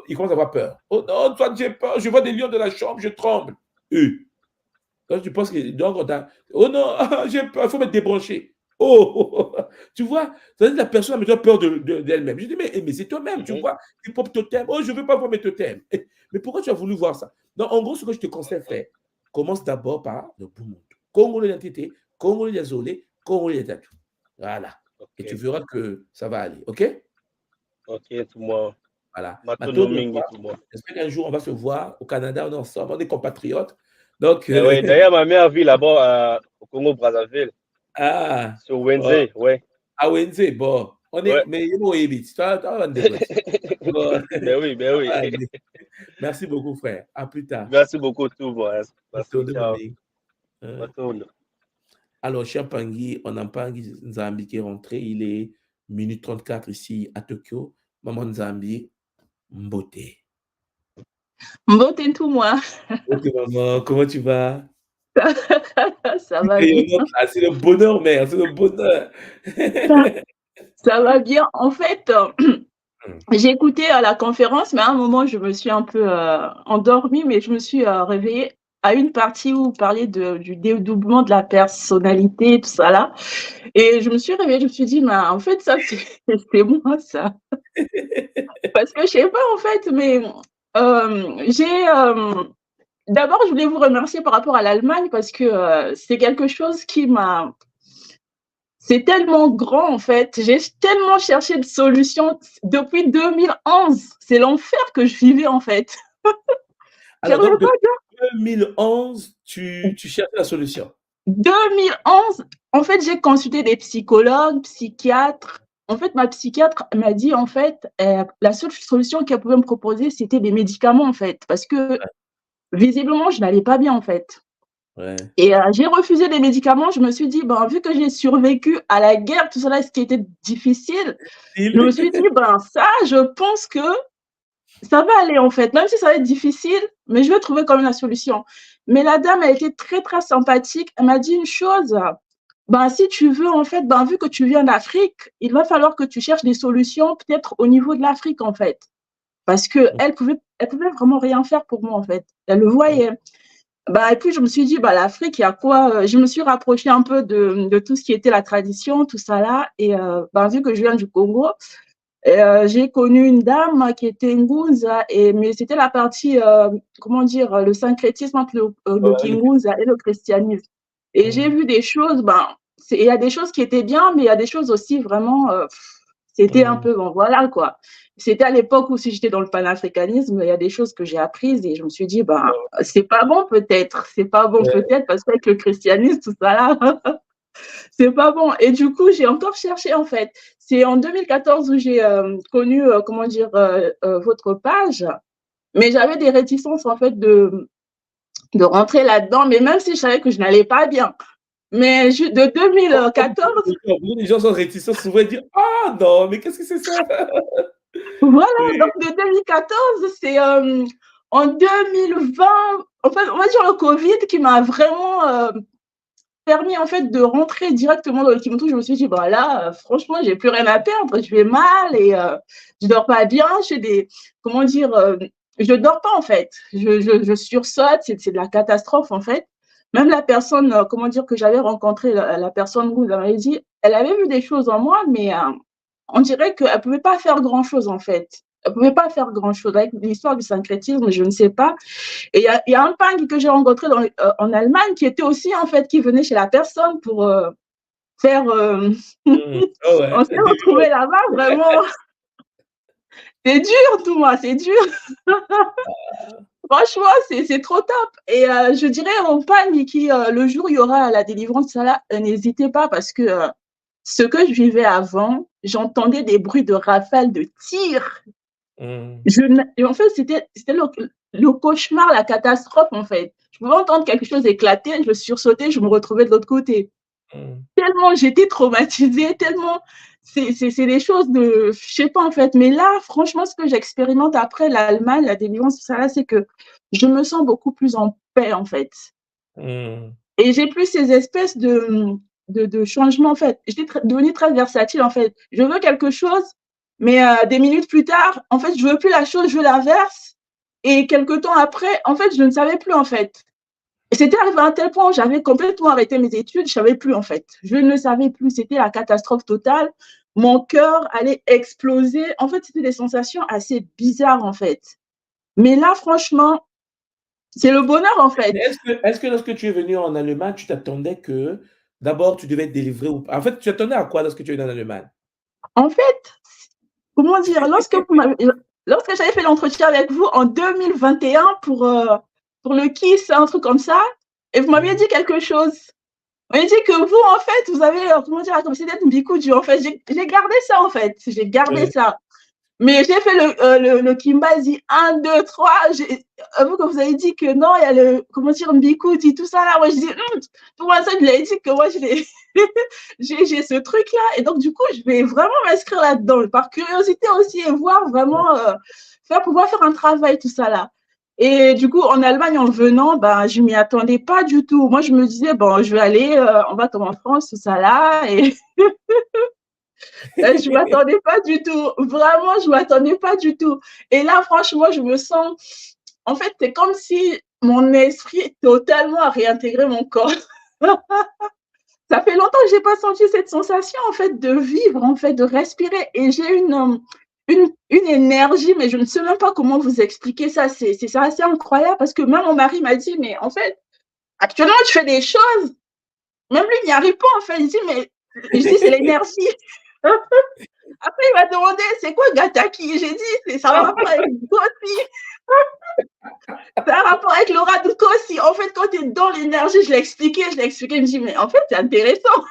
ils commencent à avoir peur. Oh non, toi, j'ai peur, je vois des lions de la chambre, je tremble. Quand tu penses que, donc, oh non, j'ai peur, il faut me débrancher. Oh, tu vois, ça veut dire que la personne a déjà peur d'elle-même. Je dis, mais c'est toi-même, tu vois, tes propres totems. Oh, je ne veux pas voir mes totems. Mais pourquoi tu as voulu voir ça? Donc, en gros, ce que je te conseille de faire, commence d'abord par le Bumuntu. Congolais d'identité, Congolais désolé, Congolais d'état. Voilà. Okay. Et tu verras que ça va aller. OK? OK, tout le monde. Voilà. J'espère qu'un jour, on va se voir au Canada, on est ensemble, on est compatriotes. Donc, oui, d'ailleurs, ma mère vit là-bas au Congo-Brazzaville. Ah. Sur Wenze, ouais. À Wenze, bon. On est, mais il faut éviter. Bon. Ben oui. Merci beaucoup, frère. À plus tard. Merci beaucoup, tout le monde. Alors, cher Pangui, on a Pangui Nzambi qui est rentré. Il est minute 34 ici à Tokyo. Maman Nzambi, Mbote. Mbote tout moi. Ok, maman, comment tu vas? Ça va bien. C'est le bonheur, mère, c'est le bonheur. Ça va bien. En fait, j'ai écouté la conférence, mais à un moment, je me suis un peu endormie, mais je me suis réveillée à une partie où vous parliez du dédoublement de la personnalité, tout ça là. Et je me suis réveillée, je me suis dit, mais en fait, ça, c'est moi, ça. Parce que je sais pas, en fait, mais d'abord, je voulais vous remercier par rapport à l'Allemagne parce que c'est quelque chose qui m'a... C'est tellement grand, en fait. J'ai tellement cherché de solutions depuis 2011. C'est l'enfer que je vivais, en fait. Alors, donc, depuis 2011, tu cherches la solution. 2011, en fait, j'ai consulté des psychologues, psychiatres. En fait, ma psychiatre m'a dit, en fait, la seule solution qu'elle pouvait me proposer, c'était des médicaments, en fait. Parce que, visiblement, je n'allais pas bien, en fait. Ouais. Et j'ai refusé les médicaments. Je me suis dit, vu que j'ai survécu à la guerre, tout cela, ce qui était difficile, je me suis dit, ça, je pense que ça va aller, en fait. Même si ça va être difficile, mais je vais trouver quand même la solution. Mais la dame a été très, très sympathique. Elle m'a dit une chose. Si tu veux, en fait, vu que tu viens d'Afrique, il va falloir que tu cherches des solutions peut-être au niveau de l'Afrique, en fait. Parce qu'elle pouvait vraiment rien faire pour moi, en fait. Elle le voyait. Et puis, je me suis dit, l'Afrique, il y a quoi? Je me suis rapprochée un peu de tout ce qui était la tradition, tout ça là. Et vu que je viens du Congo, j'ai connu une dame qui était Ngunza, mais c'était la partie, le syncrétisme entre le Kingunza et le christianisme. Et j'ai vu des choses, il y a des choses qui étaient bien, mais il y a des choses aussi vraiment, c'était un peu, voilà quoi. C'était à l'époque où si j'étais dans le panafricanisme, il y a des choses que j'ai apprises et je me suis dit, c'est pas bon peut-être, parce qu'avec le christianisme, tout ça là, c'est pas bon. Et du coup, j'ai encore cherché en fait. C'est en 2014 où j'ai connu, votre page, mais j'avais des réticences en fait de rentrer là-dedans, mais même si je savais que je n'allais pas bien. Mais de 2014... Les gens sont réticents, souvent ils disent « Ah non, mais qu'est-ce que c'est ça ?» Voilà, donc de 2014, c'est en 2020, en fait, on va dire le Covid qui m'a vraiment permis en fait de rentrer directement dans le Kimoto. Je me suis dit, bah là, franchement, j'ai plus rien à perdre, je vais mal et je dors pas bien. J'ai des, comment dire, je dors pas en fait. Je sursaute, c'est de la catastrophe en fait. Même la personne, comment dire, que j'avais rencontrée, la personne où elle m'avait dit, elle avait vu des choses en moi, mais on dirait qu'elle pouvait pas faire grand chose en fait. Elle pouvait pas faire grand chose avec l'histoire du syncrétisme, je ne sais pas. Et il y a un pang que j'ai rencontré en Allemagne qui était aussi, en fait, qui venait chez la personne pour faire. Oh ouais. On s'est retrouvés là-bas, vraiment. C'est dur, tout moi, c'est dur. Franchement, c'est trop top. Et je dirais mon pang qui, le jour où il y aura la délivrance, ça là, n'hésitez pas parce que ce que je vivais avant, j'entendais des bruits de rafales, de tirs. Et en fait, c'était le cauchemar, la catastrophe, en fait. Je pouvais entendre quelque chose éclater, je sursautais, je me retrouvais de l'autre côté. Tellement j'étais traumatisée, tellement c'est des choses de, je sais pas en fait. Mais là, franchement, ce que j'expérimente après l'Allemagne, la délivrance, ça là, c'est que je me sens beaucoup plus en paix, en fait. Et j'ai plus ces espèces de changements, en fait. J'étais devenue très versatile, en fait. Je veux quelque chose, mais des minutes plus tard, en fait, je veux plus la chose, je veux l'inverse. Et quelques temps après, en fait, je ne savais plus, en fait. Et c'était arrivé à un tel point où j'avais complètement arrêté mes études, je ne savais plus, en fait. Je ne savais plus, c'était la catastrophe totale. Mon cœur allait exploser. En fait, c'était des sensations assez bizarres, en fait. Mais là, franchement, c'est le bonheur, en fait. Est-ce que lorsque tu es venu en Allemagne, tu t'attendais que d'abord tu devais être délivré ou pas? En fait, tu t'attendais à quoi lorsque tu es venu en Allemagne? En fait, comment dire, lorsque j'avais fait l'entretien avec vous en 2021 pour le KISS, un truc comme ça, et vous m'aviez dit quelque chose. Vous m'avez dit que vous, en fait, vous avez, comment dire, comme si c'était Mbikudu. En fait, j'ai gardé ça, en fait. J'ai gardé ça. Mais j'ai fait le Kimbazi 1, 2, 3. Vous, que vous avez dit que non, il y a le, comment dire, Mbikudu, tout ça là. Moi, je dis, pour moi, ça, je l'ai dit que moi, j'ai ce truc-là. Et donc, du coup, je vais vraiment m'inscrire là-dedans, par curiosité aussi, et voir vraiment, pouvoir faire un travail, tout ça là. Et du coup, en Allemagne, en venant, ben, je ne m'y attendais pas du tout. Moi, je me disais, bon, je vais aller, on va comme en France, tout ça là. Et je ne m'attendais pas du tout. Vraiment, je ne m'attendais pas du tout. Et là, franchement, je me sens… En fait, c'est comme si mon esprit totalement a réintégré mon corps. Ça fait longtemps que je n'ai pas senti cette sensation, en fait, de vivre, en fait, de respirer. Et j'ai une énergie, mais je ne sais même pas comment vous expliquer ça. C'est assez incroyable parce que même mon mari m'a dit, mais en fait, actuellement, tu fais des choses. Même lui, il n'y arrive pas, en fait. Il dit, mais je dis, c'est l'énergie. Après, il m'a demandé, c'est quoi Gataki? J'ai dit, ça a un rapport avec Gossi. Ça a un rapport avec Laura Ducossi. En fait, quand tu es dans l'énergie, je l'ai expliqué. Il me dit, mais en fait, c'est intéressant.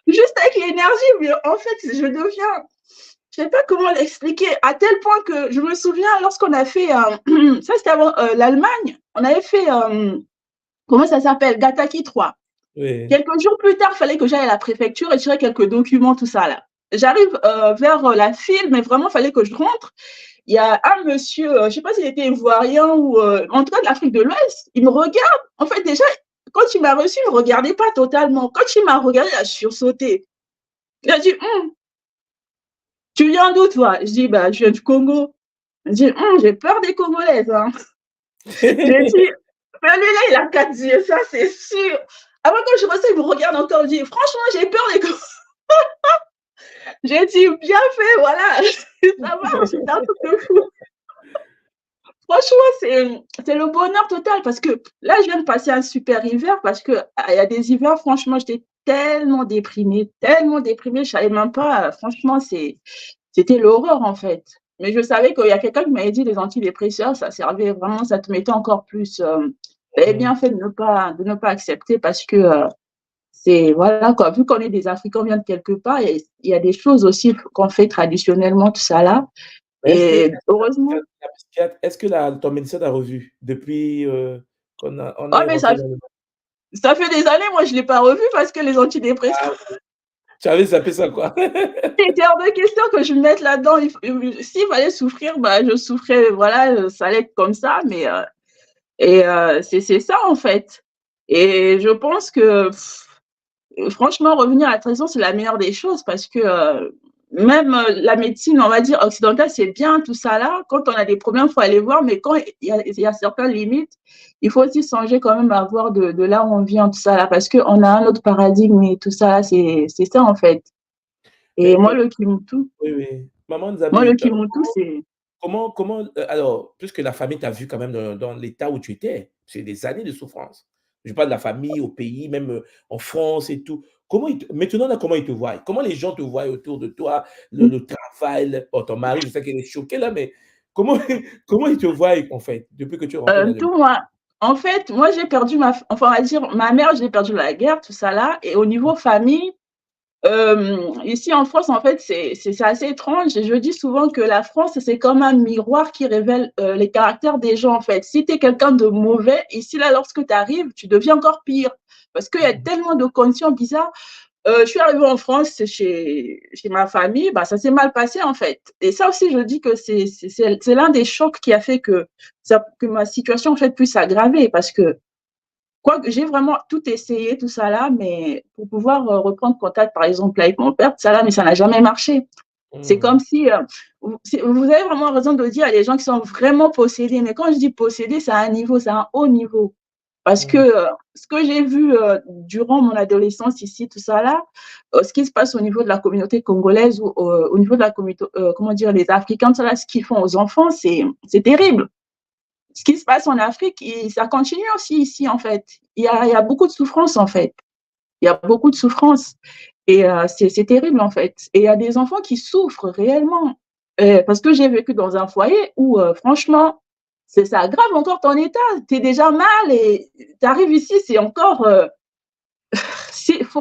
Juste avec l'énergie, mais en fait, je deviens… Je ne sais pas comment l'expliquer, à tel point que je me souviens lorsqu'on a fait, ça c'était avant l'Allemagne, on avait fait, comment ça s'appelle, Gataki 3. Oui. Quelques jours plus tard, il fallait que j'aille à la préfecture et tirer quelques documents, tout ça là. J'arrive vers la file, mais vraiment, il fallait que je rentre. Il y a un monsieur, je ne sais pas s'il était ivoirien ou en tout cas de l'Afrique de l'Ouest, il me regarde. En fait, déjà, quand il m'a reçu, il ne me regardait pas totalement. Quand il m'a regardé, il a sursauté. Il a dit, tu viens d'où, toi? Je dis, bah, je viens du Congo. Il dit, j'ai peur des Congolaises. Hein. J'ai dit, mais lui, là, il a 4 yeux, ça, c'est sûr. Avant, quand je reçois, il me regarde encore, il dit, franchement, j'ai peur des Congolaises. J'ai dit, bien fait, voilà. Ça marche, c'est un truc de fou. Franchement, c'est le bonheur total parce que là, je viens de passer un super hiver parce qu'il y a des hivers, franchement, j'étais tellement déprimée, je ne savais même pas, franchement, c'était l'horreur en fait. Mais je savais qu'il y a quelqu'un qui m'avait dit les antidépresseurs, ça servait vraiment, ça te mettait encore plus. J'avais bien fait de ne pas accepter parce que c'est, voilà quoi, vu qu'on est des Africains, on vient de quelque part, il y a des choses aussi qu'on fait traditionnellement, tout ça là. Et heureusement. Est-ce que ton médecin t'a revu depuis qu'on a… mais ça fait des années, moi je ne l'ai pas revu parce que les antidépresseurs… Tu avais zappé ça, quoi. C'était hors de question que je me mette là-dedans. S'il fallait souffrir, bah, je souffrais, voilà, ça allait être comme ça, mais c'est ça en fait. Et je pense que, franchement, revenir à la tradition, c'est la meilleure des choses parce que même la médecine, on va dire, occidentale, c'est bien tout ça là. Quand on a des problèmes, il faut aller voir, mais quand il y a certaines limites, il faut aussi songer quand même à voir de là où on vient, tout ça là, parce qu'on a un autre paradigme et tout ça là, c'est ça en fait. Et moi, le Kimutu, Oui, oui. Maman moi, le Nzambi, Kimutu, c'est. alors, puisque la famille t'a vu quand même dans l'état où tu étais, c'est des années de souffrance. Je parle de la famille, au pays, même en France et tout. Maintenant, là, comment ils te voient? Comment les gens te voient autour de toi, le travail, ton mari, je sais qu'il est choqué là, mais comment, comment ils te voient en fait, depuis que tu es rentré dans le Tout moi. En fait, moi, j'ai perdu enfin, on va dire, ma mère, j'ai perdu la guerre, tout ça là. Et au niveau famille, ici en France, en fait, c'est assez étrange. Et je dis souvent que la France, c'est comme un miroir qui révèle les caractères des gens, en fait. Si tu es quelqu'un de mauvais, ici, là, lorsque tu arrives, tu deviens encore pire. Parce qu'il y a tellement de conditions bizarres. Je suis arrivée en France chez ma famille, bah, ça s'est mal passé en fait. Et ça aussi, je dis que c'est l'un des chocs qui a fait que ma situation en fait puisse s'aggraver parce que j'ai vraiment tout essayé, tout ça là, mais pour pouvoir reprendre contact par exemple avec mon père, tout ça là, mais ça n'a jamais marché. C'est comme si, vous avez vraiment raison de dire, il y a des gens qui sont vraiment possédés, mais quand je dis possédés, c'est à un niveau, c'est à un haut niveau. Parce que ce que j'ai vu durant mon adolescence ici, tout ça là, ce qui se passe au niveau de la communauté congolaise ou au niveau de la communauté, comment dire, les Africains, tout ça là, ce qu'ils font aux enfants, c'est terrible. Ce qui se passe en Afrique, ça continue aussi ici en fait. Il y a beaucoup de souffrance en fait. Il y a beaucoup de souffrance. Et c'est terrible en fait. Et il y a des enfants qui souffrent réellement. Parce que j'ai vécu dans un foyer où, franchement, ça aggrave encore ton état. Tu es déjà mal et tu arrives ici, c'est encore.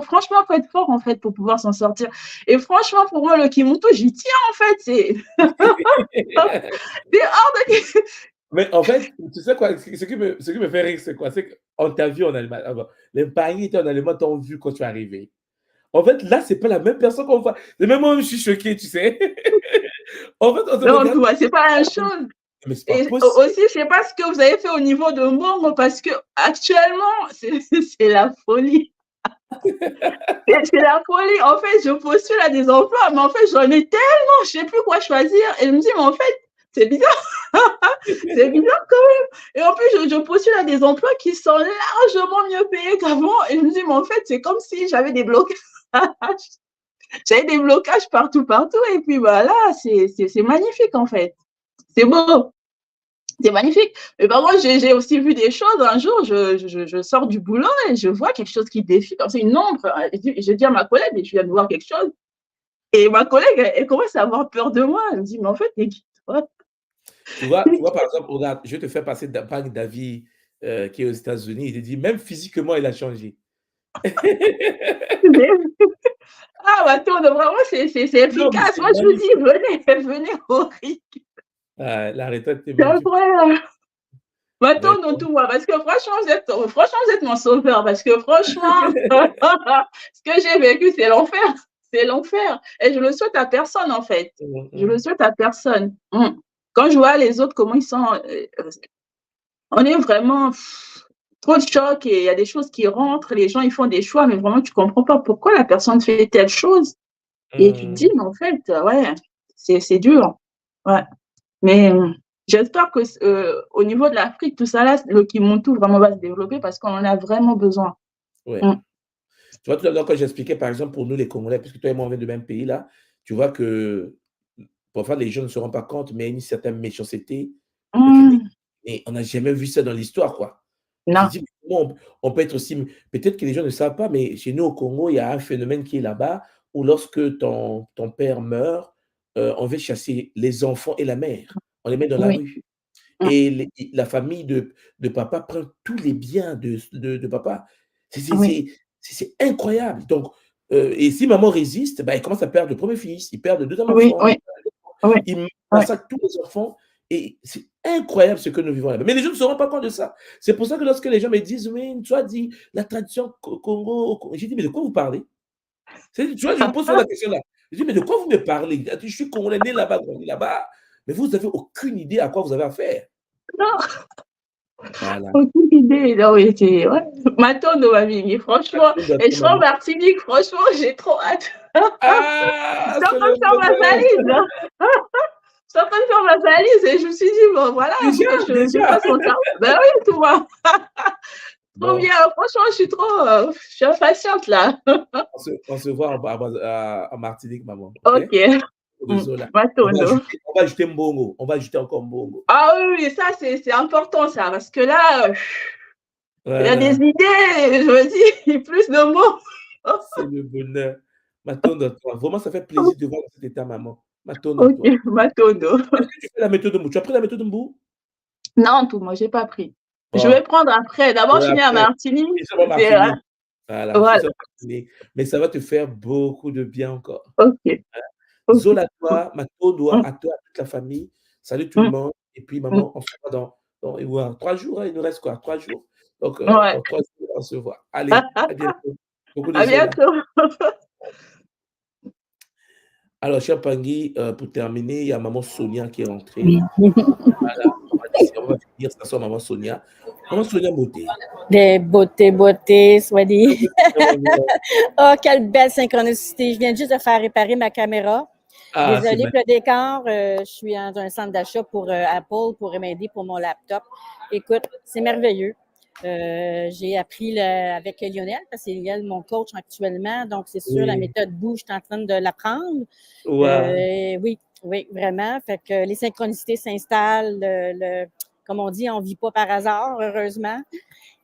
Franchement, il faut être fort en fait pour pouvoir s'en sortir. Et franchement, pour moi, le Kimutu, j'y tiens en fait. C'est hors de. Mais en fait, tu sais quoi, ce qui me fait rire, c'est quoi? C'est qu'on t'a vu en Allemagne. Les parents en Allemagne t'ont vu quand tu es arrivé. En fait, là, c'est pas la même personne qu'on voit. C'est même moi, je suis choqué, tu sais. En fait, on te Non, regarde. tu vois, c'est pas la même chose. Mais c'est pas Et possible. aussi, je sais pas ce que vous avez fait au niveau de Mongo parce que actuellement, c'est la folie. C'est la folie. En fait, je postule à des emplois, mais en fait, j'en ai tellement, je sais plus quoi choisir. Et je me dis, mais en fait, c'est bizarre. C'est bizarre quand même. Et en plus, je postule à des emplois qui sont largement mieux payés qu'avant. Et je me dis, mais en fait, c'est comme si j'avais des blocages. J'avais des blocages partout. Et puis voilà, c'est magnifique en fait. C'est beau. C'est magnifique. Mais par contre, j'ai aussi vu des choses. Un jour, je sors du boulot et je vois quelque chose qui défile, comme c'est une ombre. Je dis à ma collègue, mais je viens de voir quelque chose. Et ma collègue, elle commence à avoir peur de moi. Elle me dit, mais en fait, t'es qui toi? Tu vois, par exemple, regarde, je vais te faire passer par David qui est aux États-Unis. Il te dit, même physiquement, il a changé. Ah, bah, vraiment, c'est efficace. Moi, je vous dis, venez au RIC. La retraite, c'est incroyable. Maintenant, non, tout moi, parce que franchement, vous êtes mon sauveur, parce que franchement, ce que j'ai vécu, c'est l'enfer. C'est l'enfer. Et je le souhaite à personne, en fait. Je le souhaite à personne. Quand je vois les autres, comment ils sont, on est vraiment trop de choc et il y a des choses qui rentrent, les gens, ils font des choix, mais vraiment, tu comprends pas pourquoi la personne fait telle chose. Et tu te dis, mais en fait, ouais, c'est dur. Ouais. Mais j'espère que au niveau de l'Afrique, tout ça là, le Kimuntu vraiment va se développer parce qu'on en a vraiment besoin. Ouais. Tu vois, tout à l'heure, quand j'expliquais, par exemple, pour nous, les Congolais, puisque toi et moi, on vient du même pays, là, tu vois que parfois, les gens ne se rendent pas compte, mais il y a une certaine méchanceté. Et on n'a jamais vu ça dans l'histoire, quoi. Non. Tu dis, on peut être aussi. Peut-être que les gens ne savent pas, mais chez nous, au Congo, il y a un phénomène qui est là-bas où lorsque ton père meurt, on va chasser les enfants et la mère. On les met dans la rue. Et la famille de papa prend tous les biens de papa. C'est incroyable. Donc, et si maman résiste, ben, il commence à perdre le premier fils, il perd le deuxième enfant. Il massacre tous les enfants. Et c'est incroyable ce que nous vivons là-bas. Mais les gens ne se rendent pas compte de ça. C'est pour ça que lorsque les gens me disent, oui, tu as dit la tradition Congo, j'ai dit, mais de quoi vous parlez? Tu vois, je me pose la question là. Je dis, mais de quoi vous me parlez? Je suis Congolais, né là-bas, grandi là-bas. Mais vous n'avez aucune idée à quoi vous avez affaire. Non. Voilà. Aucune idée. Non, mais c'est ouais. Matondo, ma Mimi, franchement. Et je serai en Martinique, franchement, j'ai trop hâte. Ah, Je suis en train de faire ma valise. Je suis en train de faire ma valise et je me suis dit, bon, voilà, il faut que je fasse mon temps. Ben oui, tout va. Trop bien. Franchement, je suis impatiente là. On se voit en Martinique, maman. Ok. Désolé. Matondo. On va ajouter Mbongo. On va ajouter encore Mbongo. Ah oui, ça, c'est important, ça, parce que là, il y a des idées, je me dis, plus de mots. C'est le bonheur. Matondo, toi. Vraiment, ça fait plaisir de voir cet état, maman. Matondo, ok, toi. Matondo. Est-ce que tu fais la méthode Mbou? Tu as pris la méthode Mbou? Non, tout, moi, j'ai pas pris. Bon. Je vais prendre après. D'abord, je suis née à Martinique. Voilà. Mais ça va te faire beaucoup de bien encore. Ok. Zola, toi, Matondo, à toi, à toute la famille. Salut tout le monde. Et puis, maman, on se voit dans 3 jours. Hein, il nous reste quoi? 3 jours. Donc, dans 3 jours, on se voit. Allez, à bientôt. À bientôt. Alors, cher Pangui, pour terminer, il y a maman Sonia qui est rentrée. Voilà, on va finir ça sur maman Sonia. Maman Sonia Beauté. Des beautés, soit dit. Oh, quelle belle synchronicité. Je viens juste de faire réparer ma caméra. Désolée pour le décor. Je suis dans un centre d'achat pour Apple pour m'aider pour mon laptop. Écoute, c'est merveilleux. J'ai appris avec Lionel, parce que c'est Lionel mon coach actuellement. Donc, c'est sûr, la méthode Bou, je suis en train de l'apprendre. Oui, vraiment. Fait que les synchronicités s'installent. Comme on dit, on ne vit pas par hasard, heureusement.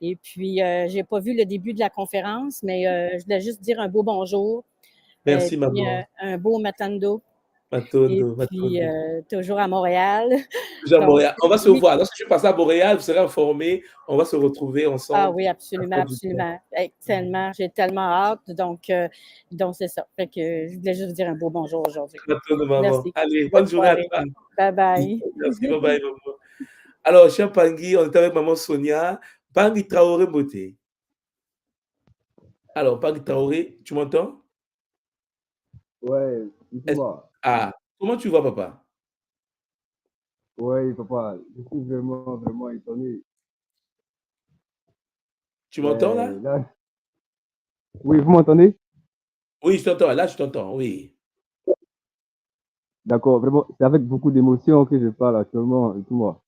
Et puis, je n'ai pas vu le début de la conférence, mais je voulais juste dire un beau bonjour. Merci, maman. Un beau Matondo. Matondo. Toujours à Montréal. Toujours à Montréal. On va se voir. Lorsque je passe à Montréal, vous serez informés. On va se retrouver ensemble. Ah oui, absolument. Tellement. J'ai tellement hâte. Donc c'est ça. Fait que je voulais juste dire un beau bonjour aujourd'hui. Matondo, maman. Merci. Allez, bonne journée à toi. Bye-bye. Merci, bye-bye, maman. Alors, cher Pangui, on est avec maman Sonia. Pangui Traoré Beauté. Alors, Pangui Traoré, tu m'entends? Ouais, je vois. Ah, comment tu vas, papa? Oui, papa, je suis vraiment étonné. Tu m'entends là? Oui, vous m'entendez? Oui, je t'entends. Là, je t'entends, oui. D'accord, vraiment, c'est avec beaucoup d'émotion que je parle actuellement et tout moi.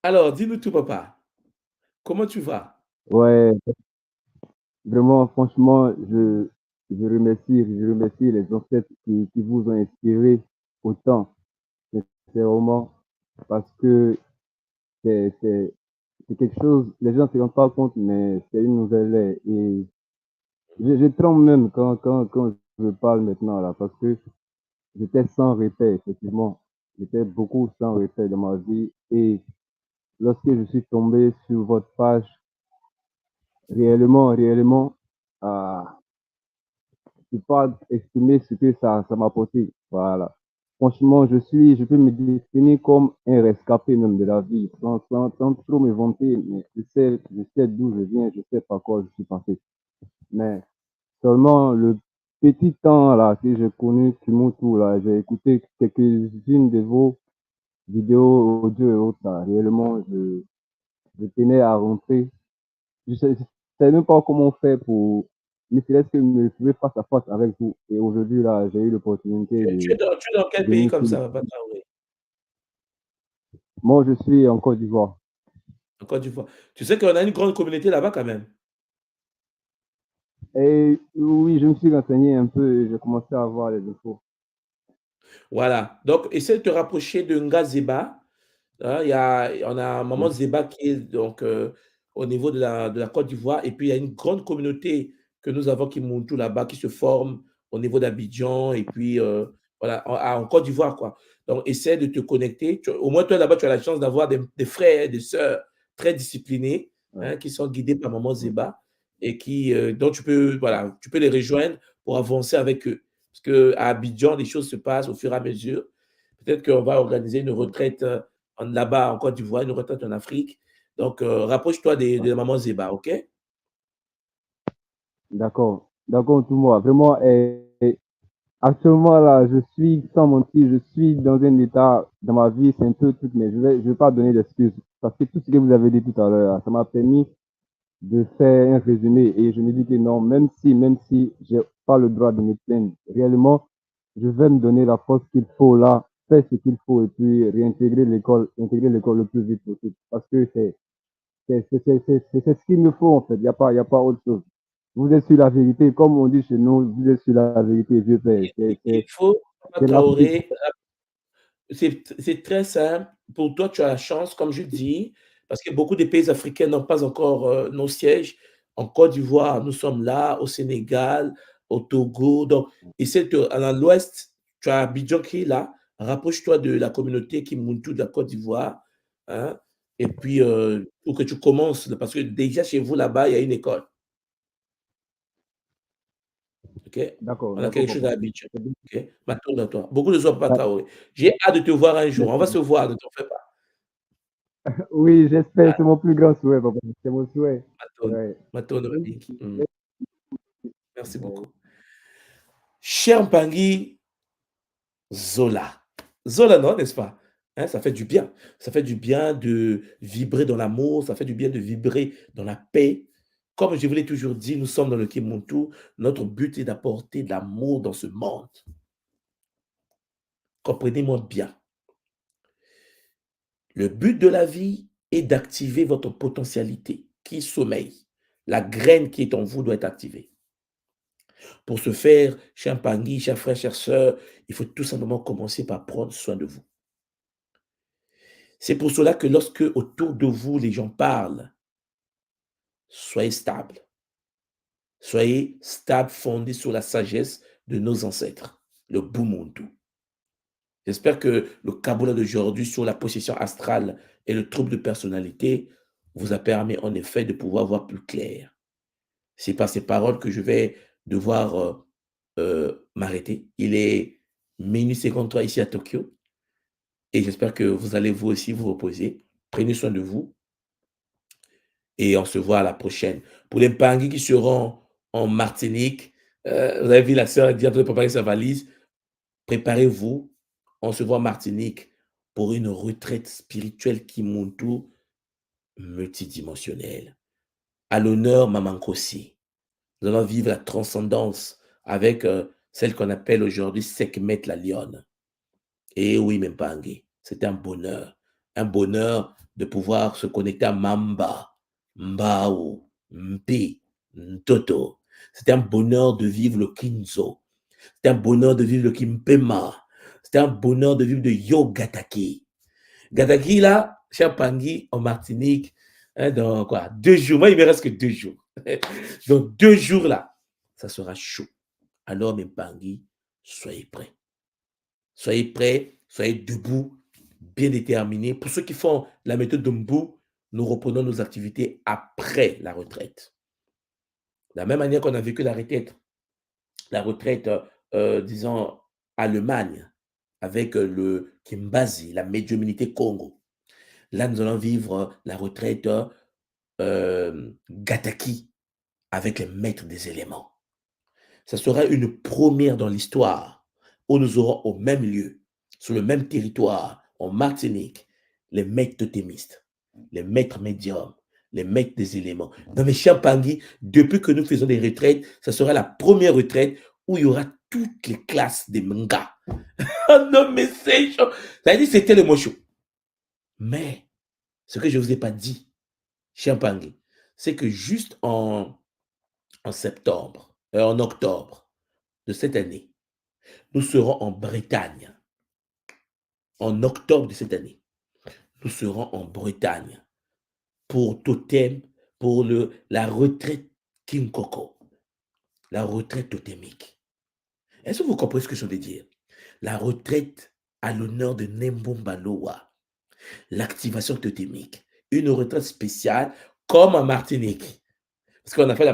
Alors, dis-nous tout, papa. Comment tu vas? Ouais, vraiment, franchement, je remercie les ancêtres qui vous ont inspiré autant, sincèrement, parce que c'est quelque chose, les gens ne se rendent pas compte, mais c'est une nouvelle ère. Et je tremble même quand je parle maintenant, là, parce que j'étais sans repère, effectivement. J'étais beaucoup sans repère dans ma vie. Et lorsque je suis tombé sur votre page, réellement, je ne peux pas exprimer ce que ça m'a apporté. Voilà. Franchement, je peux me définir comme un rescapé même de la vie, sans trop me vanter, mais je sais d'où je viens, je sais par quoi je suis passé. Mais seulement le petit temps là que j'ai connu Kimoto, là, j'ai écouté quelques-unes de vos vidéos audio et autres là. Réellement, je tenais à rentrer. Je sais même pas comment faire pour ne serait-ce que me trouver face à face avec vous. Et aujourd'hui là, j'ai eu l'opportunité de. Tu es dans quel pays comme ça, papa? Moi, je suis en Côte d'Ivoire. En Côte d'Ivoire. Tu sais qu'on a une grande communauté là-bas quand même. Et oui, je me suis renseigné un peu et j'ai commencé à voir les infos. Voilà. Donc, essaie de te rapprocher de Nga Zeba. Hein, on a Maman Zeba qui est donc, au niveau de la Côte d'Ivoire. Et puis, il y a une grande communauté que nous avons qui monte tout là-bas, qui se forme au niveau d'Abidjan. Et puis, voilà, en Côte d'Ivoire, quoi. Donc, essaie de te connecter. Au moins, toi, là-bas, tu as la chance d'avoir des frères, des sœurs très disciplinés, hein, qui sont guidés par Maman Zeba et dont tu peux les rejoindre pour avancer avec eux. Parce qu'à Abidjan, les choses se passent au fur et à mesure. Peut-être qu'on va organiser une retraite là-bas en Côte d'Ivoire, une retraite en Afrique. Donc, rapproche-toi de la Maman Zeba, OK? D'accord, tout le monde. Vraiment, Actuellement, là, je suis, sans mentir, je suis dans un état, dans ma vie, c'est un peu truc, mais je vais pas donner d'excuses. Parce que tout ce que vous avez dit tout à l'heure, ça m'a permis de faire un résumé. Et je me dis que non, même si j'ai pas le droit de me plaindre, réellement, je vais me donner la force qu'il faut là, faire ce qu'il faut et puis réintégrer l'école, intégrer l'école le plus vite possible. Parce que c'est ce qu'il me faut, en fait. Il y a pas autre chose. Vous êtes sur la vérité, comme on dit chez nous, vous êtes sur la vérité, vieux père. Il faut, C'est Traoré, c'est très simple. Pour toi, tu as la chance, comme je dis, parce que beaucoup de pays africains n'ont pas encore nos sièges. En Côte d'Ivoire, nous sommes là, au Sénégal, au Togo. Donc, ici, dans l'ouest, tu as Abidjan qui est là. Rapproche-toi de la communauté Kimuntu de la Côte d'Ivoire. Hein, et puis, pour que tu commences, parce que déjà chez vous là-bas, il y a une école. OK? D'accord. On a quelque chose à papa. Abidjan. OK? Maintenant, dans toi. Beaucoup de gens pas Traoré. J'ai hâte de te voir un jour. On va se voir, ne t'en fais pas. Oui, j'espère, c'est mon plus grand souhait, papa. C'est mon souhait. Ouais. Merci beaucoup. Cher Mpangi, Zola. Zola, non, n'est-ce pas? Hein, ça fait du bien. Ça fait du bien de vibrer dans l'amour, ça fait du bien de vibrer dans la paix. Comme je vous l'ai toujours dit, nous sommes dans le Kimuntu. Notre but est d'apporter de l'amour dans ce monde. Comprenez-moi bien. Le but de la vie est d'activer votre potentialité qui sommeille. La graine qui est en vous doit être activée. Pour ce faire, cher Mpangi, chers frères, chères sœurs, il faut tout simplement commencer par prendre soin de vous. C'est pour cela que lorsque autour de vous, les gens parlent, soyez stable. Soyez stable, fondé sur la sagesse de nos ancêtres, le Bumuntu. J'espère que le Kabbalah d'aujourd'hui sur la possession astrale et le trouble de personnalité vous a permis en effet de pouvoir voir plus clair. C'est par ces paroles que je vais devoir m'arrêter. Il est minuit 53 ici à Tokyo et j'espère que vous allez vous aussi vous reposer. Prenez soin de vous et on se voit à la prochaine. Pour les Mpangi qui seront en Martinique, vous avez vu la sœur dire de préparer sa valise. Préparez-vous. On se voit en Martinique pour une retraite spirituelle Kimuntu multidimensionnelle. À l'honneur Mamankosi. Nous allons vivre la transcendance avec celle qu'on appelle aujourd'hui Sekhmet la lionne. Et oui, Mpangi, c'est un bonheur de pouvoir se connecter à Mamba, Mbao, Mpi, Ntoto. C'est un bonheur de vivre le Kinzo. C'est un bonheur de vivre le Kimpema. C'est un bonheur de vivre le Yogataki. Gataki, là, cher Mpangi, en Martinique, hein, dans quoi, 2 jours. Moi, il me reste que 2 jours. Donc, 2 jours, là, ça sera chaud. Alors, Mpangi, soyez prêts. Soyez prêts, soyez debout, bien déterminés. Pour ceux qui font la méthode de Mbu, nous reprenons nos activités après la retraite. De la même manière qu'on a vécu la retraite, disons, Allemagne, avec le Kimbazi, la médiumnité Congo. Là, nous allons vivre la retraite Gataki, avec les maîtres des éléments. Ce sera une première dans l'histoire où nous aurons au même lieu, sur le même territoire, en Martinique, les maîtres totémistes, les maîtres médiums, les maîtres des éléments. Dans mes chers Mpangi, depuis que nous faisons des retraites, ce sera la première retraite où il y aura toutes les classes des mangas. Non, mais c'est chaud. Ça veut dire que c'était le mot chaud. Mais, ce que je ne vous ai pas dit, cher Mpangi, c'est que juste en octobre de cette année, nous serons en Bretagne. En octobre de cette année, nous serons en Bretagne pour totem, pour la retraite Kinkoko, la retraite totémique. Est-ce que vous comprenez ce que je veux dire? La retraite à l'honneur de Nemboumbaloa, l'activation totémique, une retraite spéciale comme en Martinique. Parce qu'on a fait la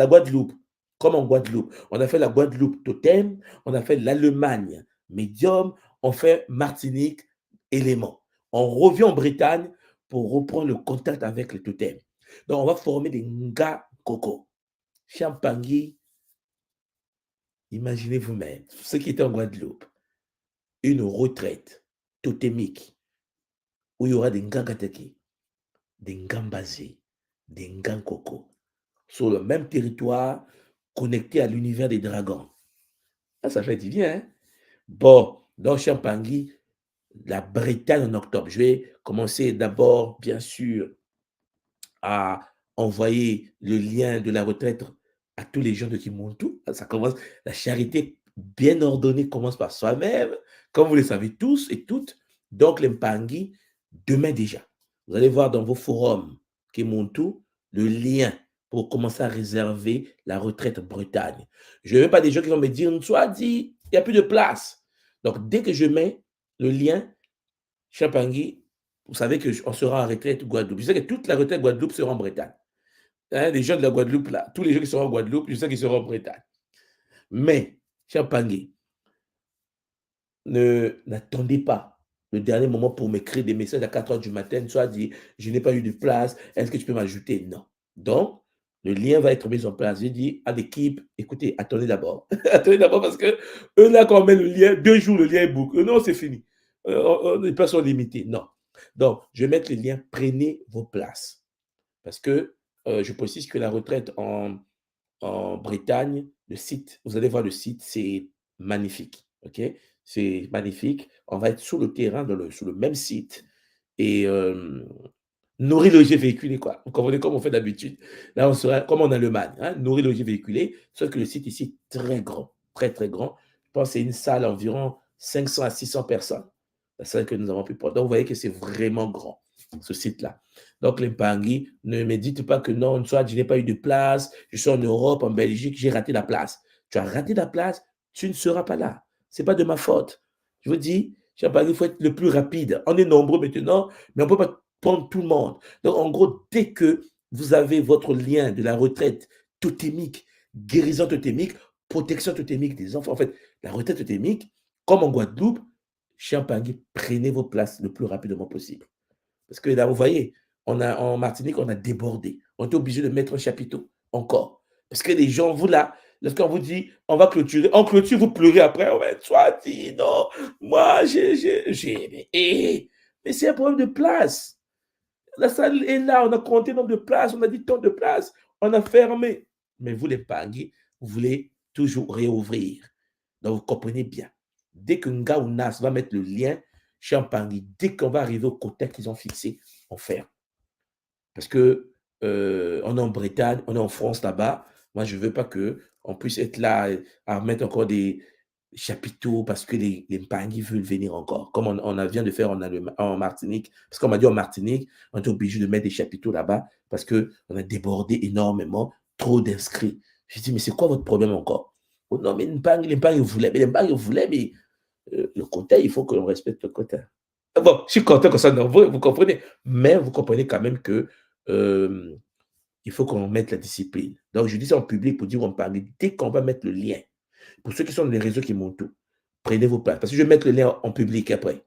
Guadeloupe, comme en Guadeloupe. On a fait la Guadeloupe totem, on a fait l'Allemagne médium, on fait Martinique élément. On revient en Bretagne pour reprendre le contact avec les totems. Donc, on va former des Nga Koko. Cher Mpangi, Imaginez vous-même, ceux qui étaient en Guadeloupe, une retraite totémique où il y aura des Ngangateki, des Ngambazé, des Ngankoko, sur le même territoire connecté à l'univers des dragons. Ça fait du bien, hein? Bon, dans Champangui, la Bretagne en octobre. Je vais commencer d'abord, bien sûr, à envoyer le lien de la retraite à tous les gens de Kimuntu. Ça commence, la charité bien ordonnée commence par soi-même, comme vous le savez tous et toutes. Donc, les Mpangi, demain déjà, vous allez voir dans vos forums Kimuntu le lien pour commencer à réserver la retraite Bretagne. Je ne veux pas des gens qui vont me dire, soit dit, il n'y a plus de place. Donc, dès que je mets le lien, Champangui, vous savez qu'on sera en retraite Guadeloupe. Je sais que toute la retraite Guadeloupe sera en Bretagne. Hein, les gens de la Guadeloupe, là, tous les gens qui seront en Guadeloupe, je sais qu'ils seront en Bretagne. Mais, Champangui, n'attendez pas le dernier moment pour m'écrire des messages à 4 h du matin, soit dit, je n'ai pas eu de place, est-ce que tu peux m'ajouter? Non. Donc, le lien va être mis en place. J'ai dit à l'équipe, écoutez, attendez d'abord. Attendez d'abord parce que eux, là, quand on met le lien, 2 jours, le lien est bouclé. Non, c'est fini. Les places sont limitées. Non. Donc, je vais mettre le lien, prenez vos places. Parce que je précise que la retraite en Bretagne, le site, vous allez voir le site, c'est magnifique. OK? C'est magnifique. On va être sur le terrain, sur le même site. Et nourrir, loger, véhiculer, quoi. Vous comprenez comme on fait d'habitude. Là, on sera comme en Allemagne. Hein? Nourrir, loger, véhiculer. Sauf que le site ici est très grand. Très, très grand. Je pense que c'est une salle environ 500 à 600 personnes. La salle que nous avons pu prendre. Donc, vous voyez que c'est vraiment grand, ce site-là. Donc, les Mpangi, ne me dites pas que non, soit je n'ai pas eu de place, je suis en Europe, en Belgique, j'ai raté la place. Tu as raté la place, tu ne seras pas là. Ce n'est pas de ma faute. Je vous dis, il faut être le plus rapide. On est nombreux maintenant, mais on ne peut pas prendre tout le monde. Donc, en gros, dès que vous avez votre lien de la retraite totémique, guérison totémique, protection totémique des enfants, en fait, la retraite totémique, comme en Guadeloupe, Champangui, prenez vos places le plus rapidement possible. Parce que là, vous voyez, en Martinique, on a débordé. On est obligé de mettre un chapiteau encore. Parce que les gens, vous là, lorsqu'on vous dit, on va clôturer, on clôture, vous pleurez après, on va être soit dit, non, moi, mais c'est un problème de place. La salle est là, on a compté le nombre de places, on a dit tant de places, on a fermé. Mais vous, les Pangui, vous voulez toujours réouvrir. Donc, vous comprenez bien. Dès que Nga ou Nas va mettre le lien, Champangui, dès qu'on va arriver au quota qu'ils ont fixé, on ferme. Parce que on est en Bretagne, on est en France là-bas. Moi, je ne veux pas qu'on puisse être là à mettre encore des chapiteaux parce que les Mpangi veulent venir encore. Comme on vient de faire en Martinique. Parce qu'on m'a dit en Martinique, on est obligé de mettre des chapiteaux là-bas parce qu'on a débordé énormément, trop d'inscrits. Je dis, mais c'est quoi votre problème encore? Oh, non, mais les Mpangi voulaient, mais le quota, il faut que l'on respecte le quota. Bon, je suis content que ça nombreux, vous comprenez. Mais vous comprenez quand même que il faut qu'on mette la discipline. Donc, je dis ça en public pour dire on parle. Dès qu'on va mettre le lien, pour ceux qui sont dans les réseaux qui montent tout, prenez vos places. Parce que je vais mettre le lien en public après.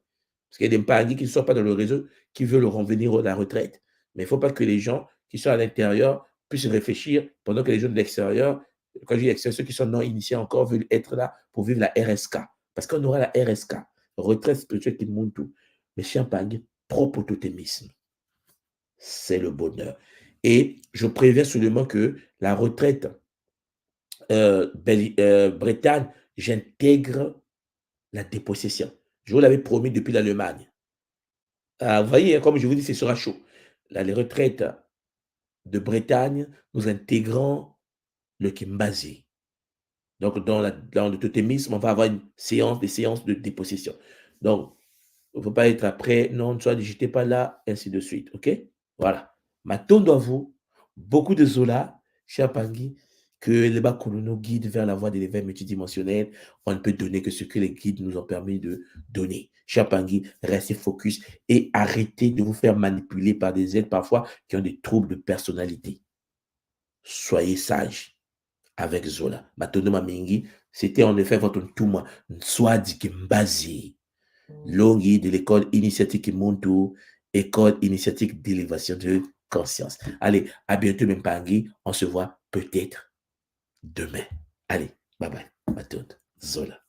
Parce qu'il y a des paradis qui ne sont pas dans le réseau qui veulent revenir à la retraite. Mais il ne faut pas que les gens qui sont à l'intérieur puissent réfléchir pendant que les gens de l'extérieur, quand je dis l'extérieur, ceux qui sont non initiés encore veulent être là pour vivre la RSK. Parce qu'on aura la RSK, retraite spirituelle qui monte tout. Mais Champangui, propre totémisme. C'est le bonheur. Et je préviens seulement que la retraite Bretagne, j'intègre la dépossession. Je vous l'avais promis depuis l'Allemagne. Vous voyez, comme je vous dis, ce sera chaud. Là, les retraites de Bretagne, nous intégrons le Kimbazi. Donc, dans le totémisme, on va avoir des séances de dépossession. Donc, il ne faut pas être après, non, tu n'étais pas là, ainsi de suite. OK? Voilà. M'attends à vous, beaucoup de Zola, Champangui, que les Bakoulou nous guident vers la voie de l'éveil multidimensionnel. On ne peut donner que ce que les guides nous ont permis de donner. Champangui, restez focus et arrêtez de vous faire manipuler par des êtres parfois qui ont des troubles de personnalité. Soyez sages avec Zola. Matondo Mamingi, c'était en effet votre touma, Nswadi Kimbazi. Longi de l'école initiatique Montou, école initiatique d'élévation de conscience. Allez, à bientôt, Mpangi. On se voit peut-être demain. Allez, bye bye. Mathilde Zola.